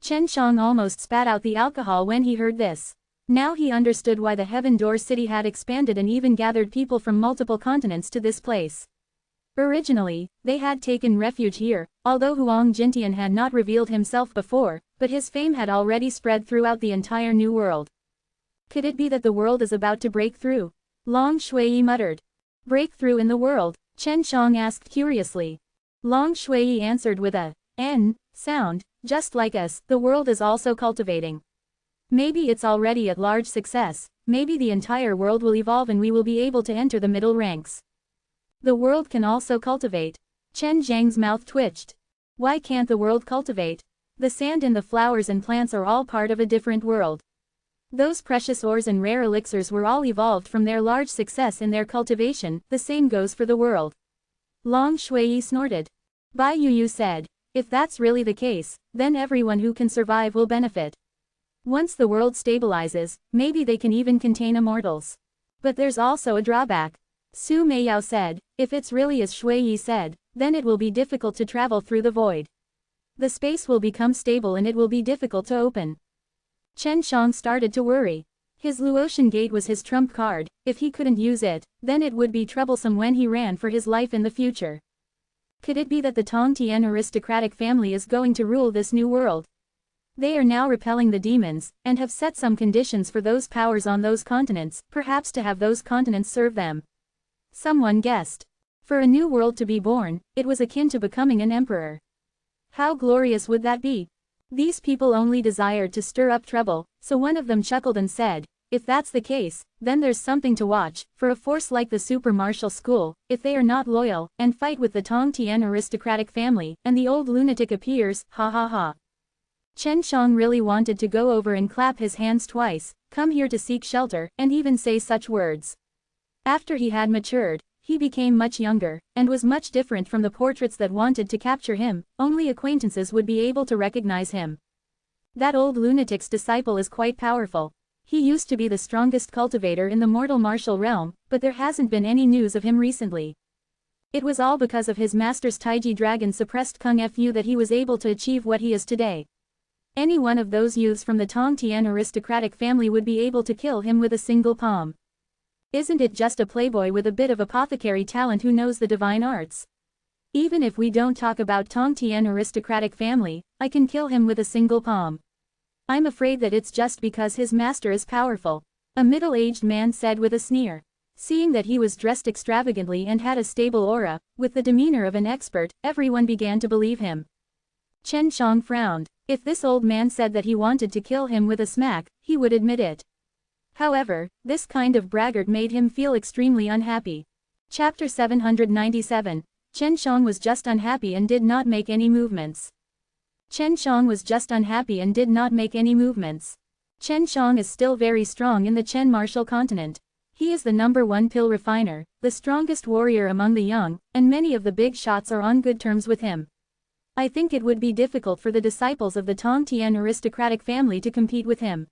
Chen Shang almost spat out the alcohol when he heard this. Now he understood why the Heaven Door City had expanded and even gathered people from multiple continents to this place. Originally, they had taken refuge here, although Huang Jintian had not revealed himself before, but his fame had already spread throughout the entire new world. Could it be that the world is about to break through? Long Shui muttered. Breakthrough in the world? Chen Shang asked curiously. Long Shui answered with a N sound, just like us, the world is also cultivating. Maybe it's already at large success, maybe the entire world will evolve and we will be able to enter the middle ranks. The world can also cultivate. Chen Zhang's mouth twitched. Why can't the world cultivate? The sand and the flowers and plants are all part of a different world. Those precious ores and rare elixirs were all evolved from their large success in their cultivation, the same goes for the world. Long Shui snorted. Bai Yuyu said, if that's really the case, then everyone who can survive will benefit. Once the world stabilizes, maybe they can even contain immortals. But there's also a drawback. Su Meiyao said, if it's really as Shui said, then it will be difficult to travel through the void. The space will become stable and it will be difficult to open. Chen Shang started to worry. His Luotian Gate was his trump card. If he couldn't use it, then it would be troublesome when he ran for his life in the future. Could it be that the Tongtian aristocratic family is going to rule this new world? They are now repelling the demons, and have set some conditions for those powers on those continents, perhaps to have those continents serve them. Someone guessed. For a new world to be born, it was akin to becoming an emperor. How glorious would that be? These people only desired to stir up trouble, so one of them chuckled and said, if that's the case, then there's something to watch, for a force like the Super Martial School, if they are not loyal, and fight with the Tongtian aristocratic family, and the old lunatic appears, ha ha ha. Chen Shang really wanted to go over and clap his hands twice, come here to seek shelter, and even say such words. After he had matured, he became much younger, and was much different from the portraits that wanted to capture him, only acquaintances would be able to recognize him. That old lunatic's disciple is quite powerful. He used to be the strongest cultivator in the mortal martial realm, but there hasn't been any news of him recently. It was all because of his master's Taiji dragon suppressed Kung Fu that he was able to achieve what he is today. Any one of those youths from the Tong Tian aristocratic family would be able to kill him with a single palm. Isn't it just a playboy with a bit of apothecary talent who knows the divine arts? Even if we don't talk about Tong Tian aristocratic family, I can kill him with a single palm. I'm afraid that it's just because his master is powerful, a middle-aged man said with a sneer. Seeing that he was dressed extravagantly and had a stable aura, with the demeanor of an expert, everyone began to believe him. Chen Shang frowned. If this old man said that he wanted to kill him with a smack, he would admit it. However, this kind of braggart made him feel extremely unhappy. Chapter 797. Chen Shang was just unhappy and did not make any movements. Chen Shang was just unhappy and did not make any movements. Chen Shang is still very strong in the Chen martial continent. He is the #1 pill refiner, the strongest warrior among the young, and many of the big shots are on good terms with him. I think it would be difficult for the disciples of the Tong Tian aristocratic family to compete with him.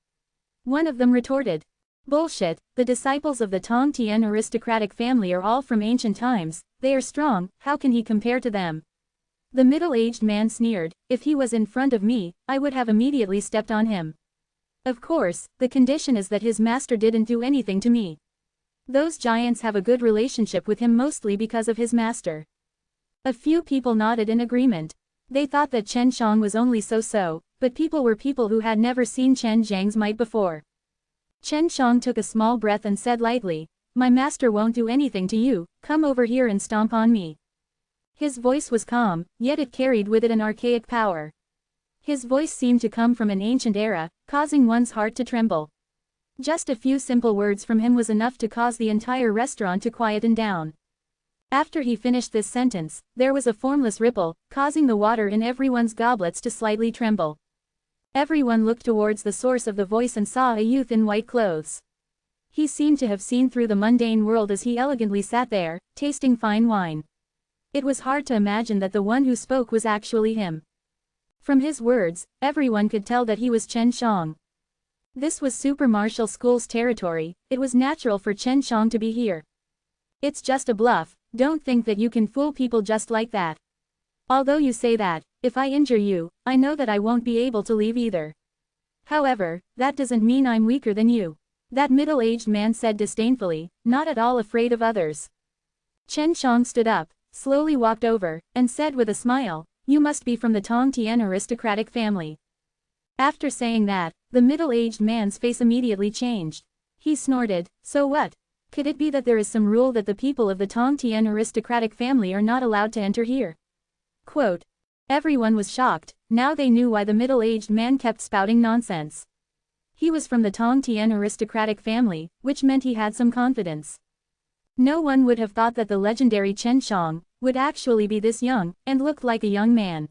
One of them retorted. Bullshit, the disciples of the Tong Tian aristocratic family are all from ancient times, they are strong, how can he compare to them? The middle-aged man sneered, if he was in front of me, I would have immediately stepped on him. Of course, the condition is that his master didn't do anything to me. Those giants have a good relationship with him mostly because of his master. A few people nodded in agreement. They thought that Chen Shang was only so-so, but people were people who had never seen Chen Zhang's might before. Chen Shang took a small breath and said lightly, my master won't do anything to you, come over here and stomp on me. His voice was calm, yet it carried with it an archaic power. His voice seemed to come from an ancient era, causing one's heart to tremble. Just a few simple words from him was enough to cause the entire restaurant to quieten down. After he finished this sentence, there was a formless ripple, causing the water in everyone's goblets to slightly tremble. Everyone looked towards the source of the voice and saw a youth in white clothes. He seemed to have seen through the mundane world as he elegantly sat there, tasting fine wine. It was hard to imagine that the one who spoke was actually him. From his words, everyone could tell that he was Chen Shang. This was Super Martial School's territory, it was natural for Chen Shang to be here. It's just a bluff, don't think that you can fool people just like that. Although you say that, if I injure you, I know that I won't be able to leave either. However, that doesn't mean I'm weaker than you. That middle-aged man said disdainfully, not at all afraid of others. Chen Shang stood up, slowly walked over, and said with a smile, you must be from the Tong Tian aristocratic family. After saying that, the middle-aged man's face immediately changed. He snorted, so what? Could it be that there is some rule that the people of the Tong Tian aristocratic family are not allowed to enter here? Quote. Everyone was shocked, now they knew why the middle-aged man kept spouting nonsense. He was from the Tong Tian aristocratic family, which meant he had some confidence. No one would have thought that the legendary Chen Shang would actually be this young, and looked like a young man.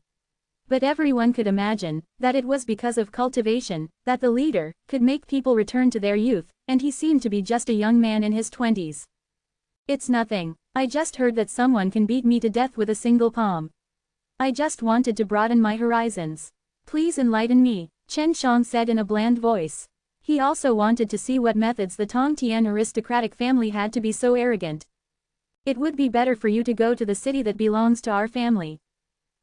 But everyone could imagine that it was because of cultivation that the leader could make people return to their youth, and he seemed to be just a young man in his 20s. It's nothing, I just heard that someone can beat me to death with a single palm. I just wanted to broaden my horizons. Please enlighten me, Chen Shang said in a bland voice. He also wanted to see what methods the Tong Tian aristocratic family had to be so arrogant. It would be better for you to go to the city that belongs to our family.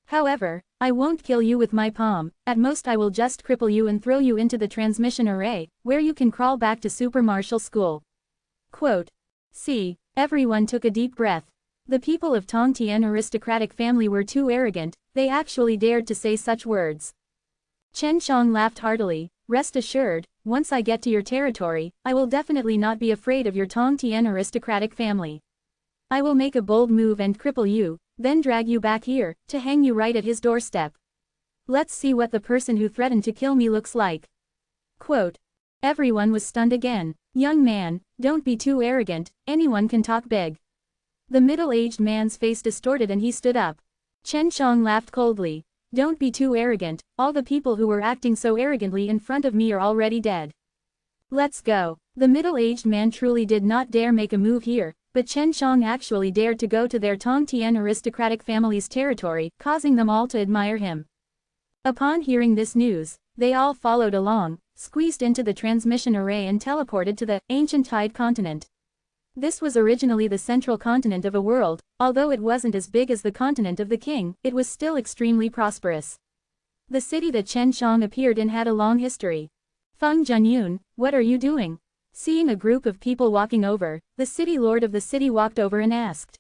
However, I won't kill you with my palm, at most I will just cripple you and throw you into the transmission array, where you can crawl back to Super Martial School. Quote. See, everyone took a deep breath. The people of Tong Tian aristocratic family were too arrogant, they actually dared to say such words. Chen Shang laughed heartily, rest assured, once I get to your territory, I will definitely not be afraid of your Tong Tian aristocratic family. I will make a bold move and cripple you, then drag you back here, to hang you right at his doorstep. Let's see what the person who threatened to kill me looks like. Quote. Everyone was stunned again. Young man, don't be too arrogant, anyone can talk big. The middle-aged man's face distorted and he stood up. Chen Shang laughed coldly. Don't be too arrogant, all the people who were acting so arrogantly in front of me are already dead. Let's go. The middle-aged man truly did not dare make a move here, but Chen Shang actually dared to go to their Tong Tian aristocratic family's territory, causing them all to admire him. Upon hearing this news, they all followed along, squeezed into the transmission array and teleported to the ancient Tide continent. This was originally the central continent of a world, although it wasn't as big as the continent of the king, it was still extremely prosperous. The city that Chen Shang appeared in had a long history. Feng Jianyun, what are you doing? Seeing a group of people walking over, the city lord of the city walked over and asked.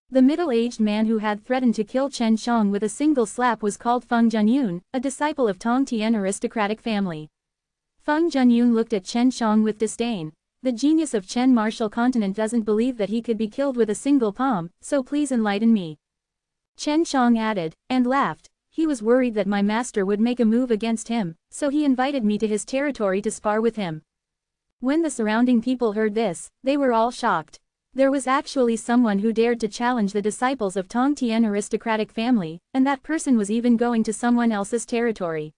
The middle-aged man who had threatened to kill Chen Shang with a single slap was called Feng Jianyun, a disciple of Tong Tian aristocratic family. Feng Jianyun looked at Chen Shang with disdain. The genius of Chen Martial Continent doesn't believe that he could be killed with a single palm, so please enlighten me. Chen Shang added, and laughed. He was worried that my master would make a move against him, so he invited me to his territory to spar with him. When the surrounding people heard this, they were all shocked. There was actually someone who dared to challenge the disciples of Tong Tian aristocratic family, and that person was even going to someone else's territory.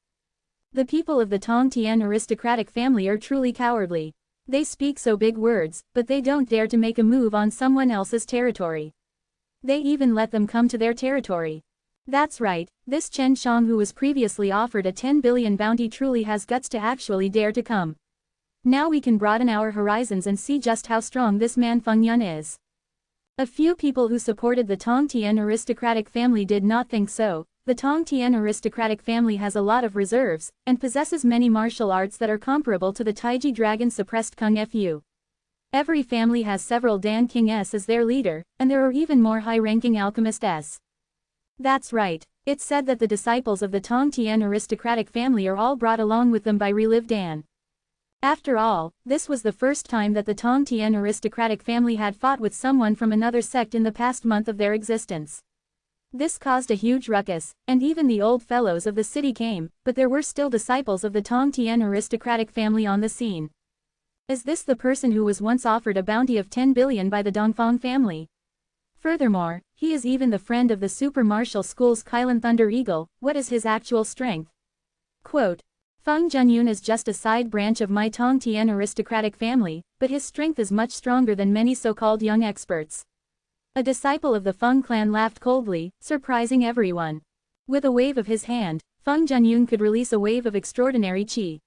The people of the Tong Tian aristocratic family are truly cowardly. They speak so big words, but they don't dare to make a move on someone else's territory. They even let them come to their territory. That's right, this Chen Shang who was previously offered a 10 billion bounty truly has guts to actually dare to come. Now we can broaden our horizons and see just how strong this man Feng Yun is. A few people who supported the Tong Tian aristocratic family did not think so. The Tong Tian aristocratic family has a lot of reserves, and possesses many martial arts that are comparable to the Taiji dragon suppressed Kung Fu. Every family has several Dan King S as their leader, and there are even more high-ranking alchemist S. That's right, it's said that the disciples of the Tong Tian aristocratic family are all brought along with them by Relive Dan. After all, this was the first time that the Tong Tian aristocratic family had fought with someone from another sect in the past month of their existence. This caused a huge ruckus, and even the old fellows of the city came, but there were still disciples of the Tong Tian aristocratic family on the scene. Is this the person who was once offered a bounty of 10 billion by the Dongfang family? Furthermore, he is even the friend of the Super Martial School's Kylan Thunder Eagle. What is his actual strength? Quote, Feng Jianyun is just a side branch of my Tong Tian aristocratic family, but his strength is much stronger than many so-called young experts. A disciple of the Feng clan laughed coldly, surprising everyone. With a wave of his hand, Feng Jianyun could release a wave of extraordinary qi.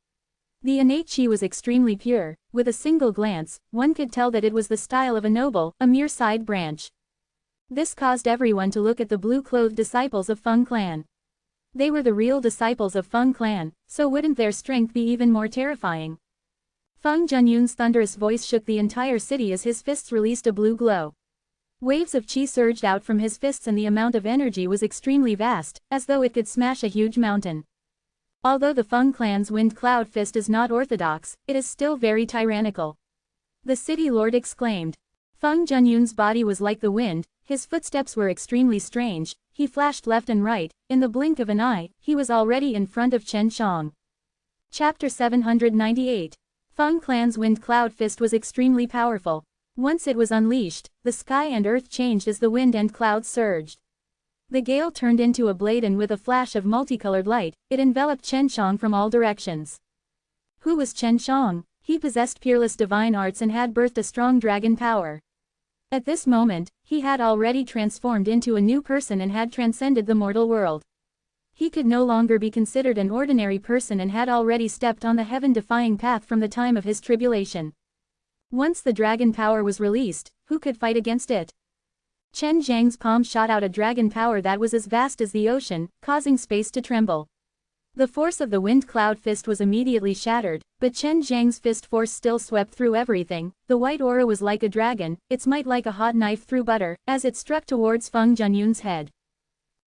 The innate qi was extremely pure. With a single glance, one could tell that it was the style of a noble, a mere side branch. This caused everyone to look at the blue-clothed disciples of Feng clan. They were the real disciples of Feng clan, so wouldn't their strength be even more terrifying? Feng Jianyun's thunderous voice shook the entire city as his fists released a blue glow. Waves of qi surged out from his fists and the amount of energy was extremely vast, as though it could smash a huge mountain. Although the Feng clan's wind cloud fist is not orthodox, it is still very tyrannical. The city lord exclaimed. Feng Jianyun's body was like the wind, his footsteps were extremely strange, he flashed left and right, in the blink of an eye, he was already in front of Chen Shang. Chapter 798. Feng clan's wind cloud fist was extremely powerful. Once it was unleashed, the sky and earth changed as the wind and clouds surged. The gale turned into a blade and with a flash of multicolored light, it enveloped Chen Shang from all directions. Who was Chen Shang? He possessed peerless divine arts and had birthed a strong dragon power. At this moment, he had already transformed into a new person and had transcended the mortal world. He could no longer be considered an ordinary person and had already stepped on the heaven-defying path from the time of his tribulation. Once the dragon power was released, who could fight against it? Chen Zhang's palm shot out a dragon power that was as vast as the ocean, causing space to tremble. The force of the wind cloud fist was immediately shattered, but Chen Zhang's fist force still swept through everything. The white aura was like a dragon, its might like a hot knife through butter, as it struck towards Feng Jianyun's head.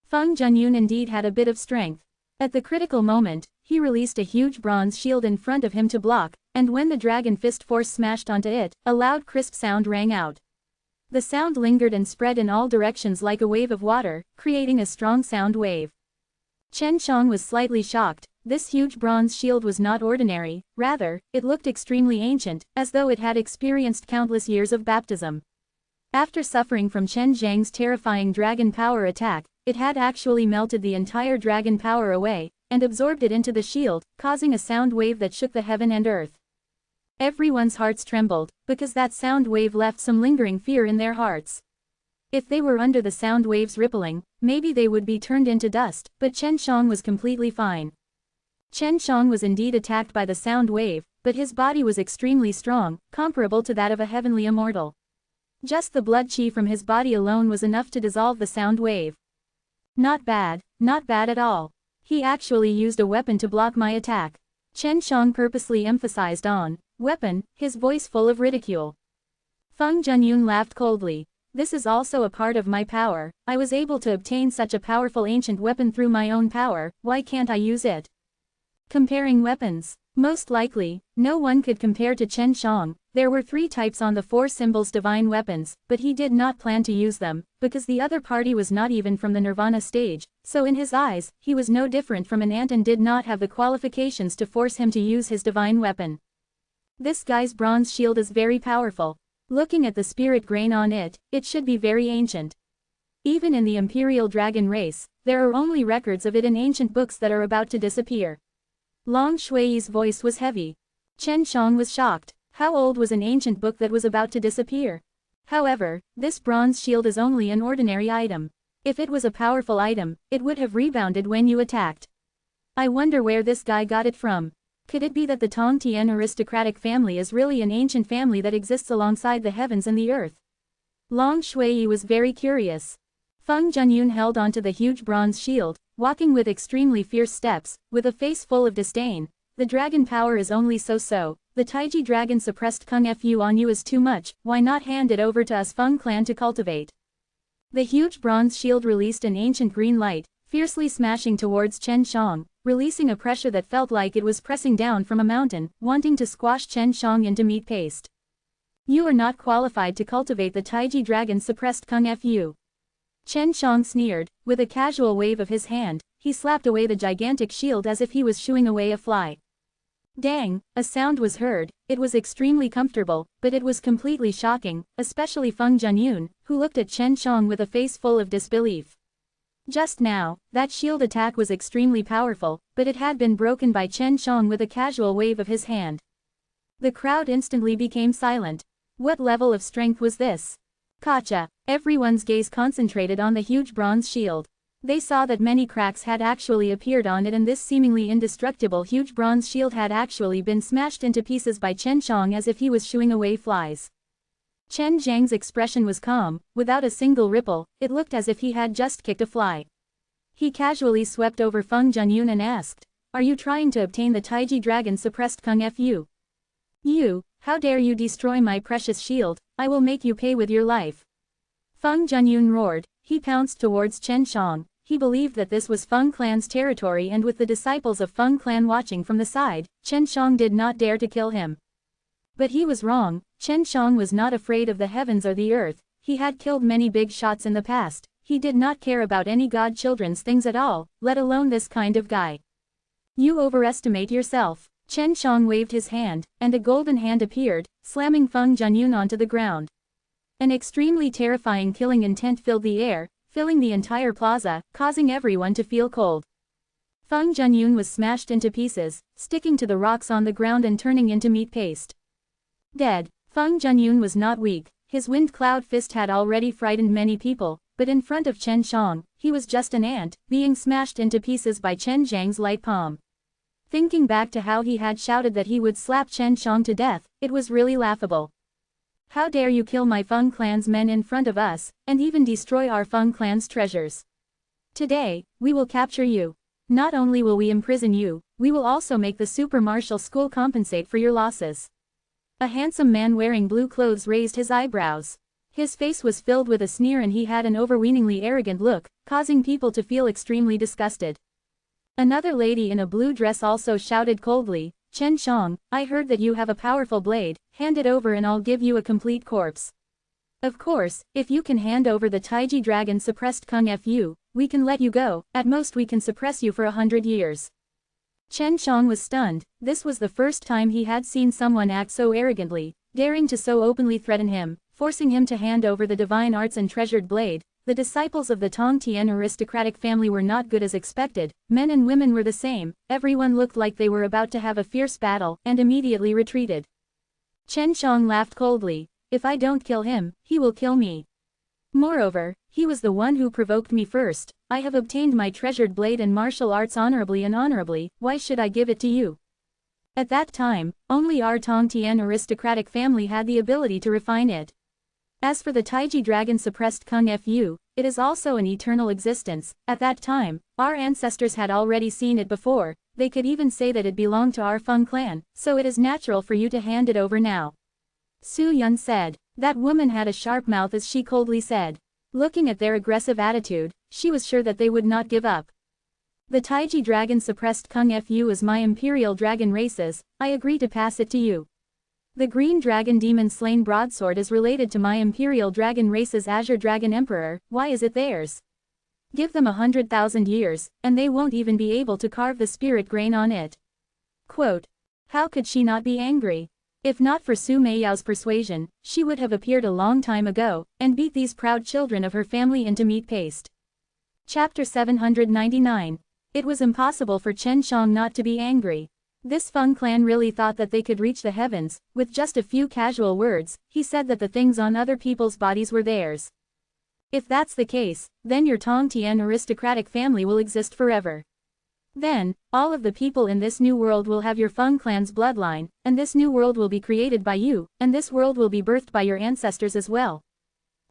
Feng Jianyun indeed had a bit of strength. At the critical moment, he released a huge bronze shield in front of him to block, and when the dragon fist force smashed onto it, a loud crisp sound rang out. The sound lingered and spread in all directions like a wave of water, creating a strong sound wave. Chen Shang was slightly shocked. This huge bronze shield was not ordinary, rather, it looked extremely ancient, as though it had experienced countless years of baptism. After suffering from Chen Zhang's terrifying dragon power attack, it had actually melted the entire dragon power away, and absorbed it into the shield, causing a sound wave that shook the heaven and earth. Everyone's hearts trembled, because that sound wave left some lingering fear in their hearts. If they were under the sound wave's rippling, maybe they would be turned into dust, but Chen Shang was completely fine. Chen Shang was indeed attacked by the sound wave, but his body was extremely strong, comparable to that of a heavenly immortal. Just the blood chi from his body alone was enough to dissolve the sound wave. Not bad at all. He actually used a weapon to block my attack. Chen Shang purposely emphasized on weapon, his voice full of ridicule. Feng Junyun laughed coldly. This is also a part of my power. I was able to obtain such a powerful ancient weapon through my own power, why can't I use it? Comparing weapons. Most likely, no one could compare to Chen Shang. There were 3 types on the 4 symbols divine weapons, but he did not plan to use them, because the other party was not even from the Nirvana stage, so in his eyes, he was no different from an ant and did not have the qualifications to force him to use his divine weapon. This guy's bronze shield is very powerful. Looking at the spirit grain on it, it should be very ancient. Even in the Imperial Dragon race, there are only records of it in ancient books that are about to disappear. Long Shui's voice was heavy. Chen Shang was shocked. How old was an ancient book that was about to disappear? However, this bronze shield is only an ordinary item. If it was a powerful item, it would have rebounded when you attacked. I wonder where this guy got it from. Could it be that the Tong Tian aristocratic family is really an ancient family that exists alongside the heavens and the earth? Long Shui was very curious. Feng Junyun held onto the huge bronze shield, walking with extremely fierce steps, with a face full of disdain. The dragon power is only so-so. The Taiji dragon suppressed Kung Fu on you is too much, why not hand it over to us Feng clan to cultivate? The huge bronze shield released an ancient green light, fiercely smashing towards Chen Shang, releasing a pressure that felt like it was pressing down from a mountain, wanting to squash Chen Shang into meat paste. You are not qualified to cultivate the Taiji dragon suppressed Kung Fu. Chen Shang sneered. With a casual wave of his hand, he slapped away the gigantic shield as if he was shooing away a fly. Dang, a sound was heard. It was extremely comfortable, but it was completely shocking, especially Feng Junyun, who looked at Chen Shang with a face full of disbelief. Just now, that shield attack was extremely powerful, but it had been broken by Chen Shang with a casual wave of his hand. The crowd instantly became silent. What level of strength was this? Gotcha! Everyone's gaze concentrated on the huge bronze shield. They saw that many cracks had actually appeared on it and this seemingly indestructible huge bronze shield had actually been smashed into pieces by Chen Shang as if he was shooing away flies. Chen Zhang's expression was calm, without a single ripple, it looked as if he had just kicked a fly. He casually swept over Feng Junyun and asked, "Are you trying to obtain the Taiji dragon suppressed Kung Fu? You, how dare you destroy my precious shield, I will make you pay with your life." Feng Junyun roared. He pounced towards Chen Shang. He believed that this was Feng clan's territory and with the disciples of Feng clan watching from the side, Chen Shang did not dare to kill him. But he was wrong. Chen Shang was not afraid of the heavens or the earth. He had killed many big shots in the past. He did not care about any godchildren's things at all, let alone this kind of guy. You overestimate yourself. Chen Shang waved his hand, and a golden hand appeared, slamming Feng Junyun onto the ground. An extremely terrifying killing intent filled the air, filling the entire plaza, causing everyone to feel cold. Feng Junyun was smashed into pieces, sticking to the rocks on the ground and turning into meat paste. Dead. Feng Junyun was not weak. His wind cloud fist had already frightened many people, but in front of Chen Shang, he was just an ant, being smashed into pieces by Chen Zhang's light palm. Thinking back to how he had shouted that he would slap Chen Shang to death, it was really laughable. How dare you kill my Feng clan's men in front of us, and even destroy our Feng clan's treasures? Today, we will capture you. Not only will we imprison you, we will also make the super martial school compensate for your losses. A handsome man wearing blue clothes raised his eyebrows. His face was filled with a sneer and he had an overweeningly arrogant look, causing people to feel extremely disgusted. Another lady in a blue dress also shouted coldly, "Chen Shang, I heard that you have a powerful blade, hand it over and I'll give you a complete corpse. Of course, if you can hand over the Taiji dragon suppressed Kung Fu, we can let you go, at most we can suppress you for 100 years. Chen Shang was stunned. This was the first time he had seen someone act so arrogantly, daring to so openly threaten him, forcing him to hand over the divine arts and treasured blade. The disciples of the Tong Tian aristocratic family were not good as expected, men and women were the same, everyone looked like they were about to have a fierce battle, and immediately retreated. Chen Shang laughed coldly, "If I don't kill him, he will kill me. Moreover, he was the one who provoked me first. I have obtained my treasured blade and martial arts honorably and honorably, why should I give it to you?" At that time, only our Tong Tian aristocratic family had the ability to refine it. As for the Taiji dragon suppressed Kung Fu, it is also an eternal existence. At that time, our ancestors had already seen it before, they could even say that it belonged to our Feng clan, so it is natural for you to hand it over now. Su Yun said. That woman had a sharp mouth as she coldly said. Looking at their aggressive attitude, she was sure that they would not give up. The Taiji dragon suppressed Kung Fu is my imperial dragon races, I agree to pass it to you. The green dragon demon slain broadsword is related to my imperial dragon race's azure dragon emperor, why is it theirs? Give them 100,000 years, and they won't even be able to carve the spirit grain on it. Quote. How could she not be angry? If not for Su Meiyao's persuasion, she would have appeared a long time ago, and beat these proud children of her family into meat paste. Chapter 799. It was impossible for Chen Shang not to be angry. This Feng clan really thought that they could reach the heavens. With just a few casual words, he said that the things on other people's bodies were theirs. If that's the case, then your Tongtian aristocratic family will exist forever. Then, all of the people in this new world will have your Feng clan's bloodline, and this new world will be created by you, and this world will be birthed by your ancestors as well.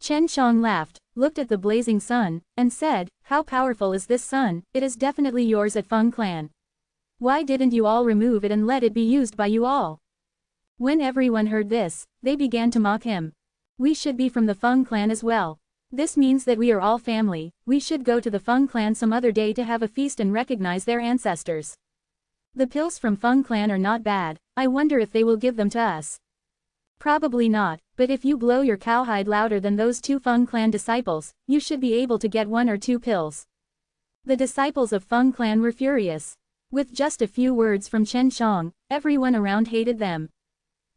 Chen Shang laughed, looked at the blazing sun, and said, how powerful is this sun? It is definitely yours at Feng clan. Why didn't you all remove it and let it be used by you all? When everyone heard this, they began to mock him. We should be from the Feng clan as well. This means that we are all family, we should go to the Feng clan some other day to have a feast and recognize their ancestors. The pills from Feng clan are not bad, I wonder if they will give them to us. Probably not, but if you blow your cowhide louder than those two Feng clan disciples, you should be able to get 1 or 2 pills. The disciples of Feng clan were furious. With just a few words from Chen Shang, everyone around hated them.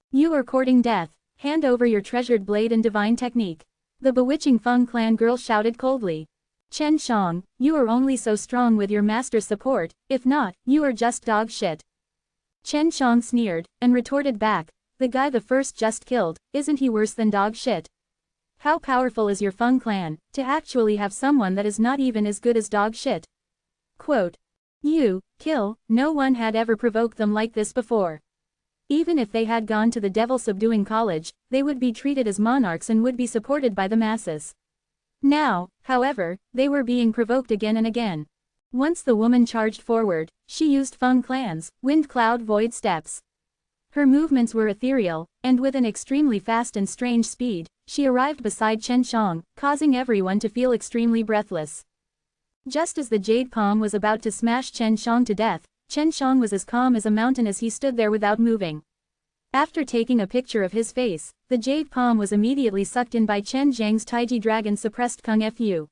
You are courting death, hand over your treasured blade and divine technique. The bewitching Feng clan girl shouted coldly. Chen Shang, you are only so strong with your master's support, if not, you are just dog shit. Chen Shang sneered, and retorted back, the guy the first just killed, isn't he worse than dog shit? How powerful is your Feng clan, to actually have someone that is not even as good as dog shit? Quote. You, kill, no one had ever provoked them like this before. Even if they had gone to the devil-subduing college, they would be treated as monarchs and would be supported by the masses. Now, however, they were being provoked again and again. Once the woman charged forward, she used Feng clan's wind cloud void steps. Her movements were ethereal, and with an extremely fast and strange speed, she arrived beside Chen Shang, causing everyone to feel extremely breathless. Just as the jade palm was about to smash Chen Shang to death, Chen Shang was as calm as a mountain as he stood there without moving. After taking a picture of his face, the jade palm was immediately sucked in by Chen Zhang's Taiji dragon suppressed Kung Fu.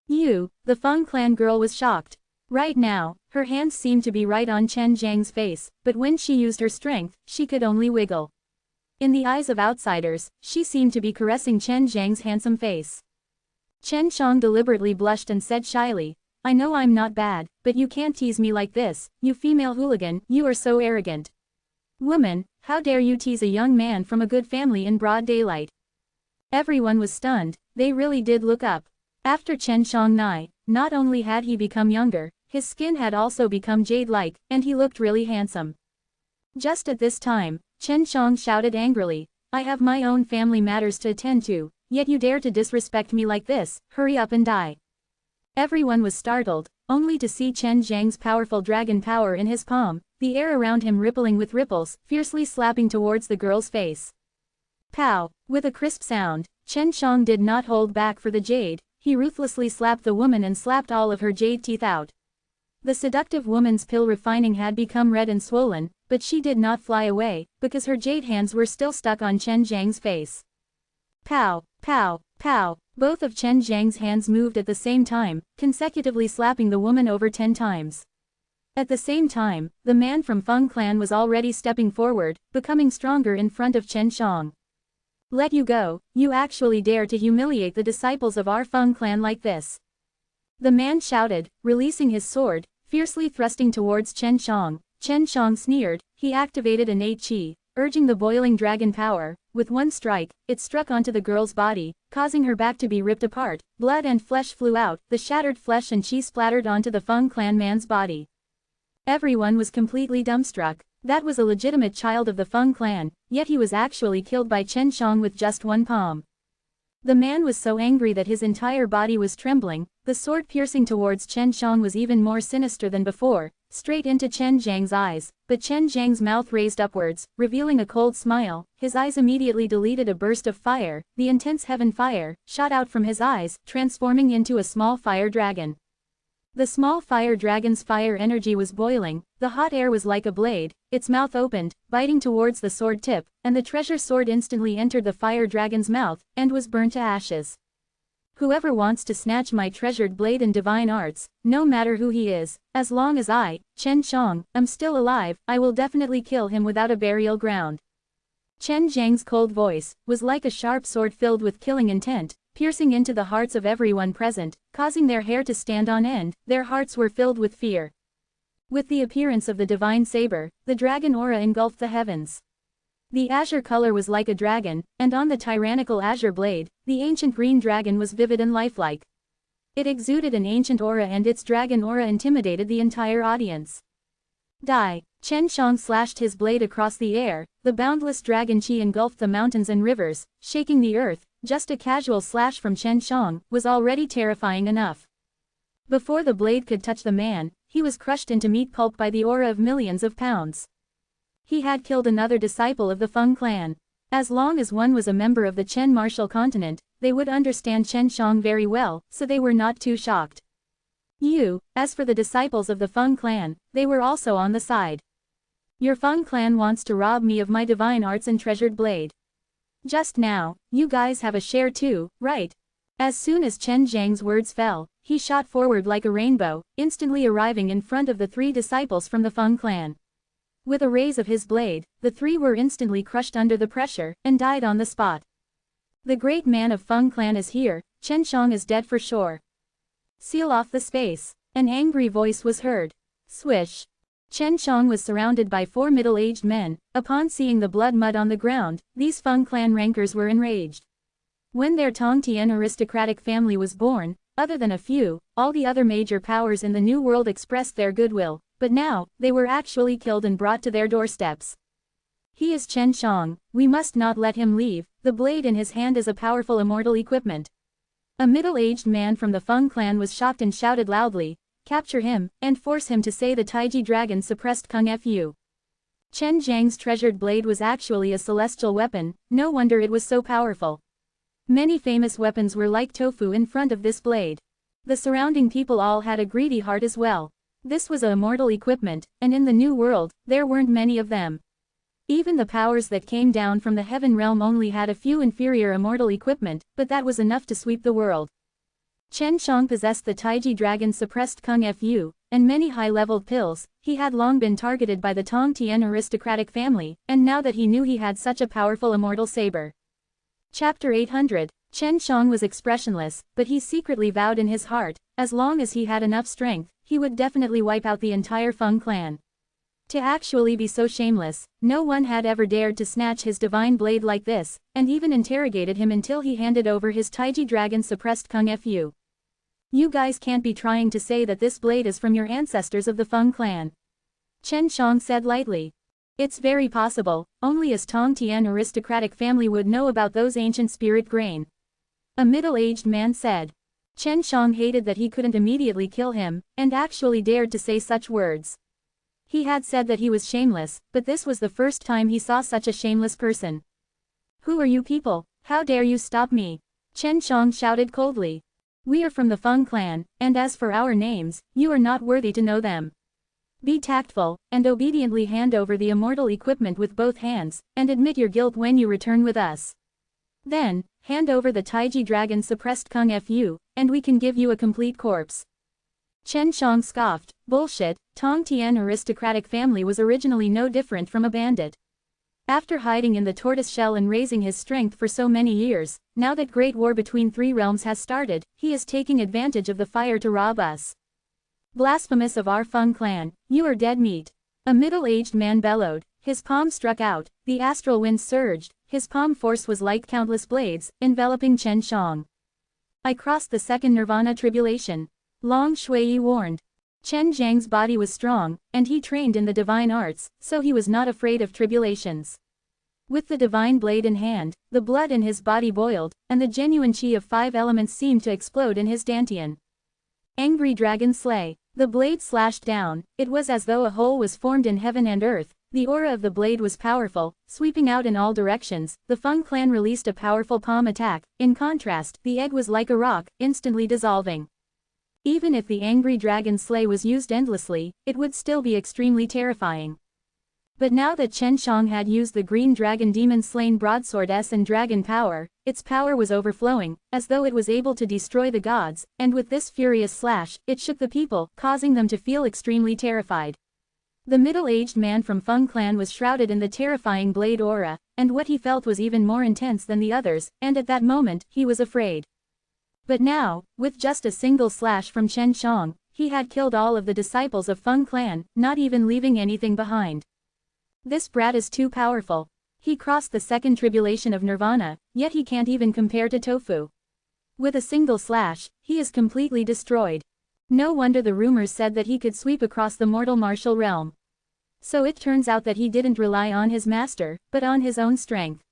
The Feng clan girl was shocked. Right now, her hands seemed to be right on Chen Zhang's face, but when she used her strength, she could only wiggle. In the eyes of outsiders, she seemed to be caressing Chen Zhang's handsome face. Chen Shang deliberately blushed and said shyly, I know I'm not bad, but you can't tease me like this, you female hooligan, you are so arrogant. Woman, how dare you tease a young man from a good family in broad daylight? Everyone was stunned, they really did look up. After Chen Shang not only had he become younger, his skin had also become jade-like, and he looked really handsome. Just at this time, Chen Shang shouted angrily, I have my own family matters to attend to, yet you dare to disrespect me like this, hurry up and die. Everyone was startled, only to see Chen Zhang's powerful dragon power in his palm, the air around him rippling with ripples, fiercely slapping towards the girl's face. Pow! With a crisp sound, Chen Shang did not hold back for the jade, he ruthlessly slapped the woman and slapped all of her jade teeth out. The seductive woman's pill refining had become red and swollen, but she did not fly away, because her jade hands were still stuck on Chen Zhang's face. Pow! Pow! Pow! Both of Chen Zhang's hands moved at the same time, consecutively slapping the woman over 10 times. At the same time, the man from Feng clan was already stepping forward, becoming stronger in front of Chen Shang. Let you go, you actually dare to humiliate the disciples of our Feng clan like this. The man shouted, releasing his sword, fiercely thrusting towards Chen Shang. Chen Shang sneered, he activated innate qi, urging the boiling dragon power. With one strike, it struck onto the girl's body, causing her back to be ripped apart, blood and flesh flew out, the shattered flesh and qi splattered onto the Feng clan man's body. Everyone was completely dumbstruck. That was a legitimate child of the Feng clan, yet he was actually killed by Chen Shang with just one palm. The man was so angry that his entire body was trembling. The sword piercing towards Chen Shang was even more sinister than before, straight into Chen Zhang's eyes, but Chen Zhang's mouth raised upwards, revealing a cold smile. His eyes immediately deleted a burst of fire. The intense heaven fire shot out from his eyes, transforming into a small fire dragon. The small fire dragon's fire energy was boiling, the hot air was like a blade, its mouth opened, biting towards the sword tip, and the treasure sword instantly entered the fire dragon's mouth, and was burnt to ashes. Whoever wants to snatch my treasured blade in divine arts, no matter who he is, as long as I, Chen Shang, am still alive, I will definitely kill him without a burial ground. Chen Zhang's cold voice was like a sharp sword filled with killing intent, piercing into the hearts of everyone present, causing their hair to stand on end. Their hearts were filled with fear. With the appearance of the divine saber, the dragon aura engulfed the heavens. The azure color was like a dragon, and on the tyrannical azure blade, the ancient green dragon was vivid and lifelike. It exuded an ancient aura, and its dragon aura intimidated the entire audience. Die! Chen Shang slashed his blade across the air. The boundless dragon chi engulfed the mountains and rivers, shaking the earth. Just a casual slash from Chen Shang was already terrifying enough. Before the blade could touch the man, he was crushed into meat pulp by the aura of millions of pounds. He had killed another disciple of the Feng clan. As long as one was a member of the Chen martial continent, they would understand Chen Shang very well, so they were not too shocked. As for the disciples of the Feng clan, they were also on the side. Your Feng clan wants to rob me of my divine arts and treasured blade. Just now, you guys have a share too, right? As soon as Chen Zhang's words fell, he shot forward like a rainbow, instantly arriving in front of the three disciples from the Feng clan. With a raise of his blade, the three were instantly crushed under the pressure, and died on the spot. The great man of Feng clan is here, Chen Shang is dead for sure. Seal off the space. An angry voice was heard. Swish. Chen Shang was surrounded by four middle-aged men. Upon seeing the blood mud on the ground, these Feng clan rankers were enraged. When their Tongtian aristocratic family was born, other than a few, all the other major powers in the New World expressed their goodwill, but now, they were actually killed and brought to their doorsteps. He is Chen Shang, we must not let him leave. The blade in his hand is a powerful immortal equipment. A middle-aged man from the Feng clan was shocked and shouted loudly, capture him, and force him to say the Taiji dragon suppressed Kung Fu. Chen Zhang's treasured blade was actually a celestial weapon, no wonder it was so powerful. Many famous weapons were like tofu in front of this blade. The surrounding people all had a greedy heart as well. This was a immortal equipment, and in the New World, there weren't many of them. Even the powers that came down from the heaven realm only had a few inferior immortal equipment, but that was enough to sweep the world. Chen Shang possessed the Taiji dragon suppressed Kung Fu, and many high-leveled pills. He had long been targeted by the Tongtian aristocratic family, and now that he knew he had such a powerful immortal saber. Chapter 800. Chen Shang was expressionless, but he secretly vowed in his heart, as long as he had enough strength, he would definitely wipe out the entire Feng clan. To actually be so shameless, no one had ever dared to snatch his divine blade like this, and even interrogated him until he handed over his Taiji dragon suppressed Kung Fu. You guys can't be trying to say that this blade is from your ancestors of the Feng clan. Chen Shang said lightly. It's very possible, only a Tongtian aristocratic family would know about those ancient spirit grain. A middle-aged man said. Chen Shang hated that he couldn't immediately kill him, and actually dared to say such words. He had said that he was shameless, but this was the first time he saw such a shameless person. Who are you people? How dare you stop me? Chen Shang shouted coldly. We are from the Feng clan, and as for our names, you are not worthy to know them. Be tactful, and obediently hand over the immortal equipment with both hands, and admit your guilt when you return with us. Then, hand over the Taiji dragon suppressed Kung Fu, and we can give you a complete corpse. Chen Shang scoffed. Bullshit, Tongtian aristocratic family was originally no different from a bandit. After hiding in the tortoise shell and raising his strength for so many years, now that great war between three realms has started, he is taking advantage of the fire to rob us. Blasphemous of our Feng clan, you are dead meat. A middle-aged man bellowed. His palm struck out, the astral wind surged, his palm force was like countless blades, enveloping Chen Shang. I crossed the second nirvana tribulation. Long Shui warned. Chen Zhang's body was strong, and he trained in the divine arts, so he was not afraid of tribulations. With the divine blade in hand, the blood in his body boiled, and the genuine chi of 5 elements seemed to explode in his dantian. Angry dragon slay. The blade slashed down. It was as though a hole was formed in heaven and earth. The aura of the blade was powerful, sweeping out in all directions. The Feng clan released a powerful palm attack. In contrast, the egg was like a rock, instantly dissolving. Even if the angry dragon slay was used endlessly, it would still be extremely terrifying. But now that Chen Shang had used the green dragon demon slain broadsword and dragon power, its power was overflowing, as though it was able to destroy the gods, and with this furious slash, it shook the people, causing them to feel extremely terrified. The middle-aged man from Feng clan was shrouded in the terrifying blade aura, and what he felt was even more intense than the others, and at that moment, he was afraid. But now, with just a single slash from Chen Shang, he had killed all of the disciples of Feng clan, not even leaving anything behind. This brat is too powerful. He crossed the second tribulation of nirvana, yet he can't even compare to tofu. With a single slash, he is completely destroyed. No wonder the rumors said that he could sweep across the mortal martial realm. So it turns out that he didn't rely on his master, but on his own strength.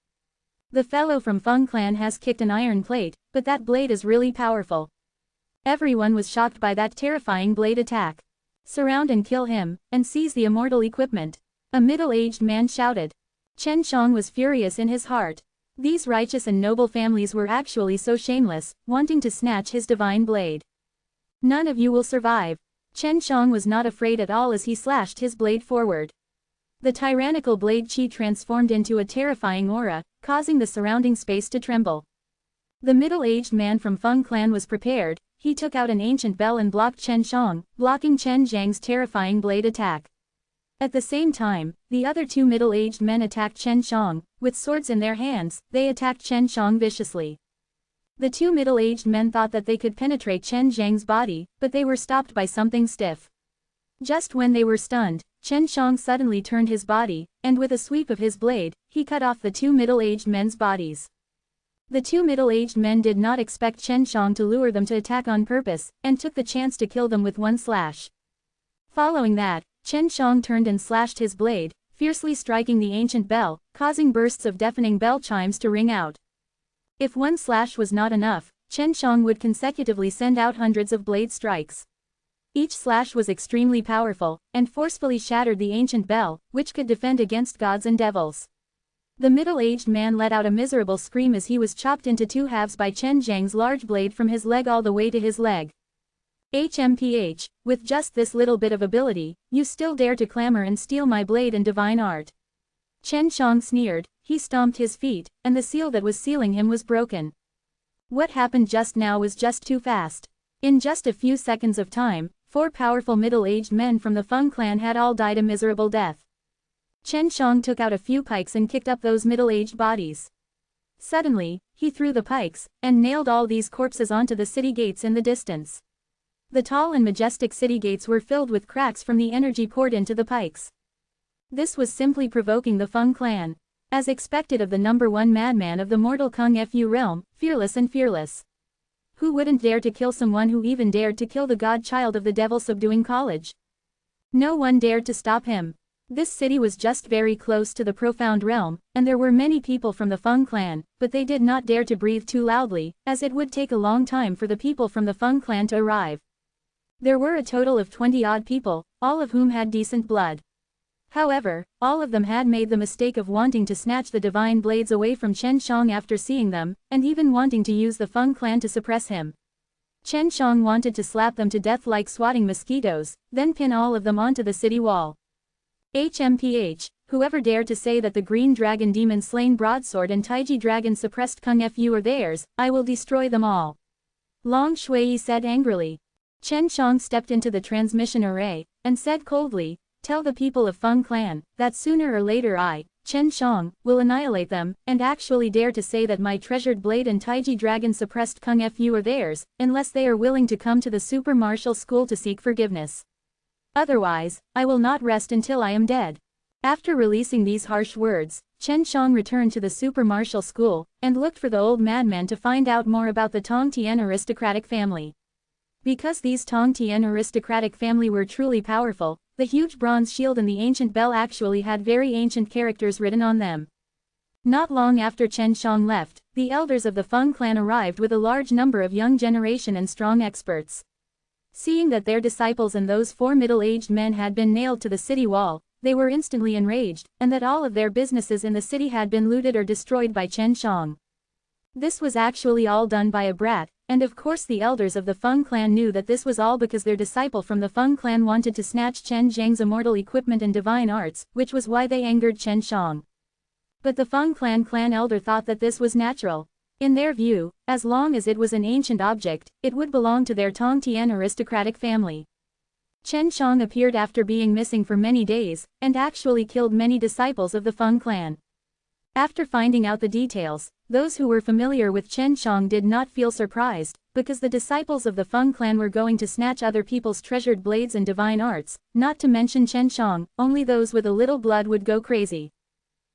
The fellow from Feng clan has kicked an iron plate, but that blade is really powerful. Everyone was shocked by that terrifying blade attack. Surround and kill him, and seize the immortal equipment. A middle-aged man shouted. Chen Shang was furious in his heart. These righteous and noble families were actually so shameless, wanting to snatch his divine blade. None of you will survive. Chen Shang was not afraid at all as he slashed his blade forward. The tyrannical blade chi transformed into a terrifying aura, causing the surrounding space to tremble. The middle-aged man from Feng clan was prepared. He took out an ancient bell and blocked Chen Shang, blocking Chen Zhang's terrifying blade attack. At the same time, the other two middle-aged men attacked Chen Shang. With swords in their hands, they attacked Chen Shang viciously. The two middle-aged men thought that they could penetrate Chen Zhang's body, but they were stopped by something stiff. Just when they were stunned, Chen Shang suddenly turned his body, and with a sweep of his blade, he cut off the two middle-aged men's bodies. The two middle-aged men did not expect Chen Shang to lure them to attack on purpose, and took the chance to kill them with one slash. Following that, Chen Shang turned and slashed his blade, fiercely striking the ancient bell, causing bursts of deafening bell chimes to ring out. If one slash was not enough, Chen Shang would consecutively send out hundreds of blade strikes. Each slash was extremely powerful, and forcefully shattered the ancient bell, which could defend against gods and devils. The middle-aged man let out a miserable scream as he was chopped into two halves by Chen Zhang's large blade from his leg all the way to his leg. HMPH, with just this little bit of ability, you still dare to clamor and steal my blade and divine art. Chen Shang sneered, he stomped his feet, and the seal that was sealing him was broken. What happened just now was just too fast. In just a few seconds of time, 4 powerful middle-aged men from the Feng clan had all died a miserable death. Chen Shang took out a few pikes and kicked up those middle-aged bodies. Suddenly, he threw the pikes, and nailed all these corpses onto the city gates in the distance. The tall and majestic city gates were filled with cracks from the energy poured into the pikes. This was simply provoking the Feng clan. As expected of the #1 madman of the mortal Kung Fu realm, fearless and fearless. Who wouldn't dare to kill someone who even dared to kill the godchild of the devil subduing college? No one dared to stop him. This city was just very close to the profound realm, and there were many people from the Feng clan, but they did not dare to breathe too loudly, as it would take a long time for the people from the Feng clan to arrive. There were a total of 20-odd people, all of whom had decent blood. However, all of them had made the mistake of wanting to snatch the divine blades away from Chen Shang after seeing them, and even wanting to use the Feng clan to suppress him. Chen Shang wanted to slap them to death like swatting mosquitoes, then pin all of them onto the city wall. HMPH, whoever dared to say that the green dragon demon slain broadsword and Taiji dragon suppressed Kung Fu are theirs, I will destroy them all. Long Shui said angrily. Chen Shang stepped into the transmission array, and said coldly, tell the people of Feng clan, that sooner or later I, Chen Shang, will annihilate them, and actually dare to say that my treasured blade and Taiji dragon suppressed Kung Fu are theirs, unless they are willing to come to the super martial school to seek forgiveness. Otherwise, I will not rest until I am dead. After releasing these harsh words, Chen Shang returned to the super martial school, and looked for the old madman to find out more about the Tong Tian aristocratic family. Because these Tong Tian aristocratic family were truly powerful, the huge bronze shield and the ancient bell actually had very ancient characters written on them. Not long after Chen Shang left, the elders of the Feng clan arrived with a large number of young generation and strong experts. Seeing that their disciples and those 4 middle-aged men had been nailed to the city wall, they were instantly enraged, and that all of their businesses in the city had been looted or destroyed by Chen Shang. This was actually all done by a brat, and of course the elders of the Feng clan knew that this was all because their disciple from the Feng clan wanted to snatch Chen Zhang's immortal equipment and divine arts, which was why they angered Chen Shang. But the Feng clan elder thought that this was natural. In their view, as long as it was an ancient object, it would belong to their Tongtian aristocratic family. Chen Shang appeared after being missing for many days, and actually killed many disciples of the Feng clan. After finding out the details, those who were familiar with Chen Shang did not feel surprised, because the disciples of the Feng clan were going to snatch other people's treasured blades and divine arts, not to mention Chen Shang, only those with a little blood would go crazy.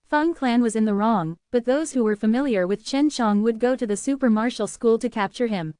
Feng clan was in the wrong, but those who were familiar with Chen Shang would go to the super martial school to capture him.